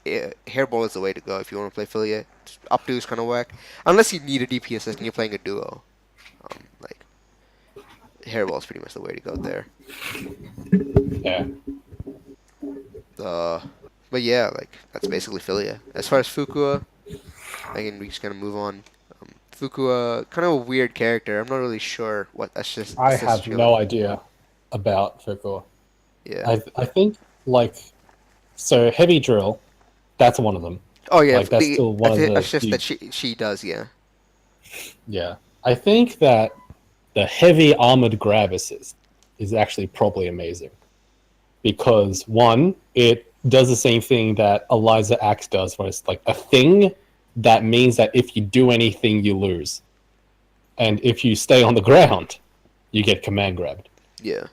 hairball is the way to go if you want to play Philia. Up to is kind of whack, unless you need a DP assist and you're playing a duo. Like hairball is pretty much the way to go there. Yeah. Uh, but yeah, like that's basically Philia. As far as Fukua, again we just gonna move on. Fukua, kind of a weird character. I'm not really sure what I assist have no idea about Fuku. Yeah. I think like so heavy drill, that's one of them. Oh yeah, Like that's still one of the assist that she does. Yeah. yeah. I think that the heavy armored grab assist is actually probably amazing. Because one, it does the same thing that Eliza Axe does, where it's like a thing that means that if you do anything, you lose. And if you stay on the ground, you get command grabbed. Yeah.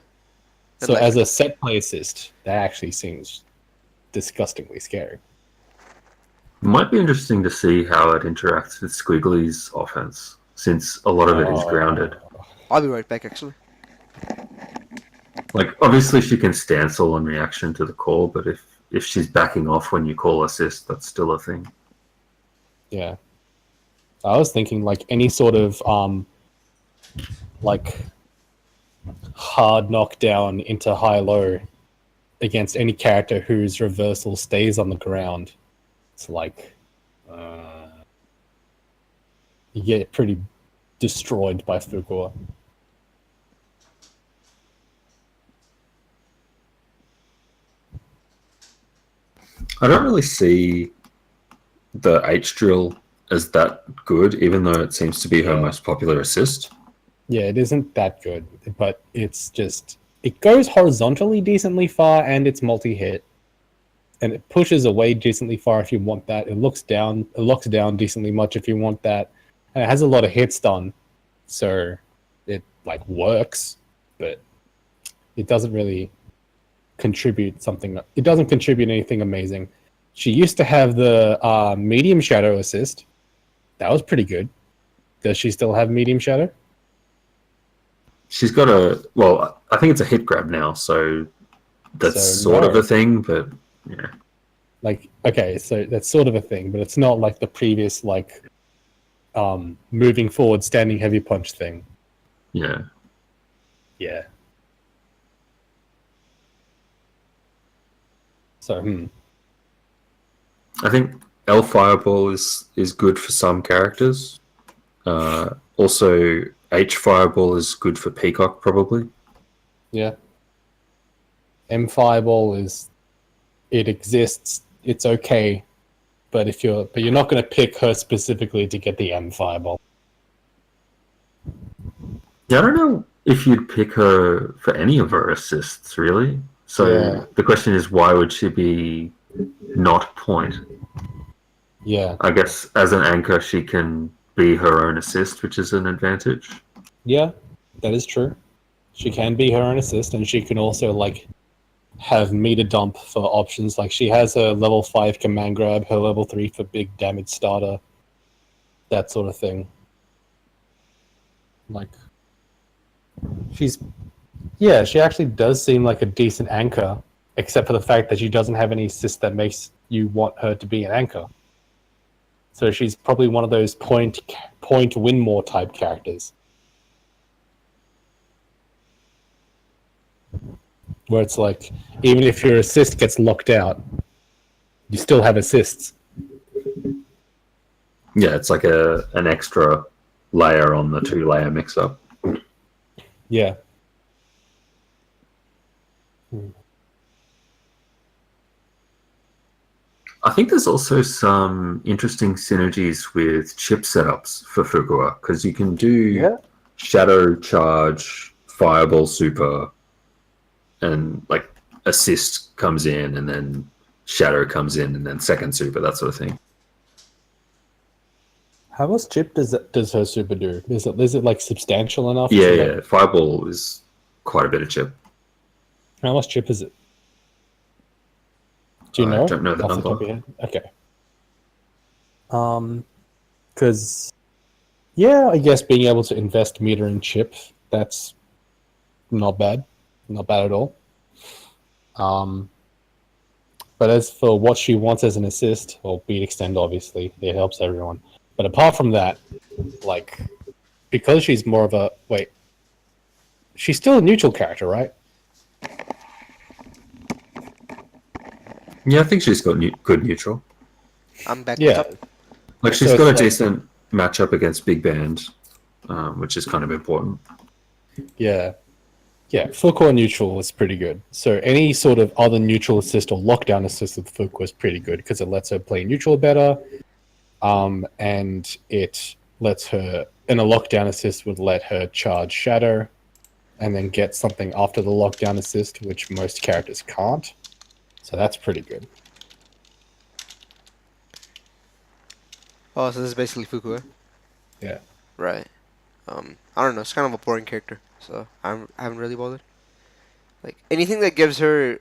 And So like, as a set play assist, that actually seems disgustingly scary. It might be interesting to see how it interacts with Squiggly's offense, since a lot of it is grounded. I'll be right back. Actually. Like, obviously she can stancel in reaction to the call, but if she's backing off when you call assist, that's still a thing. Yeah. I was thinking like any sort of like hard knockdown into high-low against any character whose reversal stays on the ground. It's like you get pretty destroyed by Fukua. I don't really see the H drill as that good, even though it seems to be her most popular assist. Yeah, it isn't that good, but it's just it goes horizontally decently far and it's multi-hit. And it pushes away decently far if you want that. It looks down decently much if you want that. And it has a lot of hits done. So it like works, but it doesn't really contribute something. It doesn't contribute anything amazing. She used to have the medium shadow assist. That was pretty good. Does she still have medium shadow? She's got well, I think it's a hit grab now, so that's So, sort of no. a thing, but yeah. Like, okay, so that's sort of a thing, but it's not like the previous, like, moving forward, standing heavy punch thing. Yeah. Yeah. So, I think L Fireball is good for some characters. Also, H Fireball is good for Peacock, probably. yeah. M Fireball it exists, it's okay, but you're not going to pick her specifically to get the M Fireball. Yeah, I don't know if you'd pick her for any of her assists, really. So Yeah. the question is, why would she be not point? Yeah. I guess as an anchor, she can be her own assist, which is an advantage. Yeah, that is true. She can be her own assist, and she can also, like, have meter dump for options. Like, she has her level 5 command grab, her level 3 for big damage starter, that sort of thing. Like, she actually does seem like a decent anchor, except for the fact that she doesn't have any assist that makes you want her to be an anchor. So she's probably one of those point win more type characters. Where it's like, even if your assist gets locked out, you still have assists. Yeah, it's like an extra layer on the 2-layer mix-up. Yeah. I think there's also some interesting synergies with chip setups for Fukua, because you can do Shadow Charge, Fireball Super, and like assist comes in, and then Shadow comes in, and then second Super, that sort of thing. How much chip does her super do? Is it like substantial enough? Yeah. Fireball is quite a bit of chip. How much chip is it? Do you know? I don't know the off the top number. of your head? Okay. Because, yeah, I guess being able to invest meter in chip, that's not bad. Not bad at all. But as for what she wants as an assist, well, beat extend, obviously, it helps everyone. But apart from that, like, because she's more of a... Wait. She's still a neutral character, right? Yeah, I think she's got good neutral. I'm back. Yeah. What's up? Like, she's So got a it's like- decent matchup against Big Band, which is kind of important. Yeah. Yeah, Fukua neutral is pretty good. So any sort of other neutral assist or lockdown assist with Fukua is pretty good because it lets her play neutral better. And it lets her... And a lockdown assist would let her charge Shadow and then get something after the lockdown assist, which most characters can't. So that's pretty good. Oh, so this is basically Fukua. Yeah. Right. I don't know. It's kind of a boring character, so I haven't really bothered. Like anything that gives her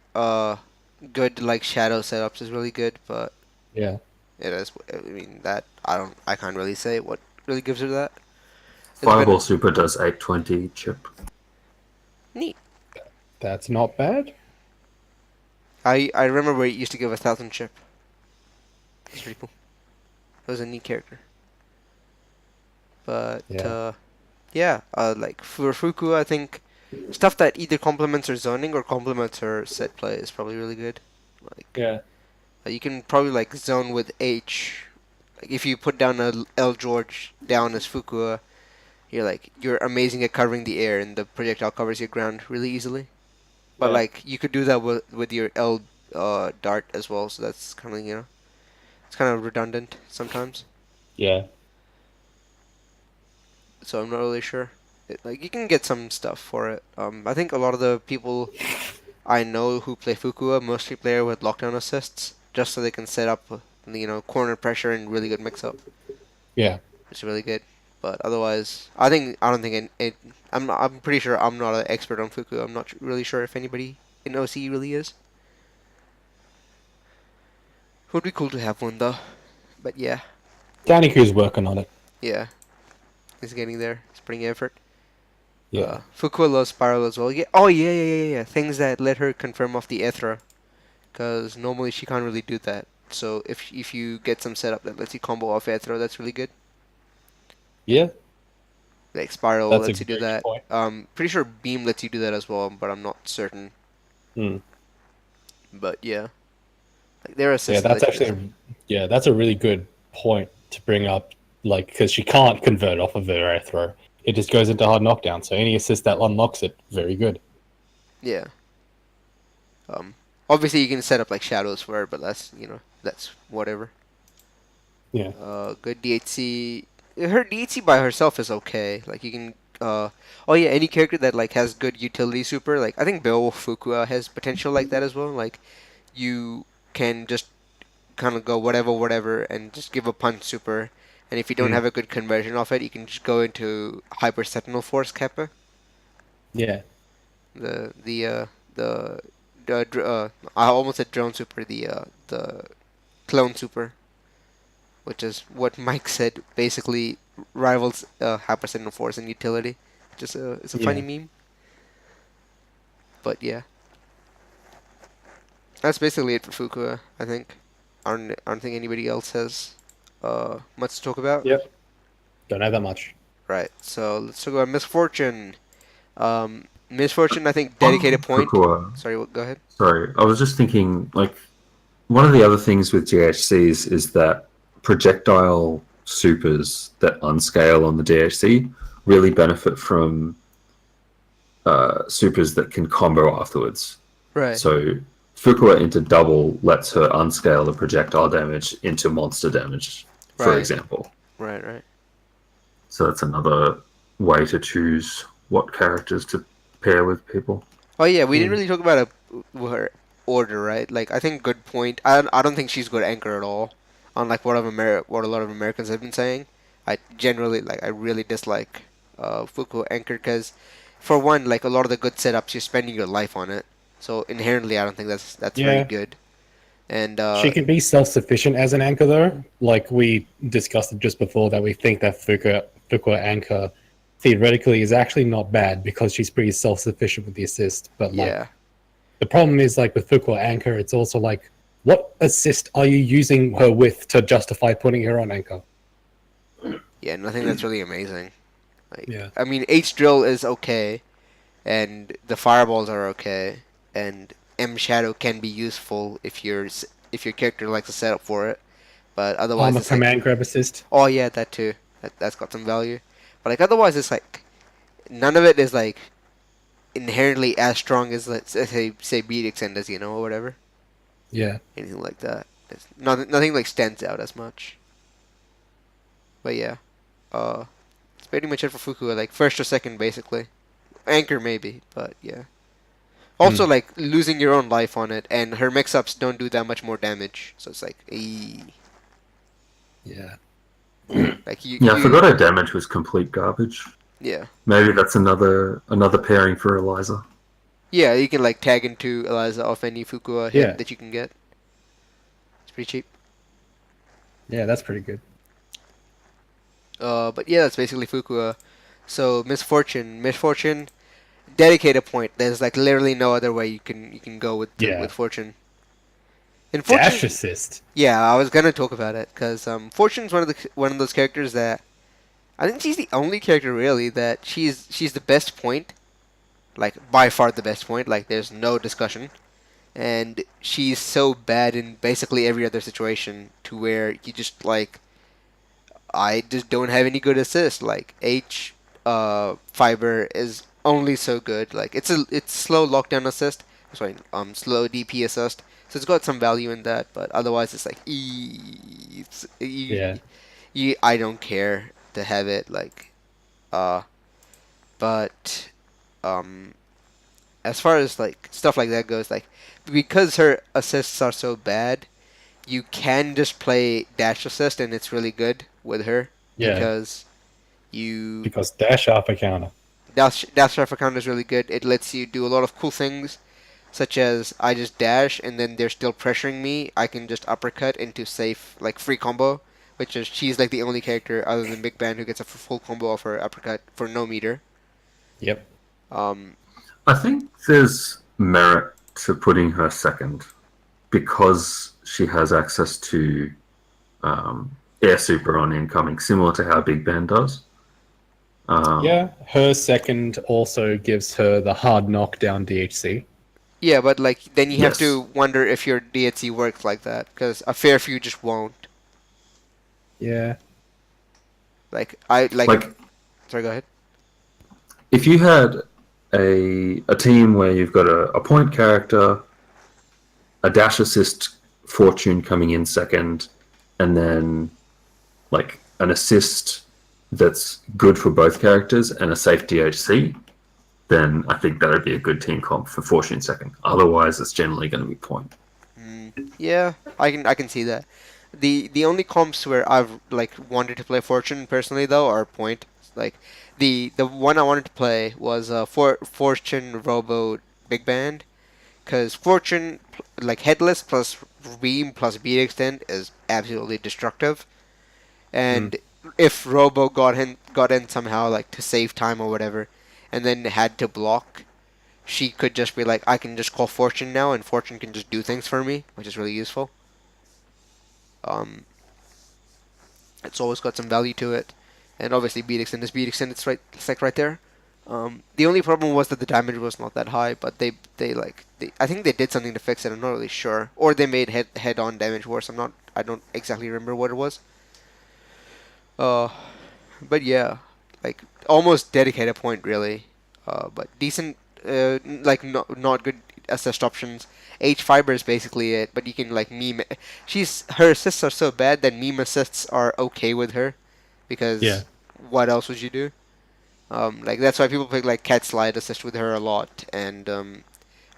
good like shadow setups is really good, but Yeah. it is. I mean that I can't really say what really gives her that. It's Fireball been Super does 820 chip. neat. That's not bad. I remember where it used to give 1,000 chip. It's pretty cool. It was a neat character. But Yeah. like for Fuku, I think stuff that either complements her zoning or complements her set play is probably really good. Like Yeah. you can probably like zone with H. Like if you put down a L George down as Fukua, you're amazing at covering the air and the projectile covers your ground really easily. But Yeah. like you could do that with your L dart as well, so that's kind of it's kind of redundant sometimes. Yeah. So I'm not really sure. Like you can get some stuff for it. I think a lot of the people I know who play Fukua mostly play with lockdown assists, just so they can set up, corner pressure and really good mix up. Yeah. It's really good. But otherwise, I don't think I'm pretty sure I'm not an expert on Fukua. I'm not really sure if anybody in OCE really is. Would be cool to have one though. But yeah, Daniku's working on it. yeah, he's getting there. He's putting effort. Yeah. Fukua loves Spiral as well. Yeah. Oh yeah. Things that let her confirm off the Ethra, because normally she can't really do that. So if you get some setup that lets you combo off Ethra, that's really good. Yeah. Like Spiral That's a lets you do very good that. point. Pretty sure Beam lets you do that as well, but I'm not certain. Hmm. But yeah, like there are Yeah, assists that's that let you do actually that's a really good point to bring up. Like, because she can't convert off of her air throw, it just goes into hard knockdown. So any assist that unlocks it, very good. Yeah. Obviously you can set up like shadows for it, but that's whatever. Yeah. Good DHC. Her DHC by herself is okay. Like you can. Oh yeah, any character that like has good utility super. Like I think Beowulf Fukua has potential like that as well. Like you can just kind of go whatever, and just give a punch super. And if you don't Mm. have a good conversion of it, you can just go into Hyper Sentinel Force Kappa. Yeah. The the uh I almost said drone super. The clone super, which is what Mike said, basically rivals Hyper Sentinel Force in utility. Just it's a funny Yeah. meme. But yeah, that's basically it for Fukua. I think. I don't think anybody else has much to talk about. Yep. Don't have that much. Right. So let's talk about Misfortune. Misfortune, I think, On dedicated point. Fukua, Sorry, go ahead. sorry, I was just thinking, like, one of the other things with GHCs is that projectile supers that unscale on the DHC really benefit from supers that can combo afterwards. Right. So Fukua into double lets her unscale the projectile damage into monster damage, for Right. example. Right. So that's another way to choose what characters to pair with people. Oh yeah, we didn't Hmm. really talk about her order, right? Like I think good point. I don't think she's good anchor at all. Unlike what a lot of Americans have been saying. I really dislike Fuku anchor because, for one, like a lot of the good setups, you're spending your life on it. So inherently, I don't think that's very Yeah. good. And She can be self-sufficient as an anchor, though. Like we discussed it just before, that we think that Fuka anchor theoretically is actually not bad because she's pretty self-sufficient with the assist. But like yeah, the problem is, like with Fuka anchor, it's also like, what assist are you using her with to justify putting her on anchor? nothing that's really amazing. Like Yeah. I mean, H drill is okay, and the fireballs are okay, and M shadow can be useful if your character likes a setup for it. But otherwise, Armor it's like, command grab assist. oh yeah, that too. That's got some value. But like otherwise, it's like none of it is like inherently as strong as let's say Beat Extenders, or whatever. Yeah. Anything like that. It's nothing like stands out as much. But yeah, it's pretty much it for Fukua. Like first or second, basically. Anchor maybe, but yeah. Also, Hmm. like losing your own life on it, and her mix-ups don't do that much more damage. So it's like, Yeah. like Yeah, I forgot her damage was complete garbage. yeah, Maybe that's another pairing for Eliza. yeah. You can like tag into Eliza off any Fukua hit Yeah. that you can get. It's pretty cheap. Yeah, that's pretty good. But yeah, that's basically Fukua. So Misfortune, dedicated point. There's like literally no other way you can go Yeah. with Fortune. In Dash Fortune, assist. yeah, I was gonna talk about it because Fortune's one of those characters that I think she's the only character really that she's the best point, like by far the best point. Like there's no discussion, and she's so bad in basically every other situation to where you just like I just don't have any good assist. Like H fiber is only so good. Like it's slow lockdown assist. Sorry, slow DP assist. So it's got some value in that, but otherwise it's like Yeah. I don't care to have it like uh but um as far as like stuff like that goes, like because her assists are so bad, you can just play dash assist and it's really good with her Yeah. because you Because dash alpha counter. dash alpha count is really good. It lets you do a lot of cool things, such as I just dash and then they're still pressuring me, I can just uppercut into safe like free combo, which is she's like the only character other than Big Bang who gets a full combo of her uppercut for no meter. Yep. Um, I think there's merit to putting her second because she has access to air super on incoming, similar to how Big Ben does. Yeah, her second also gives her the hard knockdown DHC. yeah, but like then you have Yes. to wonder if your DHC works like that because a fair few just won't. Yeah. Like I like. Like, Sorry, go ahead. if you had a team where you've got a point character, a dash assist fortune coming in second, and then like an assist that's good for both characters and a safe DHC, then I think that would be a good team comp for fortune second. Otherwise, it's generally going to be point. Yeah, I can see that. The only comps where I've like wanted to play Fortune personally though are Point. Like the one I wanted to play was Fortune Robo Big Band because Fortune like headless plus beam plus beat extend is absolutely destructive. And if Robo got in somehow like to save time or whatever, and then had to block, she could just be like, I can just call Fortune now, and Fortune can just do things for me, which is really useful. Um, it's always got some value to it, and obviously beat extend is beat extend. It's like right there. The only problem was that the damage was not that high, but I think they did something to fix it. I'm not really sure, or they made head on damage worse. I don't exactly remember what it was. Uh, but yeah, like almost dedicated point really. But decent, like not good assist options. H fiber is basically it, but you can like meme. Her assists are so bad that meme assists are okay with her, Yeah. because what else would you do? Like that's why people pick like cat slide assist with her a lot, and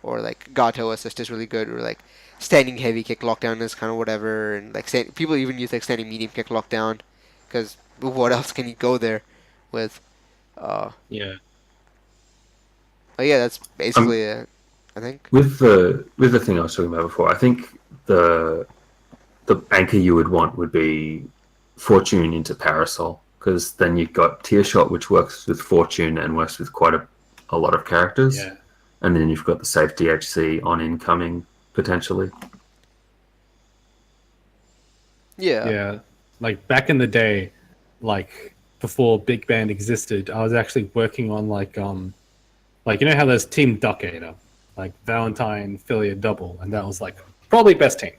or like Gato assist is really good, or like standing heavy kick lockdown is kind of whatever, and like people even use like standing medium kick lockdown, because what else can you go there with? Yeah. But yeah, that's Um, basically it, I think. with the thing I was talking about before, I think the anchor you would want would be fortune into parasol, because then you've got tier shot, which works with fortune and works with quite a lot of characters, Yeah. and then you've got the safe DHC on incoming potentially. Yeah. Yeah. Like back in the day, like before Big Band existed, I was actually working on like you know how there's Team Duckator, like Valentine, Philia double, and that was like probably best team.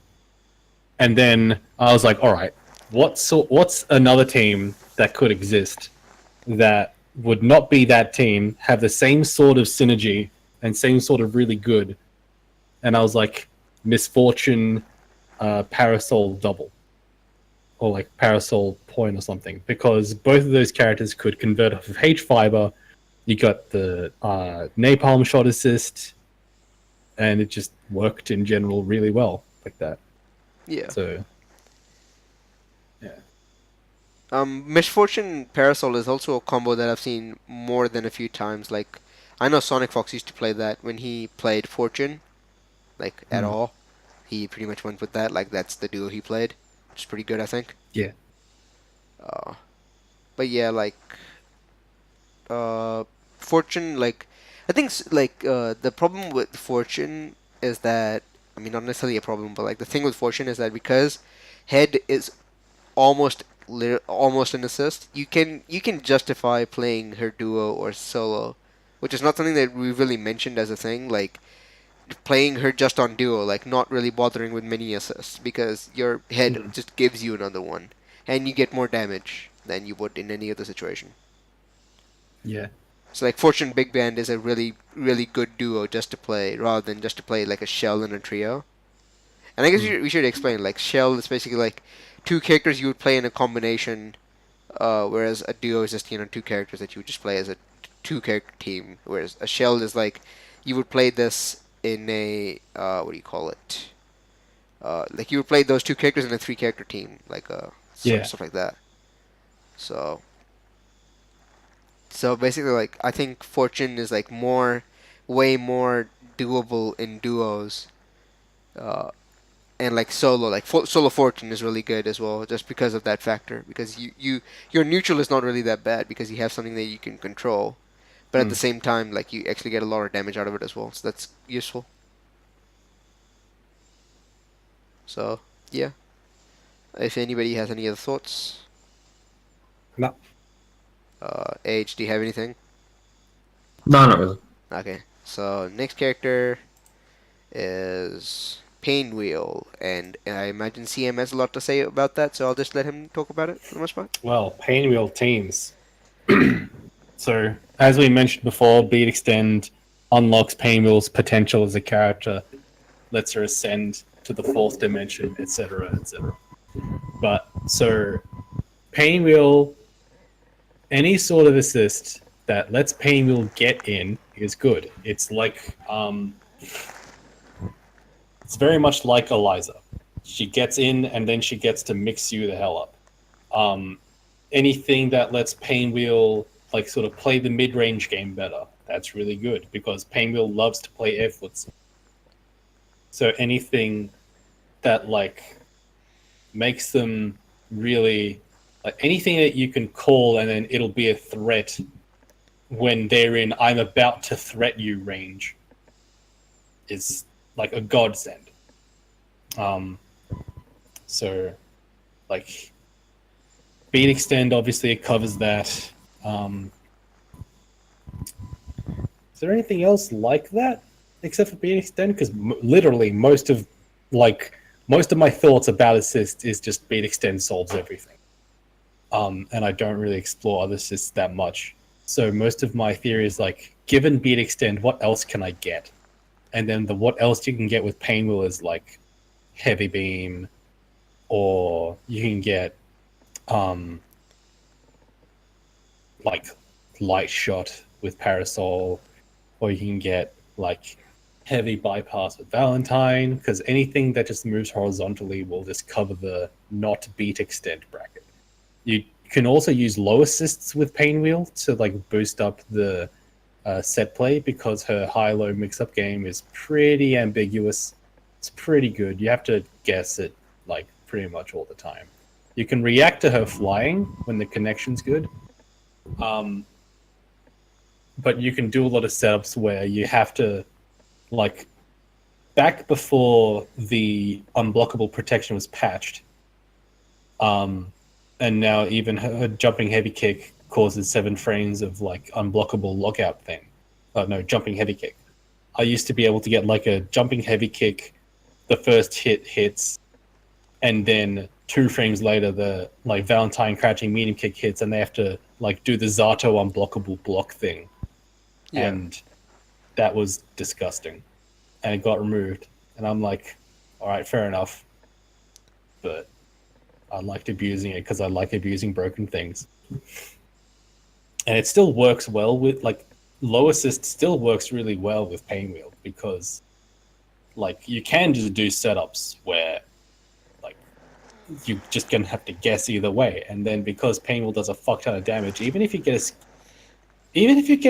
And then I was like, all right, what's another team that could exist that would not be that team, have the same sort of synergy and same sort of really good? And I was like, Misfortune, Parasol double, or like Parasol point or something, because both of those characters could convert off of H fiber. You got the napalm shot assist, and it just worked in general really well like that. Yeah. So, yeah. Misfortune Parasol is also a combo that I've seen more than a few times. Like, I know Sonic Fox used to play that when he played Fortune, like at all. He pretty much went with that. Like, that's the duo he played, which is pretty good, I think. Yeah. But yeah, like, Fortune, like, I think the problem with Fortune is that, I mean, not necessarily a problem, but like the thing with Fortune is that because head is almost an assist, you can justify playing her duo or solo, which is not something that we really mentioned as a thing. Like playing her just on duo, like not really bothering with many assists, because your head just gives you another one, and you get more damage than you would in any other situation. Yeah. So like Fortune Big Band is a really really good duo just to play, rather than just to play like a Shell and a trio. And I guess we should explain, like Shell is basically like two characters you would play in a combination, whereas a duo is just two characters that you would just play as a two character team. Whereas a Shell is like you would play this in a what do you call it? Like you would play those two characters in a three character team, like Yeah. stuff like that. So basically, like I think Fortune is like more way more doable in duos. And like solo, like solo fortune is really good as well, just because of that factor. Because your neutral is not really that bad because you have something that you can control, but at the same time, like you actually get a lot of damage out of it as well. So that's useful. So yeah, if anybody has any other thoughts, No. Age, do you have anything? No, not really. Okay, so next character is Painwheel, and I imagine CM has a lot to say about that, so I'll just let him talk about it for the most part. Well, Painwheel teams. So, as we mentioned before, Beat Extend unlocks Painwheel's potential as a character, lets her ascend to the fourth dimension, etc., etc. But so, Painwheel, any sort of assist that lets Painwheel get in is good. It's like, it's very much like Eliza. She gets in and then she gets to mix you the hell up. Anything that lets Painwheel like sort of play the mid-range game better, that's really good because Painwheel loves to play air footsie. So anything that like makes them really like anything that you can call and then it'll be a threat when they're in I'm about to threat you range is like a godsend. So like Beat Extend obviously it covers that. Is there anything else like that except for Beat Extend? Because literally most of my thoughts about assist is just Beat Extend solves everything. And I don't really explore other assists that much. So most of my theory is like, given Beat Extend, what else can I get? And then the what else you can get with Painwheel is like Heavy Beam, or you can get like Light Shot with Parasol, or you can get like Heavy Bypass with Valentine, because anything that just moves horizontally will just cover the not Beat Extend bracket. You can also use low assists with Painwheel to like boost up the set play because her high-low mix-up game is pretty ambiguous. It's pretty good. You have to guess it like pretty much all the time. You can react to her flying when the connection's good, but you can do a lot of setups where you have to like back before the unblockable protection was patched. And now even her jumping heavy kick causes 7 frames of like unblockable lockout thing. No, jumping heavy kick. I used to be able to get like a jumping heavy kick, the first hit hits, and then 2 frames later the like Valentine crouching medium kick hits, and they have to like do the Zato unblockable block thing. Yeah. And that was disgusting. And it got removed. And I'm like, all right, fair enough. But I liked abusing it because I like abusing broken things. And it still works well with, like, low assist still works really well with Painwheel because, like, you can just do setups where, like, you're just going to have to guess either way. And then because Painwheel does a fuck ton of damage, even if you get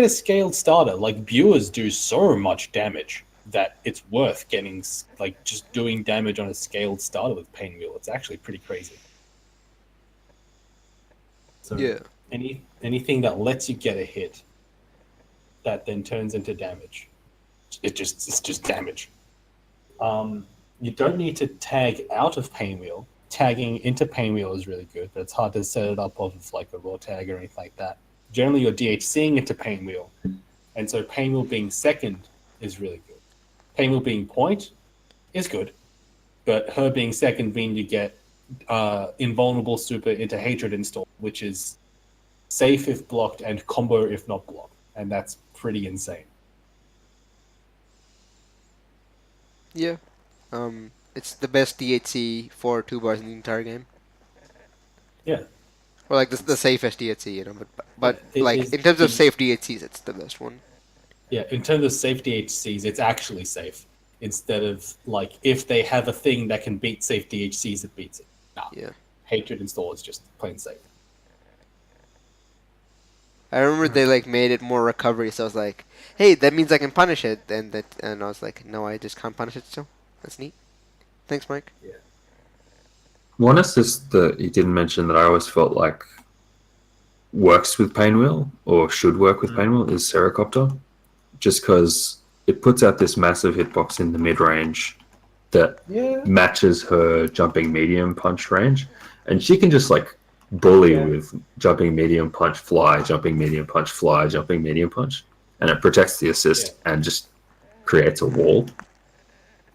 a scaled starter, like, Viewers do so much damage that it's worth getting, like, just doing damage on a scaled starter with Painwheel. It's actually pretty crazy. So Yeah. anything that lets you get a hit that then turns into damage, it's just damage. You don't need to tag out of Painwheel. Tagging into Painwheel is really good, but it's hard to set it up off of like a raw tag or anything like that. Generally, you're DHCing into Painwheel, and so Painwheel being second is really good. Painwheel being point is good, but her being second means you get invulnerable super into Hatred install, which is safe if blocked and combo if not blocked, and that's pretty insane. Yeah. It's the best DHC for 2 bars in the entire game. Yeah. Or like the safest DHC, you know, but Yeah, like in terms of safe DHCs, it's the best one. Yeah, in terms of safe DHCs, it's actually safe. Instead of like if they have a thing that can beat safe DHCs, it beats it. Nah. Yeah. Hatred install is just plain safe. I remember they like made it more recovery, so I was like, "Hey, that means I can punish it." And I was like, "No, I just can't punish it still." That's neat. Thanks, Mike. One assist that you didn't mention that I always felt like works with Painwheel or should work with Painwheel is Seracopter, just because it puts out this massive hitbox in the mid range that matches her jumping medium punch range, and she can just like bully with jumping medium punch fly, jumping medium punch fly, jumping medium punch, and it protects the assist and just creates a wall.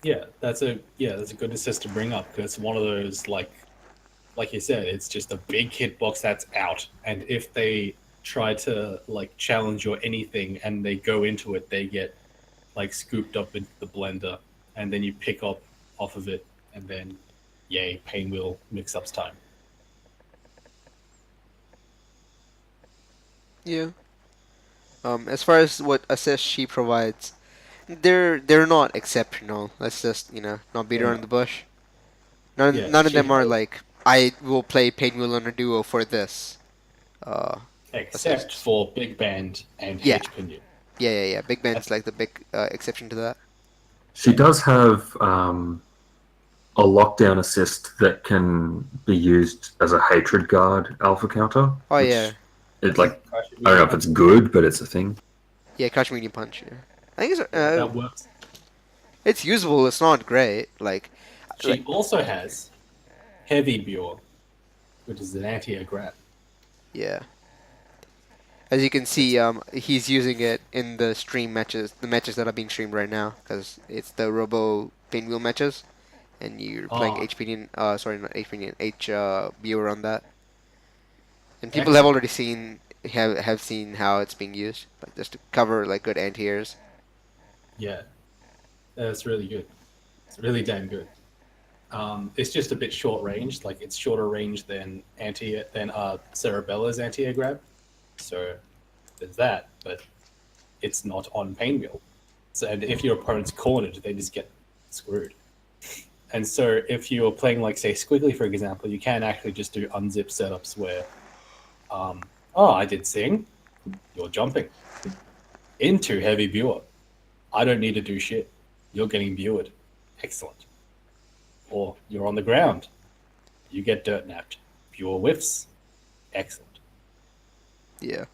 Yeah, that's a good assist to bring up because it's one of those like you said, it's just a big hitbox that's out, and if they try to like challenge or anything and they go into it, they get like scooped up into the blender, and then you pick up off of it, and then yay, Painwheel mix-ups time. Yeah. As far as what assists she provides, they're not exceptional. Let's just not beat around the bush. None of them are like I will play Painwheel on a duo for this. Except Assists. for Big Band and Yeah. H-Pinion. Yeah. Big Ben's like the big exception to that. She does have a lockdown assist that can be used as a hatred guard alpha counter. Oh yeah. It like I don't know if it's good, but it's a thing. Yeah, Crouch Medium Punch. Yeah. I think That works. it's usable. It's not great. She also has Heavy Bure, which is an anti-air grab. Yeah. As you can see, he's using it in the stream matches, the matches that are being streamed right now, because it's the Robo Pinwheel matches, and you're playing HPD, sorry, not HPD, Bure on that. And people have already seen, have seen how it's being used, like just to cover like good anti-airs. Yeah, that's really good. It's really damn good. It's just a bit short range, like it's shorter range than Cerebella's anti-air grab. So there's that, but it's not on Painwheel. So, and if your opponent's cornered, they just get screwed. And so if you're playing like say Squiggly, for example, you can actually just do unzip setups where, I did sing, you're jumping into Heavy Bure. I don't need to do shit. You're getting bured. Excellent. Or you're on the ground. You get dirt napped. Bure whiffs. Excellent. Yeah.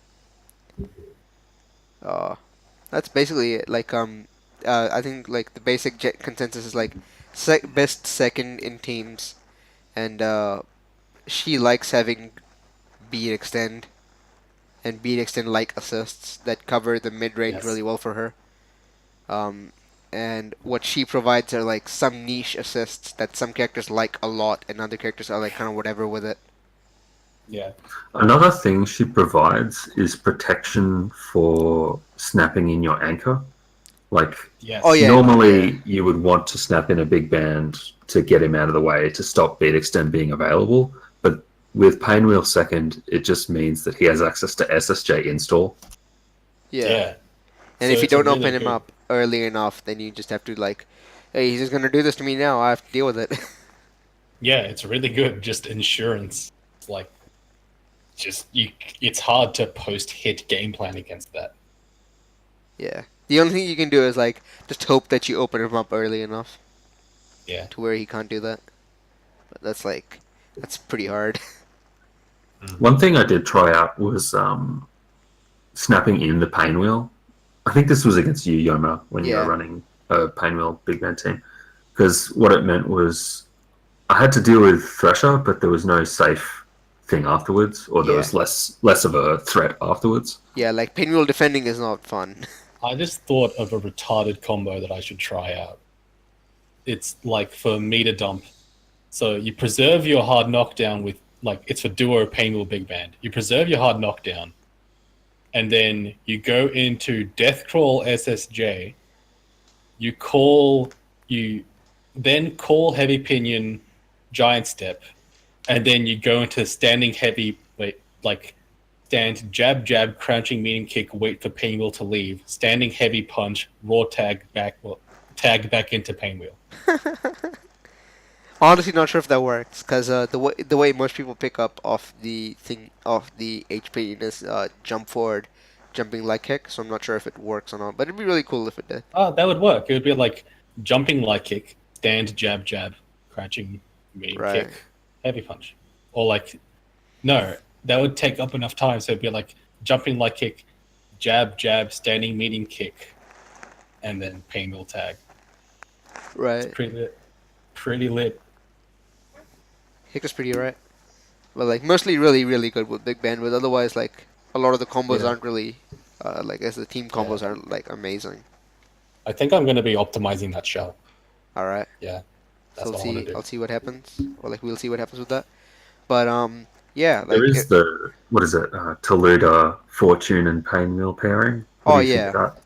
That's basically it. I think like the basic consensus is like best second in teams, and she likes having beat extend and beat extend like assists that cover the mid range really well for her. And what she provides are like some niche assists that some characters like a lot, and other characters are like kind of whatever with it. Yeah. Another thing she provides is protection for snapping in your anchor. Like, normally you would want to snap in a big band to get him out of the way to stop beat extend being available. But with Painwheel second, it just means that he has access to SSJ install. Yeah. And So if you it's a don't really open him good- up early enough, then you just have to like, hey, he's just gonna do this to me now. I have to deal with it. Yeah, it's really good. Just insurance. Like, it's hard to post-hit game plan against that. Yeah. The only thing you can do is like just hope that you open him up early enough. Yeah. To where he can't do that. But that's pretty hard. One thing I did try out was snapping in the Painwheel. I think this was against you, Yoma, when you were running a Painwheel big band team. Because what it meant was I had to deal with Thresher, but there was no safe thing afterwards, or there was less of a threat afterwards. Yeah, like pinwheel defending is not fun. I just thought of a retarded combo that I should try out. It's like for meter dump. So you preserve your hard knockdown with, like, it's for duo Painwheel big band. You preserve your hard knockdown, and then you go into Death Crawl SSJ. You then call Heavy Pinion Giant Step, and then you go into standing heavy, stand jab jab crouching medium kick, wait for Painwheel to leave, standing heavy punch, raw tag back into Painwheel. Honestly, not sure if that works because the way most people pick up off the thing off the HP is jump forward, jumping leg kick. So I'm not sure if it works or not, but it'd be really cool if it did. Oh, that would work. It would be like jumping light kick, stand jab jab, crouching medium Right. kick, heavy punch, or like no, that would take up enough time. So it'd be like jumping light kick, jab jab, standing medium kick, and then painwheel tag. Right. Pretty lit. Pretty lit. Hick is pretty right, but like mostly really good with big bandwidth. Otherwise, like a lot of the combos Yeah. aren't really like as the team combos aren't like amazing. I think I'm gonna be optimizing that shell. All right. Yeah, that's So what I want to I'll do. see what happens, or like we'll see what happens with that. But yeah, There like is the what is it? Toluda Fortune and Painwheel pairing. What Oh, do you think yeah. of that?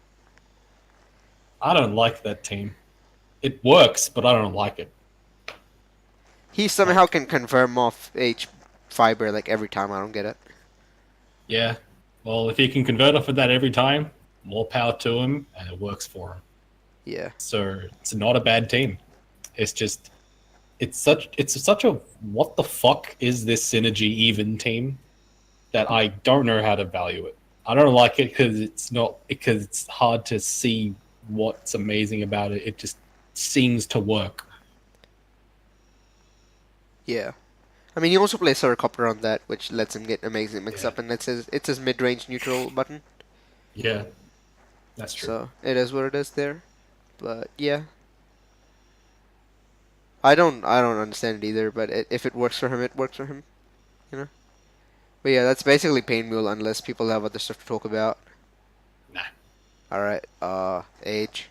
I don't like that team. It works, but I don't like it. he somehow can confirm off H fiber like every time. I don't get it. Yeah. Well, if he can convert off of that every time, more power to him, and it works for him. Yeah. So it's not a bad team. It's just it's such a what the fuck is this synergy even team that I don't know how to value it. I don't like it because it's hard to see what's amazing about it. It just seems to work. Yeah. I mean, he also plays Suricopter on that, which lets him get amazing mix Yeah. up, and it's his mid-range neutral button. Yeah, that's true. So it is what it is there. But yeah, I don't understand it either. But if it works for him, it works for him. You know. But yeah, that's basically Pain Mule, unless people have other stuff to talk about. Nah. All right. Age.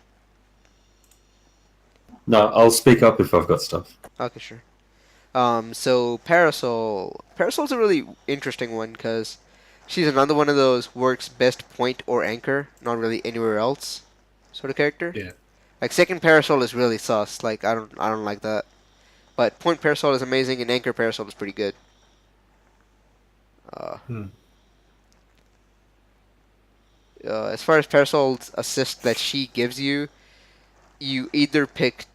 No, I'll speak up if I've got stuff. Okay, sure. So Parasol. Parasol's a really interesting one because she's another one of those works best point or anchor, not really anywhere else sort of character. Yeah. Like second Parasol is really sus. Like I don't like that. But point Parasol is amazing and anchor Parasol is pretty good. Uh, Hmm. as far as Parasol's assist that she gives you, you either pick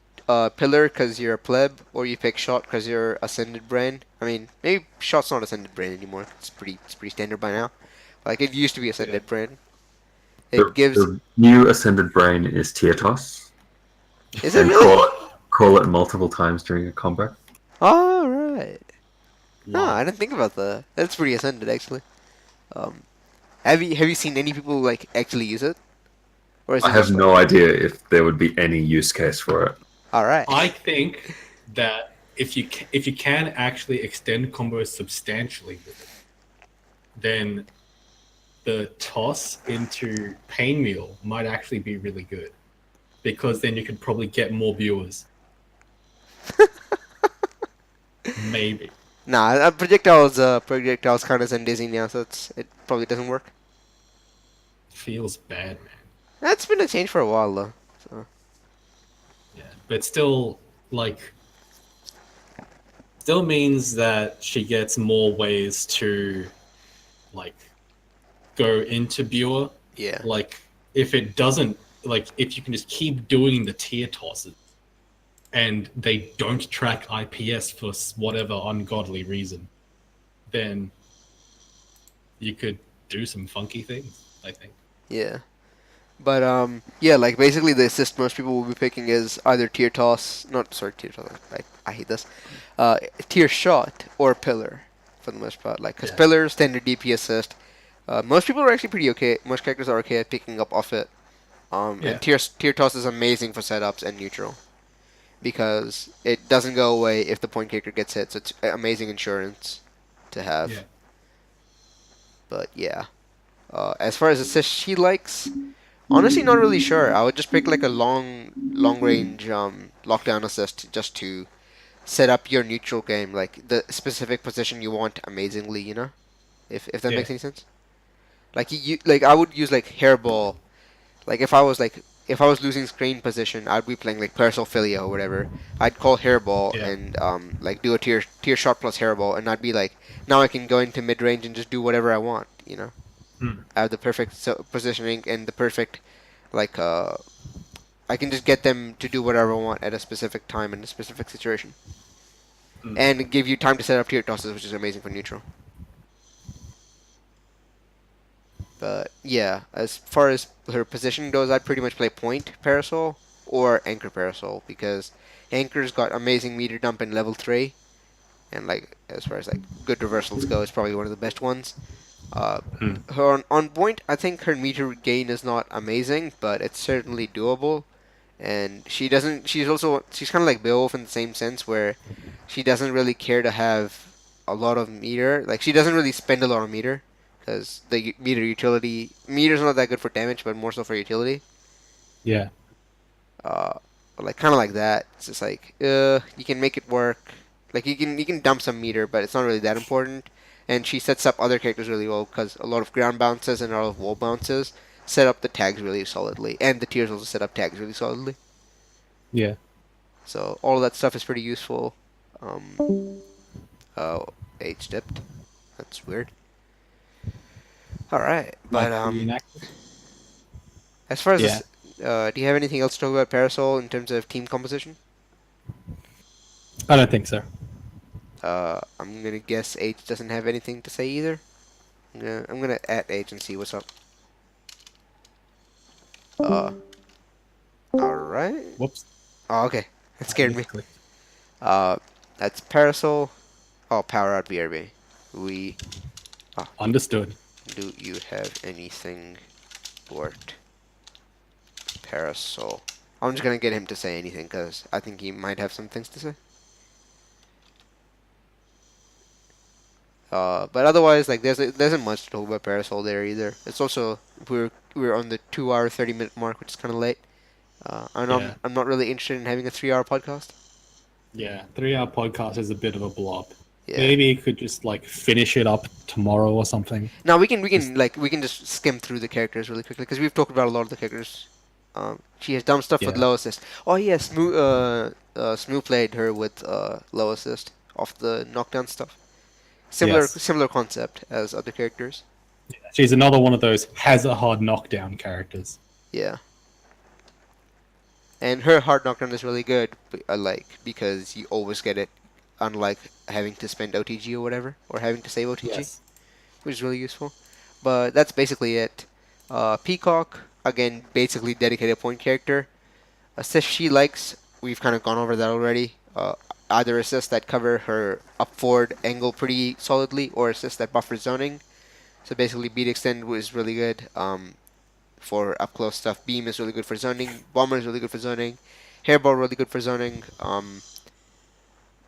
Pillar because you're a pleb, or you pick Shot because you're Ascended Brain. I mean, maybe Shot's not Ascended Brain anymore. It's pretty standard by now. Like it used to be Ascended Brain. It The, gives. the new Ascended Brain is Tietos. Is it And really? call it multiple times during a combat. All right. No, Wow. I didn't think about that. That's pretty Ascended actually. Um, have you seen any people like actually use it, or is I it have just no idea if there would be any use case for it. all right? I think that if you can actually extend combos substantially with it, then the toss into Pain Meal might actually be really good, because then you could probably get more viewers. Maybe. Nah, projectiles kind of dizzy now, so it probably doesn't work. Feels bad, man. That's been a change for a while though. So. Yeah, but still, like, still means that she gets more ways to, like, go into viewer. Yeah. Like, if it doesn't, like, if you can just keep doing the tier tosses and they don't track IPS for whatever ungodly reason, then you could do some funky things, I think. Yeah. But yeah, like basically the assist most people will be picking is either tier toss, not sorry tier toss. I hate this. Tier shot or pillar, for the most part. Like because Yeah. pillar standard DP assist. Most people are actually pretty okay. Most characters are okay at picking up off it. Yeah. And tier toss is amazing for setups and neutral, because it doesn't go away if the point character gets hit. So it's amazing insurance to have. Yeah. But yeah, as far as assists she likes, honestly not really sure. I would just pick like a long range lockdown assist just to set up your neutral game, like the specific position you want amazingly. You know, if that Yeah. makes any sense. Like I would use like hairball. Like if I was losing screen position, I'd be playing like Parasophilia or whatever. I'd call hairball Yeah. and like do a tier shot plus hairball, and I'd be like, now I can go into mid range and just do whatever I want. You know, Hmm. I have the perfect positioning and the perfect like I can just get them to do whatever I want at a specific time in a specific situation. and give you time to set up tier tosses, which is amazing for neutral. But yeah, as far as her position goes, I'd pretty much play point Parasol or Anchor Parasol because Anchor's got amazing meter dump in level 3, and like as far as like good reversals go, it's probably one of the best ones. Her on point, I think her meter gain is not amazing, but it's certainly doable. And she doesn't. She's kind of like Beowulf in the same sense where she doesn't really care to have a lot of meter. Like she doesn't really spend a lot of meter because the meter's not that good for damage, but more so for utility. Yeah. Uh, like kind of like that. It's just like you can make it work. Like you can dump some meter, but it's not really that important. And she sets up other characters really well because a lot of ground bounces and a lot of wall bounces set up the tags really solidly, and the tiers also set up tags really solidly. Yeah. So all of that stuff is pretty useful. Oh, age dipped. That's weird. All right, but Like reenact. as far as Yeah. this, do you have anything else to talk about Parasol in terms of team composition? I don't think so. I'm gonna guess H doesn't have anything to say either. I'm gonna at H and see what's up. Uh, all right. Whoops. Oh, okay. That I scared me. misclicked. Uh, that's Parasol. Oh, power out BRB. We. Understood. Do you have anything for Parasol? I'm just gonna get him to say anything because I think he might have some things to say. But otherwise, like there isn't much to talk about Parasol there either. It's also we're on the 2 hour 30 minute mark, which is kind of late. And Yeah. I'm not really interested in having a 3 hour podcast. Yeah. 3-hour podcast is a bit of a blob. Yeah. Maybe you could just like finish it up tomorrow or something. Now we can just skim through the characters really quickly because we've talked about a lot of the characters. She has dumb stuff with Yeah. low assist. Oh yeah, Smooth played her with low assist off the knockdown stuff. Yes. Similar concept as other characters. She's another one of those has a hard knockdown characters. Yeah. And her hard knockdown is really good, like because you always get it, unlike having to spend OTG or whatever, or having to save OTG, Yes. which is really useful. But that's basically it. Peacock, again, basically dedicated point character. Assists she likes, we've kind of gone over that already. Either assists that cover her up forward angle pretty solidly, or assists that buffer zoning. So basically, beat extend was really good for up close stuff. Beam is really good for zoning. Bomber is really good for zoning. Hairball really good for zoning.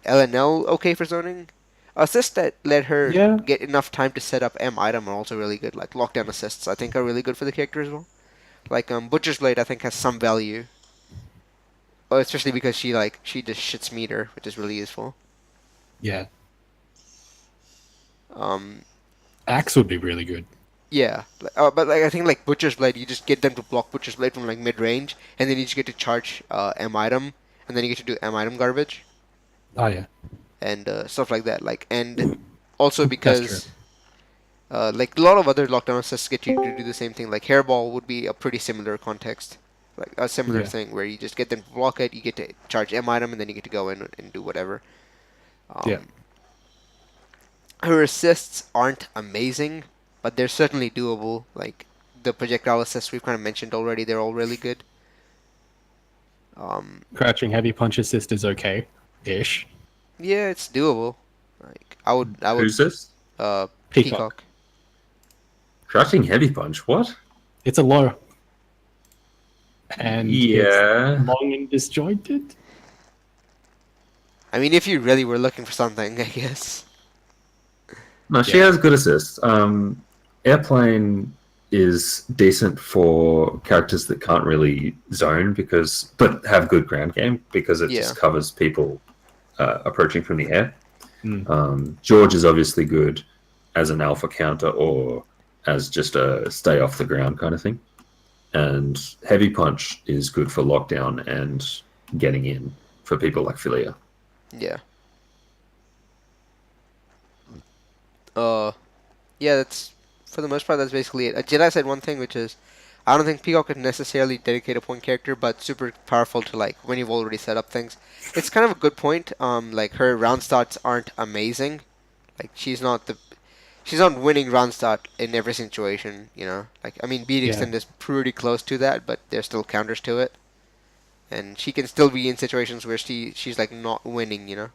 LNL okay for zoning. Assists that let her Yeah. get enough time to set up M item are also really good. Like lockdown assists, I think are really good for the character as well. Like Butcher's Blade, I think has some value. Especially because she just shits meter, which is really useful. Yeah. Um, Axe would be really good. yeah, but like I think like Butcher's Blade, you just get them to block Butcher's Blade from like mid range, and then you just get to charge M item, and then you get to do M item garbage Oh yeah. and stuff like that. Like and also That's because like a lot of other lockdown assists get you to do the same thing. Like Hairball would be a pretty similar context, like a similar Yeah. thing where you just get them to block it, you get to charge M item, and then you get to go in and do whatever. Yeah. Her assists aren't amazing, but they're certainly doable. Like the projectile assists we've kind of mentioned already, they're all really good. Crouching heavy punch assist is okay, ish. Yeah, it's doable. Like I would Who's this? Peacock. Crouching heavy punch. What? It's a low. And Yeah. it's long and disjointed. I mean, if you really were looking for something, I guess. No, she Yeah. has good assists. Airplane is decent for characters that can't really zone but have good ground game because it Yeah. just covers people approaching from the air. Mm. George is obviously good as an alpha counter or as just a stay off the ground kind of thing. And heavy punch is good for lockdown and getting in for people like Philia. Yeah. Yeah, that's for the most part. That's basically it. Jedi said one thing, which is, I don't think Peacock could necessarily dedicate a point character, but super powerful to like when you've already set up things. It's kind of a good point. Like her round stats aren't amazing. Like she's not winning round start in every situation. You know, like I mean, beat Yeah. extend is pretty close to that, but there's still counters to it, and she can still be in situations where she's like not winning. You know,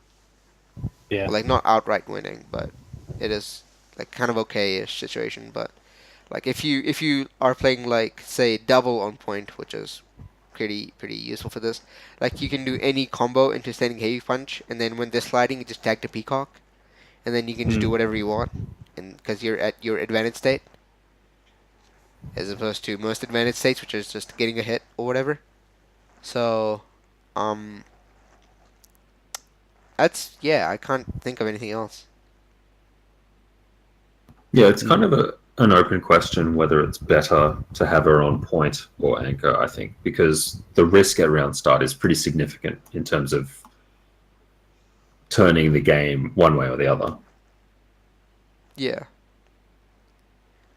Yeah. like not outright winning, but it is like kind of okay-ish situation. But like if you are playing like say double on point, which is pretty useful for this, like you can do any combo into standing heavy punch, and then when they're sliding, you just tag the peacock, and then you can just do whatever you want, and because you're at your advantage state, as opposed to most advantage states, which is just getting a hit or whatever. So, um, that's yeah. I can't think of anything else. Yeah, it's kind of an open question whether it's better to have her on point or anchor, I think, because the risk at round start is pretty significant in terms of turning the game one way or the other. Yeah.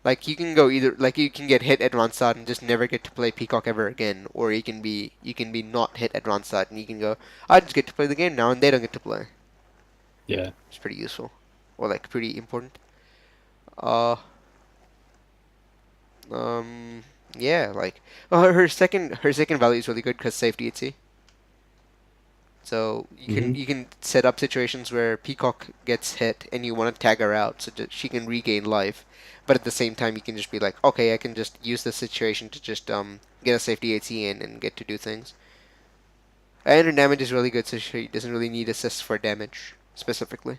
Like you can go either like you can get hit at Ronsard and just never get to play Peacock ever again, or you can be not hit at Ronsard and you can go, I just get to play the game now and they don't get to play. Yeah. It's pretty useful. Or like pretty important. Uh yeah, like her second value is really good because safety at sea. So you can set up situations where Peacock gets hit and you want to tag her out so that she can regain life, but at the same time you can just be like, okay, I can just use this situation to just get a safety AT in and get to do things. And her damage is really good, so she doesn't really need assists for damage specifically.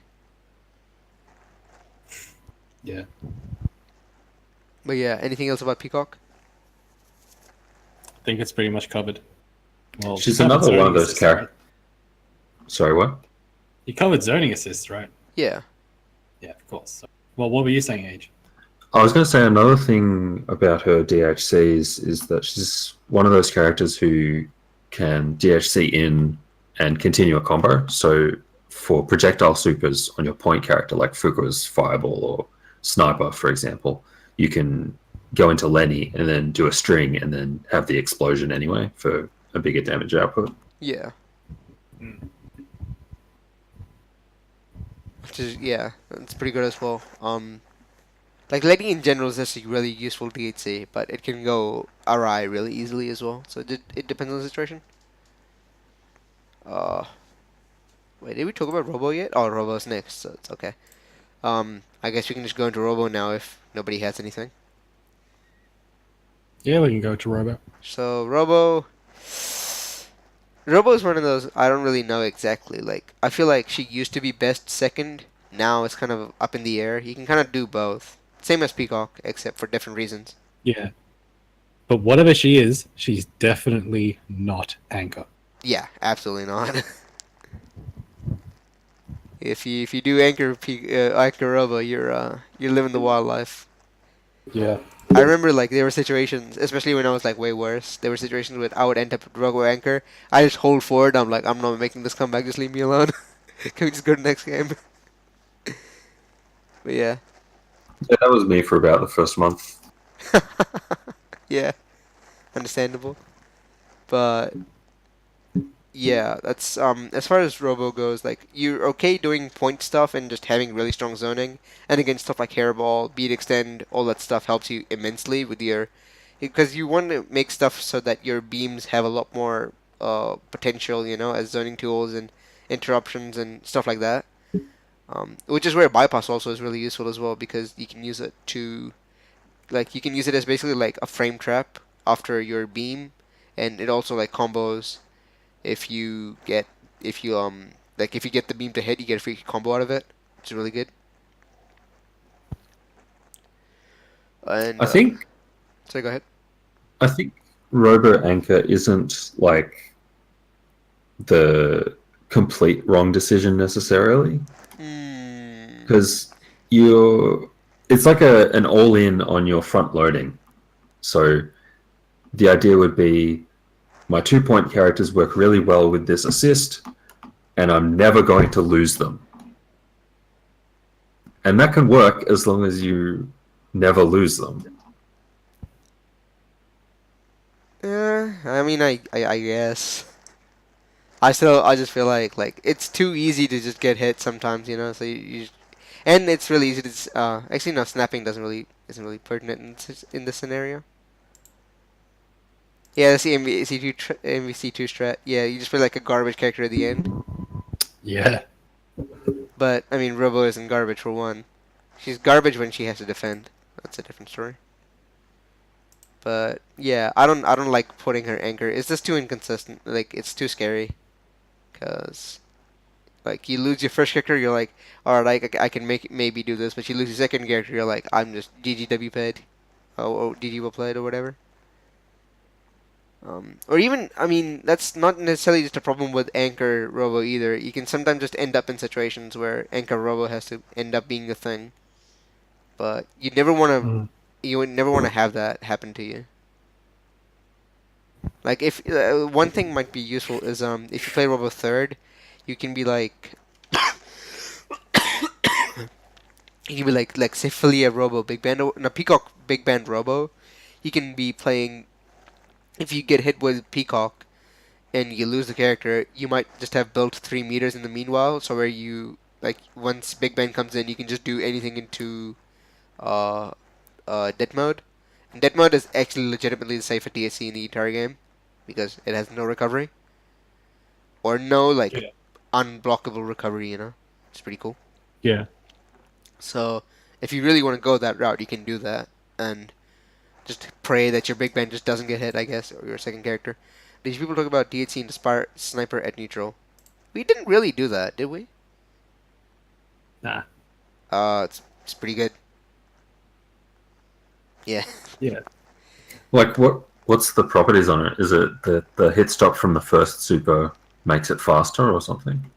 Yeah. But yeah, anything else about Peacock? I think it's pretty much covered. Well, She's you covered another one zoning of those assists, characters. right? Sorry, what? You covered zoning assists, right? Yeah. Yeah, of course. So, well, what were you saying, Age? I was going to say another thing about her DHCs is that she's one of those characters who can DHC in and continue a combo. So for projectile supers on your point character, like Fuku's Fireball or Sniper, for example, you can go into Lenny and then do a string and then have the explosion anyway for a bigger damage output. Yeah. Which is yeah, that's pretty good as well. Like lighting in general is just a really useful DHC, but it can go awry really easily as well. So it depends on the situation. Uh, Wait, did we talk about Robo yet? Oh, Robo's next, so it's okay. I guess we can just go into Robo now if nobody has anything. Yeah, we can go to Robo. So Robo is one of those I don't really know exactly. Like I feel like she used to be best second. Now it's kind of up in the air. You can kind of do both. Same as Peacock, except for different reasons. Yeah. But whatever she is, she's definitely not Anchor. Yeah, absolutely not. If you do anchor Robo, you're living the wildlife. Yeah. I remember like there were situations, especially when I was like way worse. There were situations where I would end up with Robo anchor. I just hold forward. I'm like, I'm not making this comeback. Just leave me alone. Can we just go to the next game? But yeah, Yeah, that was me for about the first month. yeah, understandable. But yeah, that's as far as Robo goes, like you're okay doing point stuff and just having really strong zoning, and again stuff like hairball, beat extend, all that stuff helps you immensely with your, because you want to make stuff so that your beams have a lot more potential, you know, as zoning tools and interruptions and stuff like that. Which is where bypass also is really useful as well, because you can use it to, like you can use it as basically like a frame trap after your beam, and it also like combos. If you get the beam to hit, you get a free combo out of it, which is really good. And I think so go ahead. I think Robo Anchor isn't like the complete wrong decision necessarily, because it's like an all-in on your front loading. So the idea would be my 2-point characters work really well with this assist, and I'm never going to lose them. And that can work as long as you never lose them. I mean, I guess. I just feel like it's too easy to just get hit sometimes, you know. So and it's really easy to actually no, snapping doesn't really isn't really pertinent in this scenario. Yeah, that's the MVC2 strat. Yeah, you just play like a garbage character at the end. Yeah. But I mean, Robo isn't garbage for one. She's garbage when she has to defend. That's a different story. But yeah, I don't like putting her anchor. It's just too inconsistent. Like it's too scary. Cause like you lose your first character, you're like, all right, I can maybe do this. But you lose your second character, you're like, I'm just GGW played, oh GG well played or whatever. Or even, I mean, that's not necessarily just a problem with Anchor Robo either. You can sometimes just end up in situations where Anchor Robo has to end up being a thing. But you would never want to have that happen to you. Like if one thing might be useful is if you play Robo third, you can be like you can be like say Philia Robo Big Band no Peacock Big Band Robo. You can be playing if you get hit with Peacock and you lose the character, you might just have built 3 meters in the meanwhile. So where you like once Big Bang comes in, you can just do anything into uh death mode. And death mode is actually legitimately the safest DSC in the entire game because it has no recovery or no like Yeah. unblockable recovery. You know, it's pretty cool. Yeah. So if you really want to go that route, you can do that and just pray that your Big Bang just doesn't get hit. I guess or your second character. These people talk about DHC and Spire Sniper at neutral. We didn't really do that, did we? Nah. It's pretty good. Yeah. Yeah. Like what's the properties on it? Is it the hit stop from the first super makes it faster or something?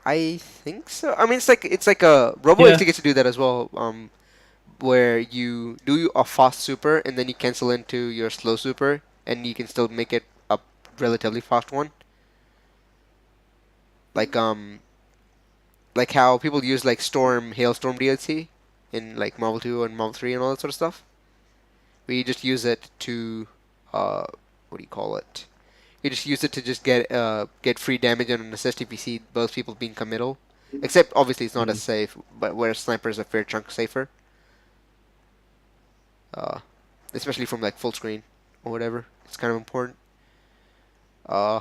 I think so. I mean, it's like a Robo Yeah. actually gets to do that as well. Where you do a fast super and then you cancel into your slow super, and you can still make it a relatively fast one. Like like how people use like Storm, Hailstorm DLC in like Marvel 2 and Marvel 3 and all that sort of stuff. We just use it to what do you call it? You just use it to just get free damage on an assist if you see both people being committal. Except obviously it's not as safe, but where sniper is a fair chunk safer. Uh, Especially from like full screen or whatever. It's kind of important. Uh,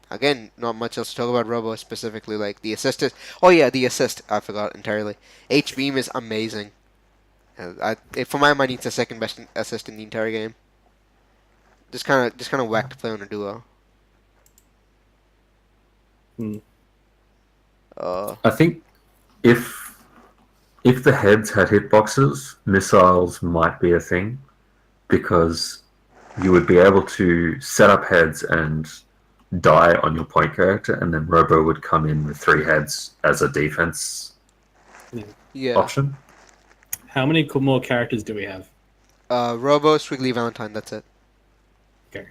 Again, not much else to talk about Robo specifically. Like the assist is. Oh yeah, the assist. I forgot entirely. H beam is amazing. For my money, it's the second best assist in the entire game. Just kind of whack to play on a duo. Hmm. I think if if the heads had hitboxes, missiles might be a thing because you would be able to set up heads and die on your point character, and then Robo would come in with 3 heads as a defense Yeah. option. How many more characters do we have? Robo, Squiggly, Valentine. That's it. Okay.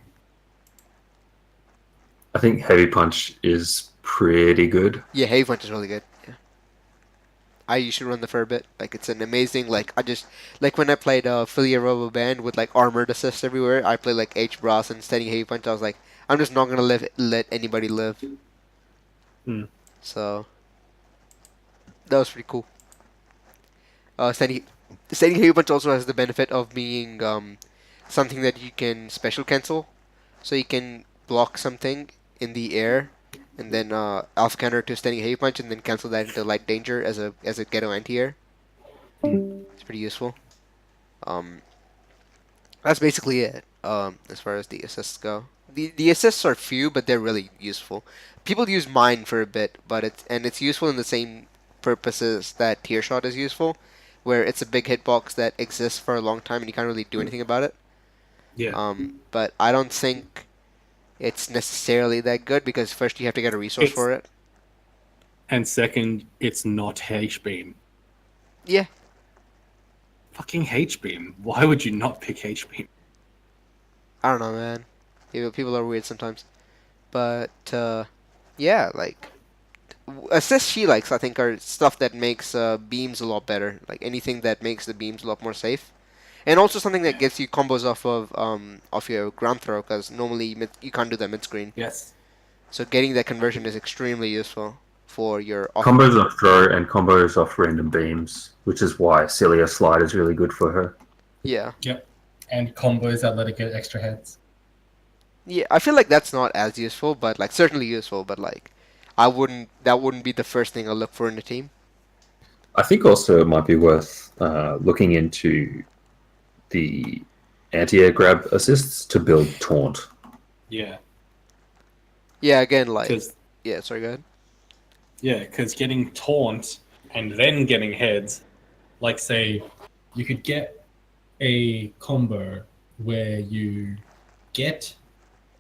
I think Heavy Punch is pretty good. Yeah, Heavy Punch is really good. Yeah. I used to run the fair bit. Like it's an amazing like when I played Philia Robo Band with like armored assists everywhere. I played like H Brass and standing Heavy Punch. I was like, I'm just not gonna let anybody live. Hmm. So that was pretty cool. Standing Heavy Punch also has the benefit of being something that you can special cancel, so you can block something in the air, and then alpha counter to standing Heavy Punch, and then cancel that into light danger as a ghetto anti-air. It's pretty useful. Um, that's basically it. As far as the assists go, the assists are few, but they're really useful. People use mine for a bit, but it's useful in the same purposes that Tear Shot is useful, where it's a big hitbox that exists for a long time and you can't really do anything about it. Yeah. But I don't think it's necessarily that good because first you have to get a resource for it. And second, it's not H beam. Yeah. Fucking H beam. Why would you not pick H beam? I don't know, man. People are weird sometimes. But yeah, like assists she likes, I think, are stuff that makes beams a lot better. Like anything that makes the beams a lot more safe. And also something that gets you combos off your ground throw, because normally you can't do that mid screen. Yes. So getting that conversion is extremely useful for your offense. Combos off throw and combos off random beams, which is why Celia Slide is really good for her. Yeah. Yep. And combos that let it get extra heads. Yeah, I feel like that's not as useful, but like certainly useful, but like that wouldn't be the first thing I'll look for in a team. I think also it might be worth looking into the anti-air grab assists to build taunt. Yeah. Yeah, again, like Because yeah, sorry, go ahead. getting taunt and then getting heads, like say, You could get a combo where you get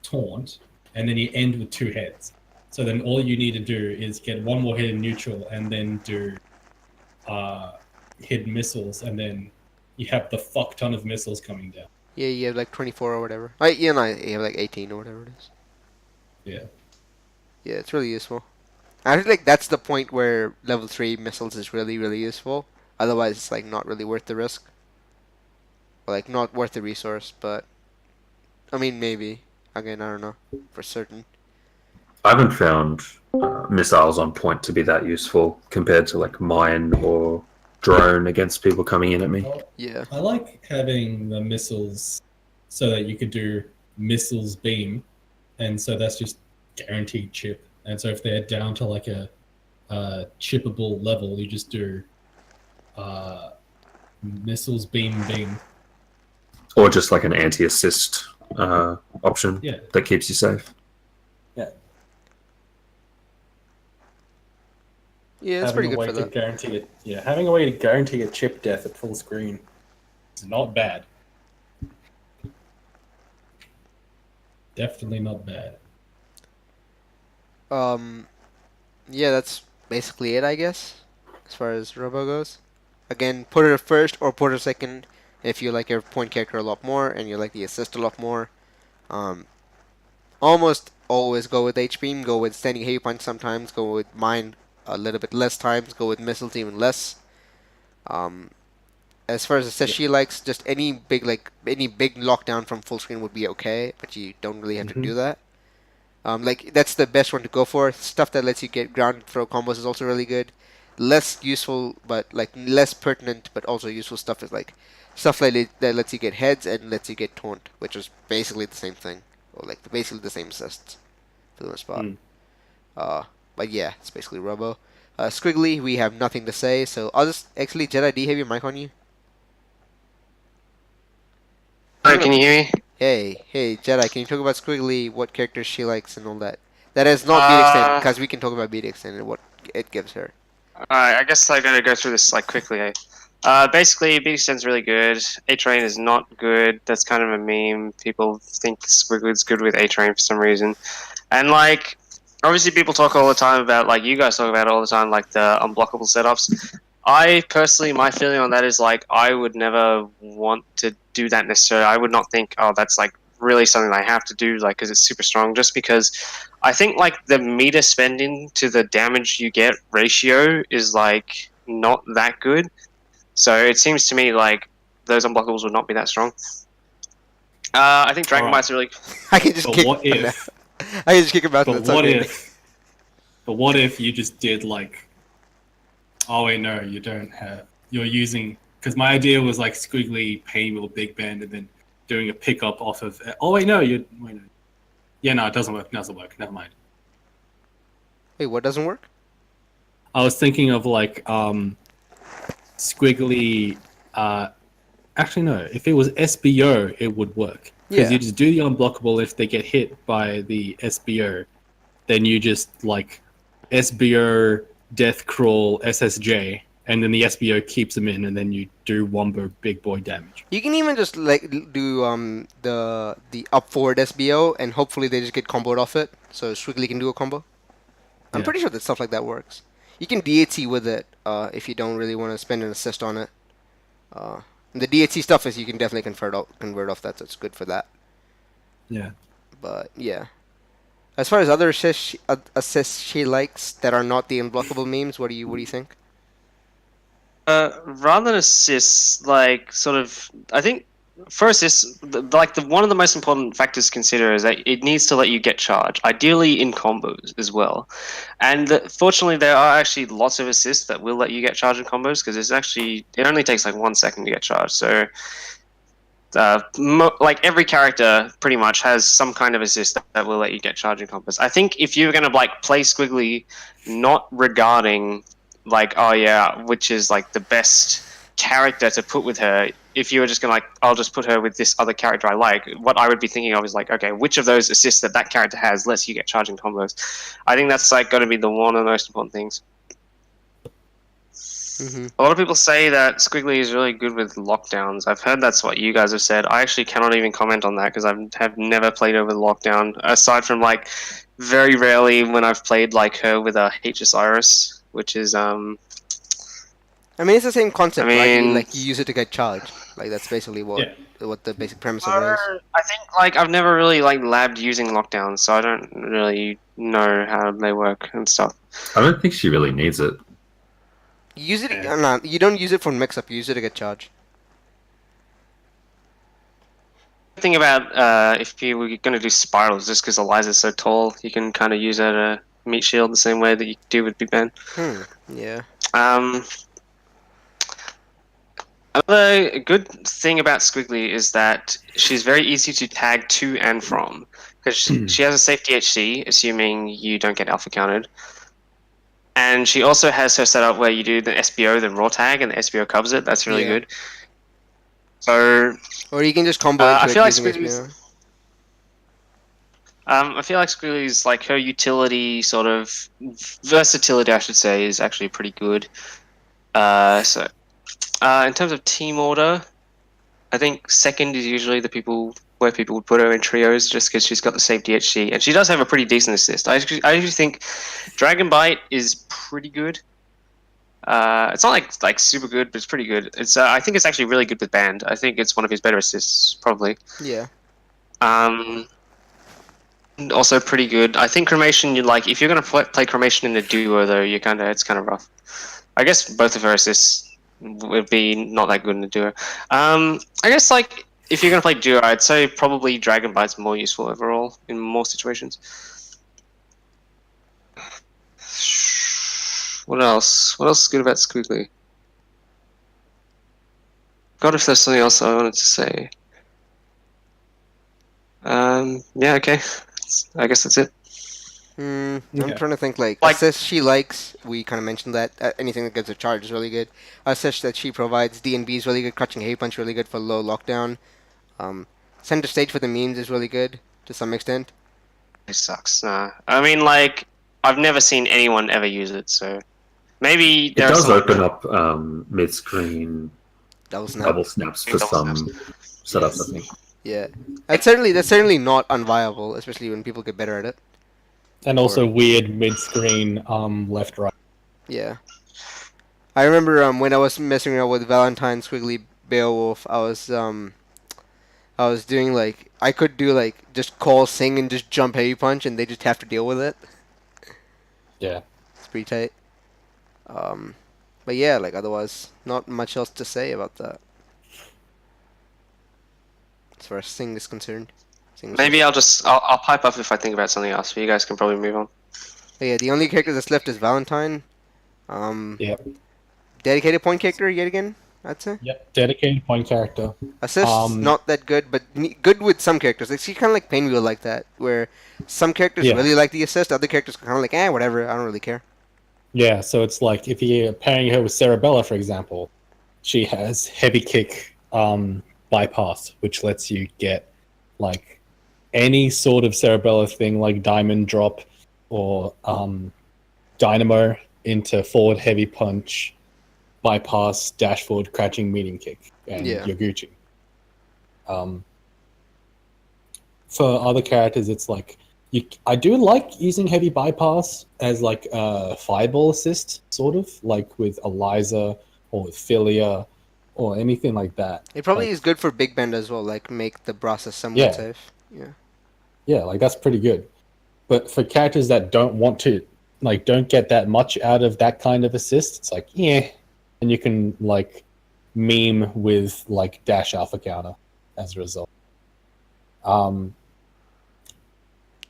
taunt and then you end with 2 heads. So then all you need to do is get 1 more hit in neutral and then do hidden missiles, and then you have the fuck ton of missiles coming down. Yeah, you have like 24 or whatever. You have like 18 or whatever it is. Yeah. Yeah, it's really useful. I feel like that's the point where level 3 missiles is really, really useful. Otherwise, it's like not really worth the risk. Or like not worth the resource, but I mean maybe. Again, I don't know for certain. I haven't found missiles on point to be that useful compared to like mine or drone against people coming in at me. Yeah. I like having the missiles so that you could do missiles beam, and so that's just guaranteed chip. And so if they're down to like a chippable level, you just do missiles beam. Or just like an anti-assist option Yeah. that keeps you safe. Yeah, it's pretty good for that. Having a way to guarantee a chip death at full screen is not bad. Definitely not bad. Yeah, that's basically it, I guess, as far as Robo goes. Again, put it first or put it second if you like your point character a lot more and you like the assist a lot more. Almost always go with H-Beam, go with Standing Heavy Punch sometimes, go with Mine a little bit less times, go with Missiles even less. As far as assist she likes, just any big lockdown from full screen would be okay, but you don't really have to do that. Like that's the best one to go for. Stuff that lets you get ground throw combos is also really good. Less useful, but like less pertinent, but also useful stuff is like stuff that lets you get heads and lets you get taunt, which is basically the same thing, or like basically the same assists for the most part. But yeah, it's basically Robo. Squiggly, we have nothing to say, so I'll just actually Jedi. Do you have your mic on you? Hi, can you hear me? Hey, Jedi, can you talk about Squiggly, what characters she likes and all that? That is not beat extended, because we can talk about beat extended and what it gives her. I guess I gotta go through this like quickly. Basically, Big Extend's really good. A-Train is not good. That's kind of a meme. People think Squiggly's good with A-Train for some reason. And like, obviously people talk all the time about, like you guys talk about it all the time, like the unblockable setups. I personally, my feeling on that is like, I would never want to do that necessarily. I would not think, oh, that's like really something I have to do, like, because it's super strong. Just because I think like the meter spending to the damage you get ratio is like not that good. So it seems to me like those unblockables would not be that strong. I think Dragon Bite's really. I can just But kick what him if? out. I can just kick him out. But That's what okay. if? But what if you just did like? Oh wait, no, you don't have. You're using because my idea was like Squiggly, Painwheel, Big Band, and then doing a pickup off of. Oh wait, no, you. Wait, no. Yeah, no, it doesn't work. Never mind. Wait, what doesn't work? I was thinking of like Squiggly. Actually, no. If it was SBO, it would work. Because Yeah. you just do the unblockable. If they get hit by the SBO, then you just like SBO, Death Crawl, SSJ, and then the SBO keeps them in, and then you do wombo big boy damage. You can even just like do the up forward SBO and hopefully they just get comboed off it, so Squiggly can do a combo. I'm Yeah. pretty sure that stuff like that works. You can DHC with it if you don't really want to spend an assist on it. The DHC stuff is you can definitely convert off that, so it's good for that. Yeah. But yeah, as far as other assists she likes that are not the unblockable memes, what do you think? Rather than assists, like sort of, I think for assists, one of the most important factors to consider is that it needs to let you get charge, ideally in combos as well. And fortunately, there are actually lots of assists that will let you get charge in combos because it only takes like 1 second to get charged. So like every character pretty much has some kind of assist that will let you get charge in combos. I think if you're gonna like play Squiggly, not regarding like, oh yeah, which is like the best character to put with her. If you were just gonna like, I'll just put her with this other character I like. What I would be thinking of is like, okay, which of those assists that character has lets you get charging combos. I think that's like got to be one of the most important things. Mm-hmm. A lot of people say that Squiggly is really good with lockdowns. I've heard that's what you guys have said. I actually cannot even comment on that because I have never played her with lockdown, aside from like very rarely when I've played like her with a HS Iris, which is I mean, it's the same concept, I right? mean- You use it to get charged. Like that's basically what the basic premise of it is. I think like I've never really like labbed using lockdowns, so I don't really know how they work and stuff. I don't think she really needs it. You use it. Yeah. No, you don't use it for mix-up. You use it to get charged. Thing about if you were going to do spirals, just because Eliza's so tall, you can kind of use her to meet shield the same way that you do with Big Ben. Yeah. Another good thing about Squiggly is that she's very easy to tag to and from, because she has a safety HC, assuming you don't get alpha counted. And she also has her setup where you do the SBO, the raw tag, and the SBO covers it. That's really Yeah. good. So Or you can just combo into I it feel like using Squiggly's- SBO. I feel like Squiggly's like her utility sort of versatility, I should say, is actually pretty good. In terms of team order, I think second is usually where people would put her in trios, just because she's got the safety HC, and she does have a pretty decent assist. I actually think Dragon Bite is pretty good. It's not like super good, but it's pretty good. I think it's actually really good with Band. I think it's one of his better assists, probably. Yeah. Also pretty good. I think Cremation, if you're gonna play Cremation in a duo though, it's kind of rough. I guess both of her assists would be not that good in a duo. I guess like if you're gonna play duo, I'd say probably Dragon Bite's more useful overall in more situations. What else? What else is good about Squiggly? God, if there's something else I wanted to say. Yeah, okay. I guess that's it. I'm Okay. trying to think Like- assists she likes. We kind of mentioned that anything that gives a charge is really good. Assists that she provides, D&B is really good. Crouching Heavy Punch really good for low lockdown. Center stage for the memes is really good to some extent. It sucks. Nah. I mean, like, I've never seen anyone ever use it, so maybe It there are does some. open up mid-screen Double snap. double snaps for Double some snaps. setups, I think. Yeah, that's certainly not unviable, especially when people get better at it. And also weird mid-screen left right. Yeah, I remember when I was messing around with Valentine Squiggly Beowulf, I was doing like I could do like just call sing and just jump heavy punch, and they just have to deal with it. Yeah. It's pretty tight. But yeah, like otherwise, not much else to say about that. As far as Sing is concerned. Maybe I'll pipe up if I think about something else, but you guys can probably move on. But yeah, the only character that's left is Valentine. Yep. Dedicated point character yet again, I'd say. Yep. Dedicated point character. Assists not that good, but good with some characters. Like, she's kind of like Painwheel like that, where some characters Yeah. really like the assist, other characters kind of like, whatever, I don't really care. Yeah, so it's like if you're pairing her with Cerebella, for example, she has heavy kick bypass, which lets you get like any sort of Cerebella thing like Diamond Drop or Dynamo into forward heavy punch, bypass, dash forward, crouching medium kick, and Yeah. you're Gucci. For other characters, it's like I do like using heavy bypass as like a fireball assist, sort of like with Eliza or with Philia or anything like that. It probably Like, is good for Big Bend as well, like make the process somewhat Yeah. safe. Yeah. yeah, like that's pretty good. But for characters that don't want to, like, don't get that much out of that kind of assist, it's like, yeah, and you can like meme with like dash alpha counter as a result.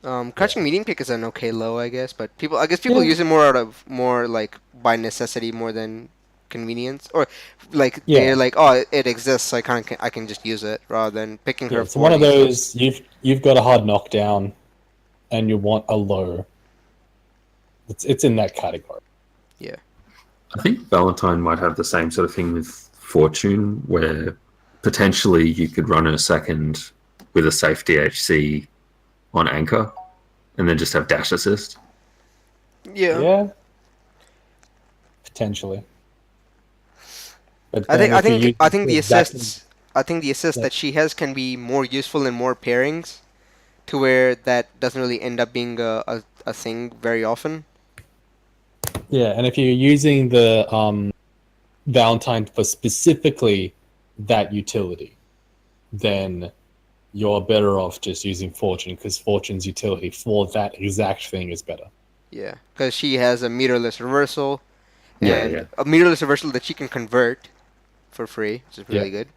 Crouching medium kick is an okay low, I guess, but people use it more out of more like by necessity more than convenience, or like they're like, oh, it exists, so I can just use it rather than picking her. It's one of those you've got a hard knockdown, and you want a low. It's in that category. Yeah. I think Valentine might have the same sort of thing with Fortune, where potentially you could run a second with a safe DHC on anchor, and then just have dash assist. Yeah. Potentially. But I think the assists. that she has can be more useful in more pairings, to where that doesn't really end up being a thing very often. Yeah, and if you're using the Valentine for specifically that utility, then you're better off just using Fortune, because Fortune's utility for that exact thing is better. Yeah, because she has a meterless reversal, and Yeah. a meterless reversal that she can convert for free, which is really good.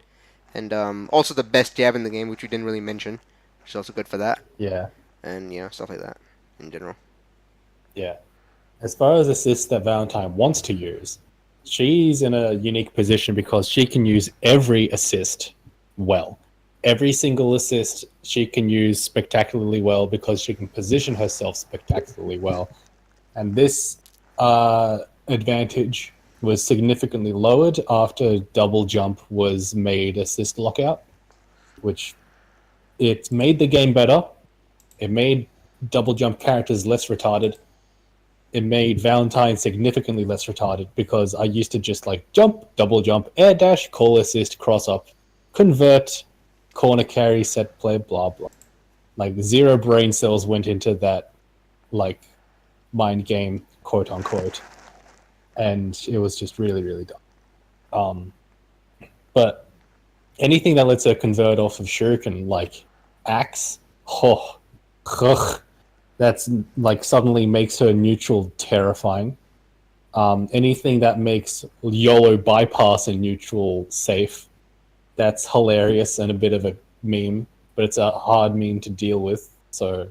And also the best jab in the game, which we didn't really mention, which is also good for that. Yeah. And stuff like that in general. Yeah. As far as assists that Valentine wants to use, she's in a unique position because she can use every assist well. Every single assist she can use spectacularly well because she can position herself spectacularly well. And this advantage was significantly lowered after double jump was made assist lockout, which it made the game better. It made double jump characters less retarded. It made Valentine significantly less retarded because I used to just like jump, double jump, air dash, call assist, cross up, convert, corner carry, set play, blah blah. Like zero brain cells went into that like mind game, quote unquote, and it was just really really dumb. But anything that lets her convert off of shuriken, like axe, that's like suddenly makes her neutral terrifying. Anything that makes YOLO bypass and neutral safe, that's hilarious and a bit of a meme, but it's a hard meme to deal with. So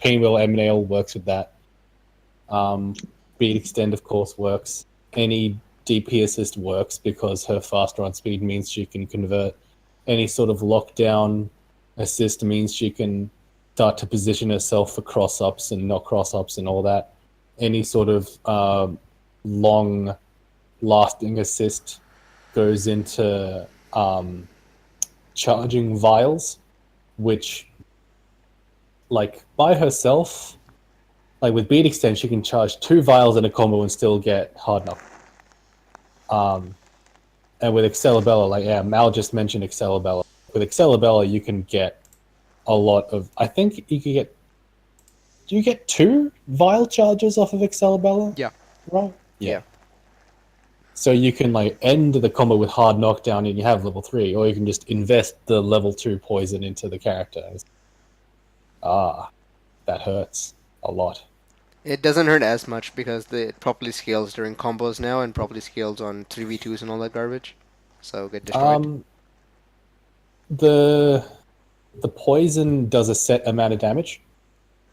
Pinwheel MNL works with that. Speed extend, of course, works. Any DP assist works because her faster on speed means she can convert. Any sort of lockdown assist means she can start to position herself for cross-ups and not cross-ups and all that. Any sort of long-lasting assist goes into charging vials, which, like, by herself, like with beat extend, she can charge 2 vials in a combo and still get hard knock. And with Excalibella, like, Mal just mentioned Excalibella. With Excalibella, you can get a lot of, I think you could get, do you get 2 vial charges off of Excalibella? Yeah. Right? Yeah. So you can like end the combo with hard knockdown and you have level 3, or you can just invest the level 2 poison into the character. That hurts a lot. It doesn't hurt as much because it properly scales during combos now and properly scales on 3v2s and all that garbage. So get destroyed. The poison does a set amount of damage.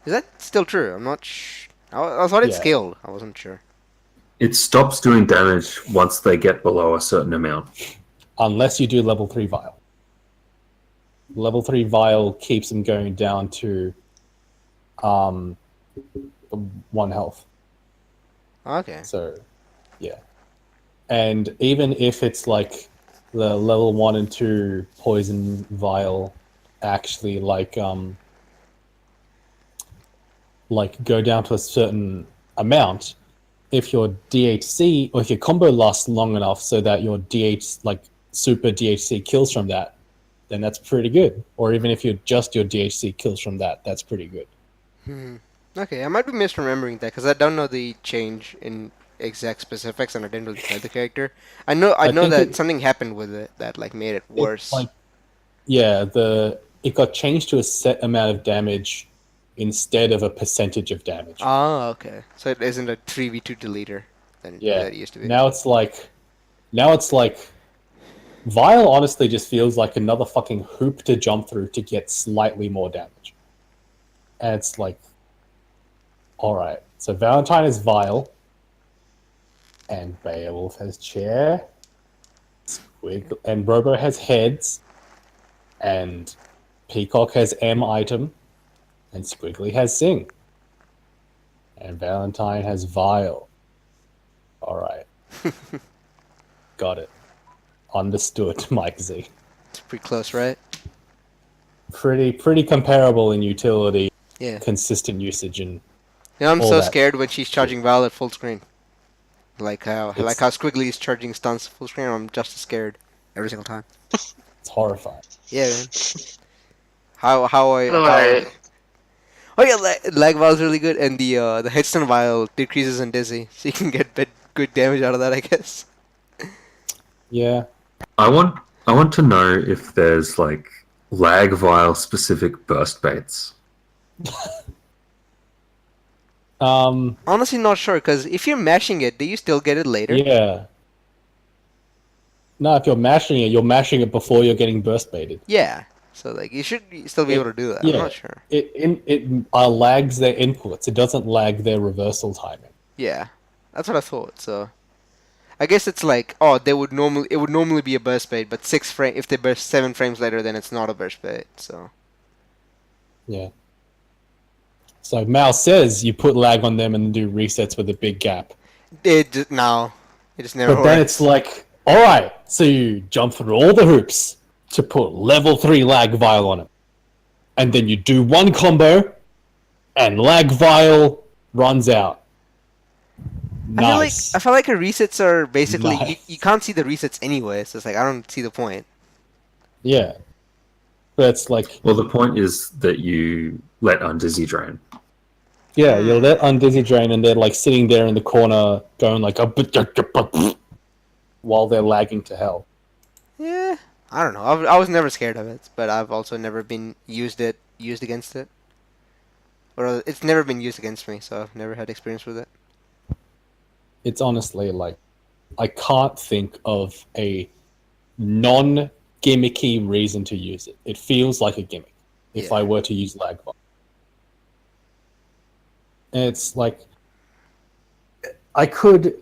Is that still true? I'm not I thought it scaled. I wasn't sure. It stops doing damage once they get below a certain amount. Unless you do level 3 vial. Level 3 vial keeps them going down to 1 health. Okay. So, yeah. And even if it's like the level 1 and 2 poison vial actually like go down to a certain amount, if your DHC or if your combo lasts long enough so that your super DHC kills from that, then that's pretty good. Or even if your DHC kills from that, that's pretty good. Okay, I might be misremembering that because I don't know the change in exact specifics and I didn't really play the character. I know that something happened with it that like made it worse. It got changed to a set amount of damage instead of a percentage of damage. Oh, okay. So it isn't a 3v2 deleter then that it used to be. Now it's like Now it's like Vile honestly just feels like another fucking hoop to jump through to get slightly more damage. And it's like, alright. So Valentine is Vile. And Beowulf has Chair. And Robo has Heads. And Peacock has M item. And Squiggly has Sing. And Valentine has Vile. Alright. Got it. Understood, Mike Z. It's pretty close, right? Pretty comparable in utility, Yeah. consistent usage, and You know, I'm all so that. scared when she's charging Violet full screen. Like how It's- Squiggly is charging stunts full screen. I'm just as scared every single time. it's horrifying. Yeah, man. How I By the way, oh yeah, lag vial's really good, and the headstone vial decreases in dizzy, so you can get good damage out of that, I guess. Yeah. I want to know if there's like lag vial specific burst baits. Honestly, not sure, because if you're mashing it, do you still get it later? Yeah. No, if you're mashing it before you're getting burst baited. Yeah. So like you should still be able to do that. Yeah. I'm not sure. It lags their inputs. It doesn't lag their reversal timing. Yeah, that's what I thought. So I guess it's like, oh, it would normally be a burst bait, but if they burst 7 frames later, then it's not a burst bait. So Yeah. So Mal says you put lag on them and do resets with a big gap. it just never But then works. it's like, alright, so you jump through all the hoops to put level 3 lag vial on it. And then you do one combo, and lag vial runs out. Nice. I feel like her resets are basically Nice. you can't see the resets anyway. So it's like I don't see the point. Yeah. But it's like, Well, the point is that you let undizzy drain. yeah, you'll let undizzy drain and they're like sitting there in the corner going like while they're lagging to hell. Yeah, I don't know. I was never scared of it, but I've also never been used against it, or it's never been used against me, so I've never had experience with it. It's honestly like, I can't think of a non-gimmicky reason to use it. It feels like a gimmick if Yeah. I were to use lag vial. And it's like, I could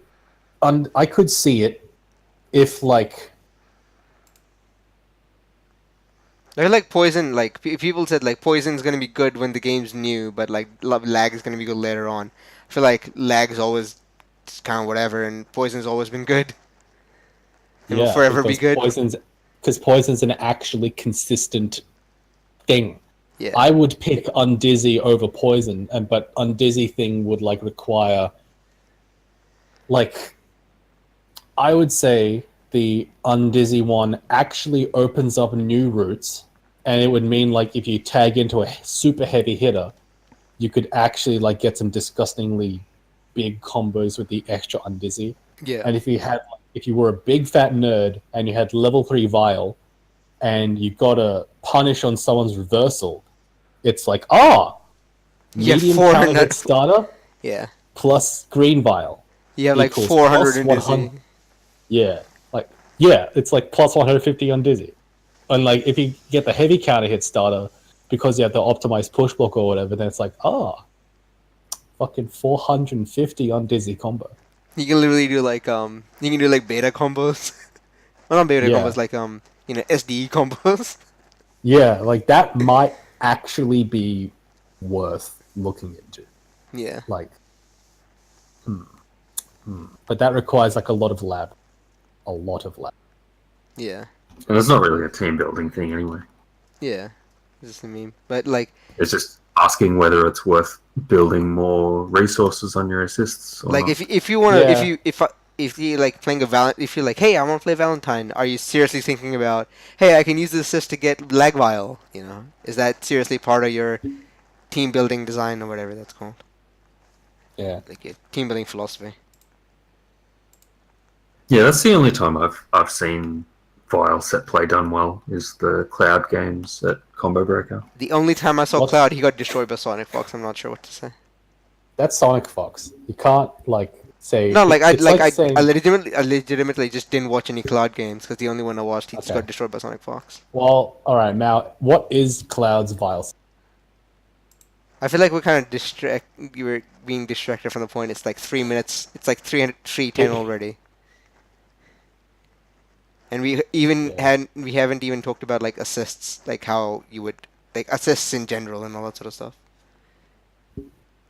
see it if like, I feel like poison. Like people said, like poison's gonna be good when the game's new, but like lag is gonna be good later on. I feel like lag's always just kind of whatever, and poison's always been good. It will forever be because good. Poison's an actually consistent thing. Yeah. I would pick Undizzy over Poison, but Undizzy thing would like require, like, I would say the Undizzy one actually opens up new routes, and it would mean like if you tag into a super heavy hitter, you could actually like get some disgustingly big combos with the extra Undizzy. Yeah. And if you were a big fat nerd and you had level 3 Vial, and you got a punish on someone's reversal, it's like, Yeah, medium 400 counter hit starter Yeah. plus green Vial. You have like equals 400 in plus Dizzy. 100. Yeah, it's like plus 150 on Dizzy. And like if you get the heavy counter hit starter because you have the optimized push block or whatever, then it's like, fucking 450 on Dizzy combo. You can literally do like you can do like beta combos. Well, not beta Yeah. combos, like SDE combos. Yeah, like that might actually be worth looking into. Yeah. Like, but that requires like a lot of lab. Yeah. And it's not really a team building thing anyway. Yeah. It's just a meme. But like It's just asking whether it's worth building more resources on your assists. Or like not. if you want to Yeah. if you like playing if you're like, hey, I want to play Valentine, are you seriously thinking about, hey, I can use this assist to get lag vial? You know, is that seriously part of your team building design or whatever that's called? Yeah. Like your team building philosophy. Yeah, that's the only time I've seen Vile set play done well is the Cloud games at Combo Breaker. The only time I saw What's- Cloud, he got destroyed by Sonic Fox. I'm not sure what to say. That's Sonic Fox. You can't like say No, like it's like saying, I legitimately just didn't watch any Cloud games because the only one I watched he just Okay. got destroyed by Sonic Fox. well, all right, now what is Cloud's Vile? I feel like we're kind of you were being distracted from the point. It's like 3 minutes. It's like 310 already. And we haven't even talked about like assists, like how you would like assists in general and all that sort of stuff.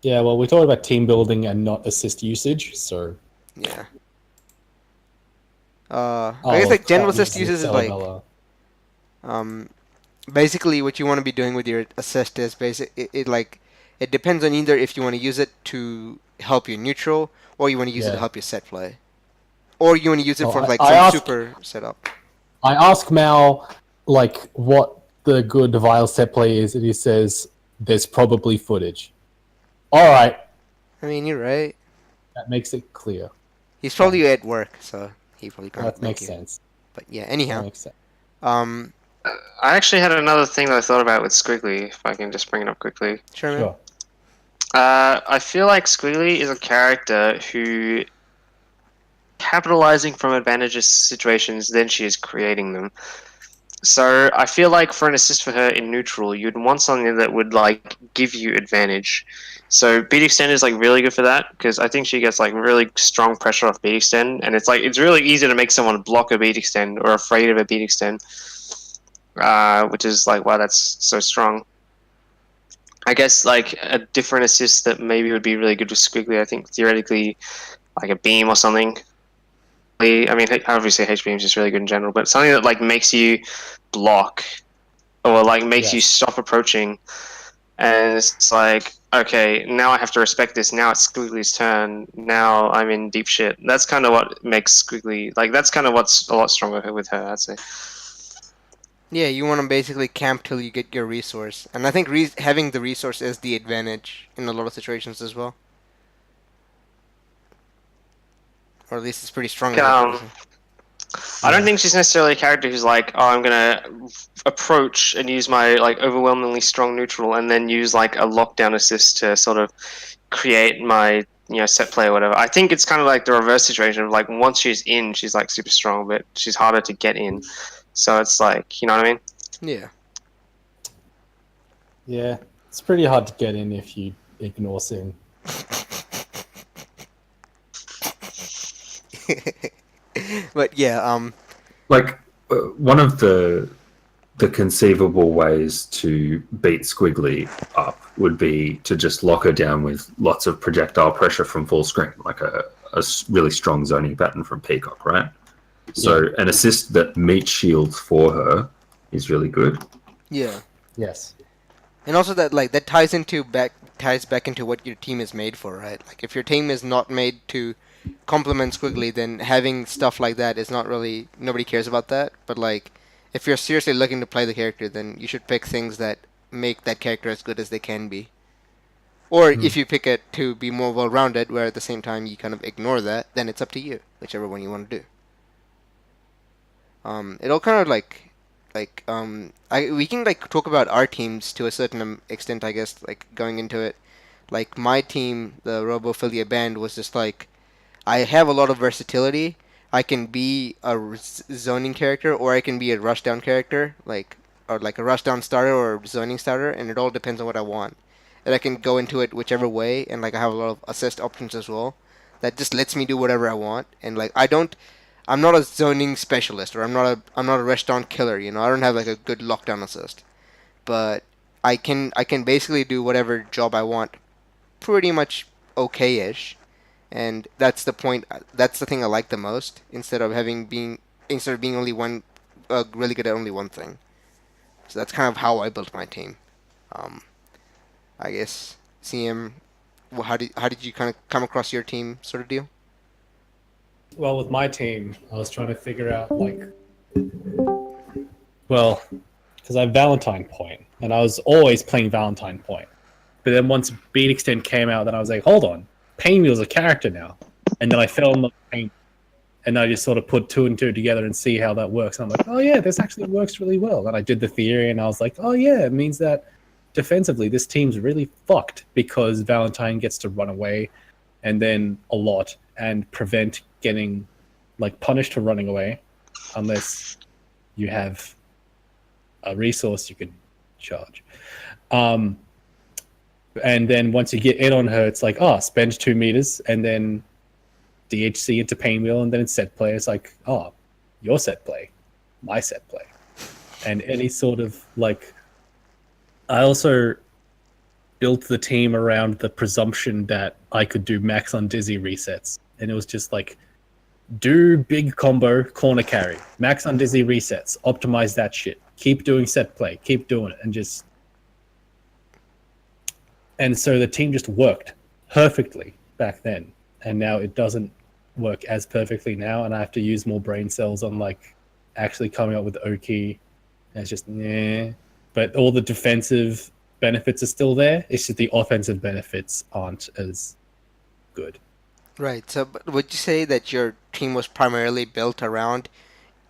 Yeah, well, we're talking about team building and not assist usage, so. Yeah. I guess like general assist uses is like basically what you want to be doing with your assist is it depends on either if you want to use it to help your neutral or you want to use it to Yeah. help your set play. Or you want to use it Well, for like I some asked- super setup. I ask Mal, like, what the good Vile set play is, and he says, there's probably footage. All right, I mean, you're right. that makes it clear. He's probably at work, so he probably can't That make makes you. sense. But yeah, That anyhow. makes sense. Um, I actually had another thing that I thought about with Squiggly, if I can just bring it up quickly. sure, man. Sure. I feel like Squiggly is a character who capitalizing from advantageous situations, then she is creating them. So I feel like for an assist for her in neutral, you'd want something that would like give you advantage. So beat extend is like really good for that because I think she gets like really strong pressure off beat extend, and it's like it's really easy to make someone block a beat extend or afraid of a beat extend, which is like why that's so strong. I guess like a different assist that maybe would be really good with Squiggly. I think theoretically, like a beam or something. I mean, obviously H beam is just really good in general, but something that like makes you block or like makes you stop approaching, and it's like, okay, now I have to respect this. Now it's Squiggly's turn. Now I'm in deep shit. That's kind of what makes Squiggly like. That's kind of what's a lot stronger with her, I'd say. Yeah, you want to basically camp till you get your resource, and I think having the resource is the advantage in a lot of situations as well. Or at least it's pretty strong. I don't think she's necessarily a character who's like, oh, I'm gonna approach and use my like overwhelmingly strong neutral, and then use like a lockdown assist to sort of create my set play or whatever. I think it's kind of like the reverse situation of like once she's in, she's like super strong, but she's harder to get in. So it's like, you know what I mean? Yeah. Yeah, it's pretty hard to get in if you ignore Sin. But yeah, Like one of the conceivable ways to beat Squiggly up would be to just lock her down with lots of projectile pressure from full screen, like a really strong zoning pattern from Peacock, right? So an assist that meets shields for her is really good. yeah. Yes. And also that ties back into what your team is made for, right? Like if your team is not made to complement Squiggly, then having stuff like that is not really, nobody cares about that. But like if you're seriously looking to play the character, then you should pick things that make that character as good as they can be. Or if you pick it to be more well-rounded, where at the same time you kind of ignore that, then it's up to you, whichever one you want to do. It all kind of we can like talk about our teams to a certain extent, I guess, like going into it. Like my team, the Robophilia band, was just like, I have a lot of versatility. I can be a zoning character, or I can be a rushdown character, or like a rushdown starter or a zoning starter, and it all depends on what I want. And I can go into it whichever way, and like I have a lot of assist options as well. That just lets me do whatever I want, and like I'm not a zoning specialist, or I'm not a rushdown killer. I don't have like a good lockdown assist, but I can basically do whatever job I want, pretty much okay-ish. And that's the point. That's the thing I like the most. Instead of being only one, really good at only one thing. So that's kind of how I built my team. I guess CM. Well, how did you kind of come across your team, sort of deal? Well, with my team, I was trying to figure out well, because I have Valentine Point, and I was always playing Valentine Point. But then once Beat Extend came out, then I was like, hold on, Painwheel's a character now. And then I fell in love with Pain, and I just sort of put two and two together and see how that works. And I'm like, oh yeah, this actually works really well. And I did the theory, and I was like, oh yeah, it means that defensively this team's really fucked because Valentine gets to run away, and then a lot, and prevent getting like punished for running away, unless you have a resource you can charge. And then once you get in on her, it's like, oh, spend 2 meters and then DHC into pain wheel, and then it's set play. It's like, oh, your set play, my set play. And any sort of like, I also built the team around the presumption that I could do max on dizzy resets. And it was just like, do big combo corner carry, max on dizzy resets, optimize that shit, keep doing set play, keep doing it, and so the team just worked perfectly back then, and now it doesn't work as perfectly now, and I have to use more brain cells on like actually coming up with Oki. And it's just but all the defensive benefits are still there. It's just the offensive benefits aren't as good. Right. So, but would you say that your team was primarily built around,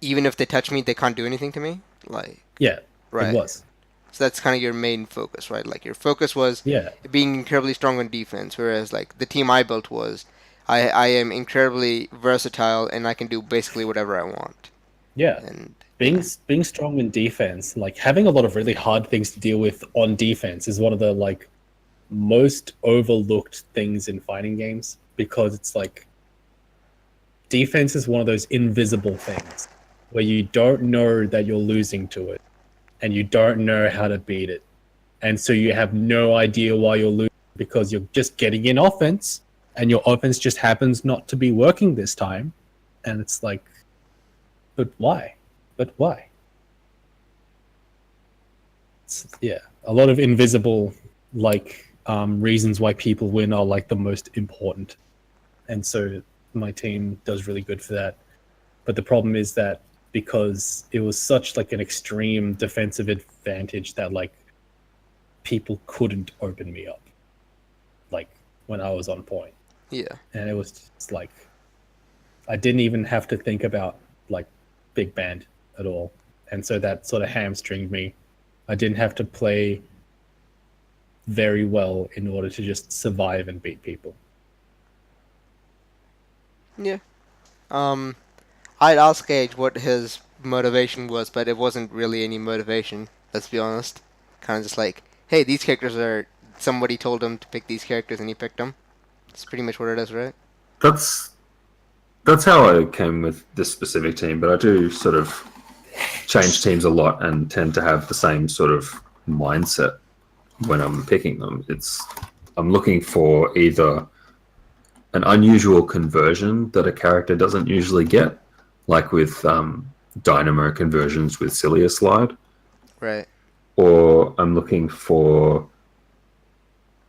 even if they touch me, they can't do anything to me? Like, Yeah, right. it was. So that's kind of your main focus, right? Like your focus was Yeah, being incredibly strong on defense, whereas like the team I built was I am incredibly versatile and I can do basically whatever I want. yeah. And Being strong in defense, like having a lot of really hard things to deal with on defense, is one of the like most overlooked things in fighting games, because it's like defense is one of those invisible things where you don't know that you're losing to it and you don't know how to beat it, and so you have no idea why you're losing, because you're just getting in offense and your offense just happens not to be working this time, and it's like, but why? But why? Yeah, a lot of invisible like reasons why people win are like the most important, and so my team does really good for that. But the problem is that because it was such like an extreme defensive advantage that like people couldn't open me up like when I was on point, yeah. and it was just like I didn't even have to think about like big band at all, and so that sort of hamstringed me. I didn't have to play very well in order to just survive and beat people. Yeah. I'd ask Gage what his motivation was, but it wasn't really any motivation. Let's be honest. Kind of just like, hey, these characters are. Somebody told him to pick these characters, and he picked them. It's pretty much what it is, right? That's how I came with this specific team, but I do sort of change teams a lot and tend to have the same sort of mindset when I'm picking them. I'm looking for either an unusual conversion that a character doesn't usually get, like with Dynamo conversions with Cilia Slide, Right. or I'm looking for,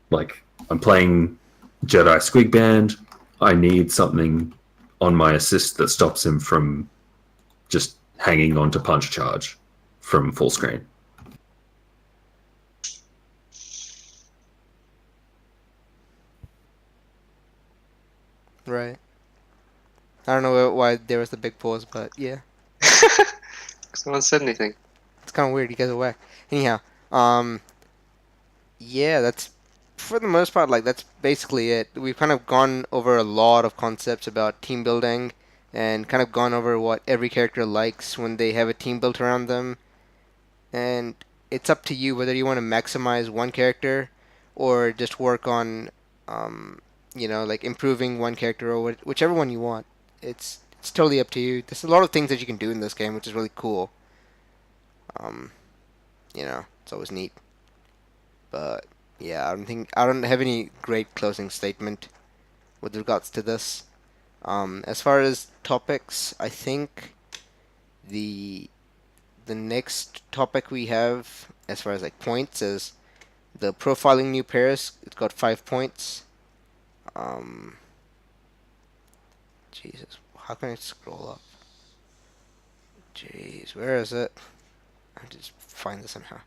like, I'm playing Jedi Squig Band. I need something on my assist that stops him from just hanging on to punch charge from full screen. Right. I don't know why there was the big pause, but yeah. Because no one said anything. It's kind of weird. You guys are whack. Anyhow, yeah, that's for the most part, like, that's basically it. We've kind of gone over a lot of concepts about team building and kind of gone over what every character likes when they have a team built around them. And it's up to you whether you want to maximize one character or just work on, like improving one character or whichever one you want. It's totally up to you. There's a lot of things that you can do in this game, which is really cool. Um, it's always neat. But yeah, I don't have any great closing statement with regards to this. As far as topics, I think the the next topic we have, as far as like points, is the profiling new pairs. It's got 5 points. Um, Jesus, how can I scroll up? Jeez, where is it? I just find this somehow.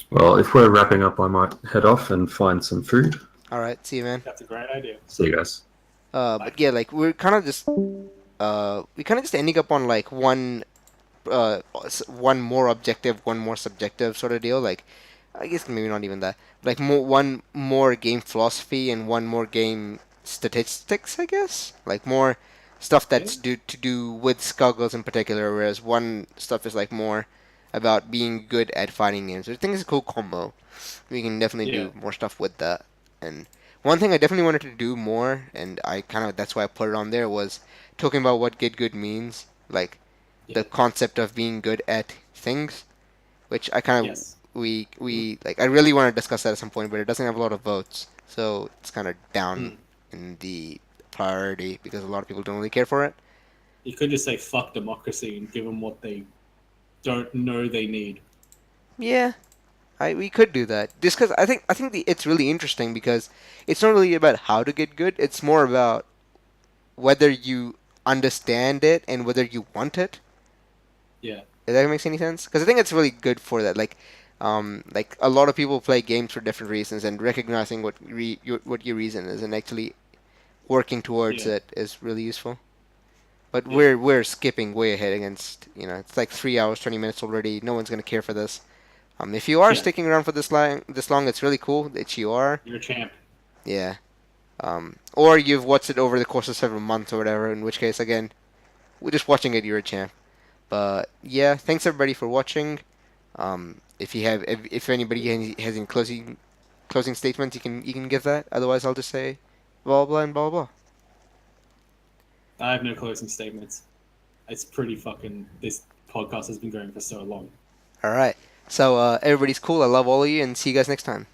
Well, if we're wrapping up, I might head off and find some food. All right, see you, man. That's a great idea. See you guys. But yeah, like we're kind of just ending up on like one more objective, one more subjective sort of deal. Like, I guess maybe not even that. Like one more game philosophy and one more game statistics, I guess, like more stuff that's to do with Skullgirls in particular, whereas one stuff is like more about being good at fighting games. I think it's a cool combo. We can definitely Yeah. do more stuff with that. And one thing I definitely wanted to do more, and I kind of that's why I put it on there, was talking about what get good means, like the Yeah. concept of being good at things, which I kind of Yes. we like. I really want to discuss that at some point, but it doesn't have a lot of votes, so it's kind of down Mm. in the priority because a lot of people don't really care for it. You could just say fuck democracy and give them what they don't know they need. Yeah, we could do that. Just because I think it's really interesting because it's not really about how to get good. It's more about whether you understand it and whether you want it. Yeah. If that makes any sense? Because I think it's really good for that. Like a lot of people play games for different reasons, and recognizing what your reason is and actually working towards Yeah. it is really useful. But Yeah. we're skipping way ahead against it's like 3 hours 20 minutes already. No one's gonna care for this. If you are Yeah. sticking around for this long, it's really cool that you are. You're a champ. Yeah. Or you've watched it over the course of several months or whatever. In which case, again, we're just watching it. You're a champ. But yeah, thanks everybody for watching. If anybody has any closing statements, you can give that. Otherwise, I'll just say blah blah and blah blah. I have no closing statements. It's pretty fucking. This podcast has been going for so long. All right. So everybody's cool. I love all of you, and see you guys next time.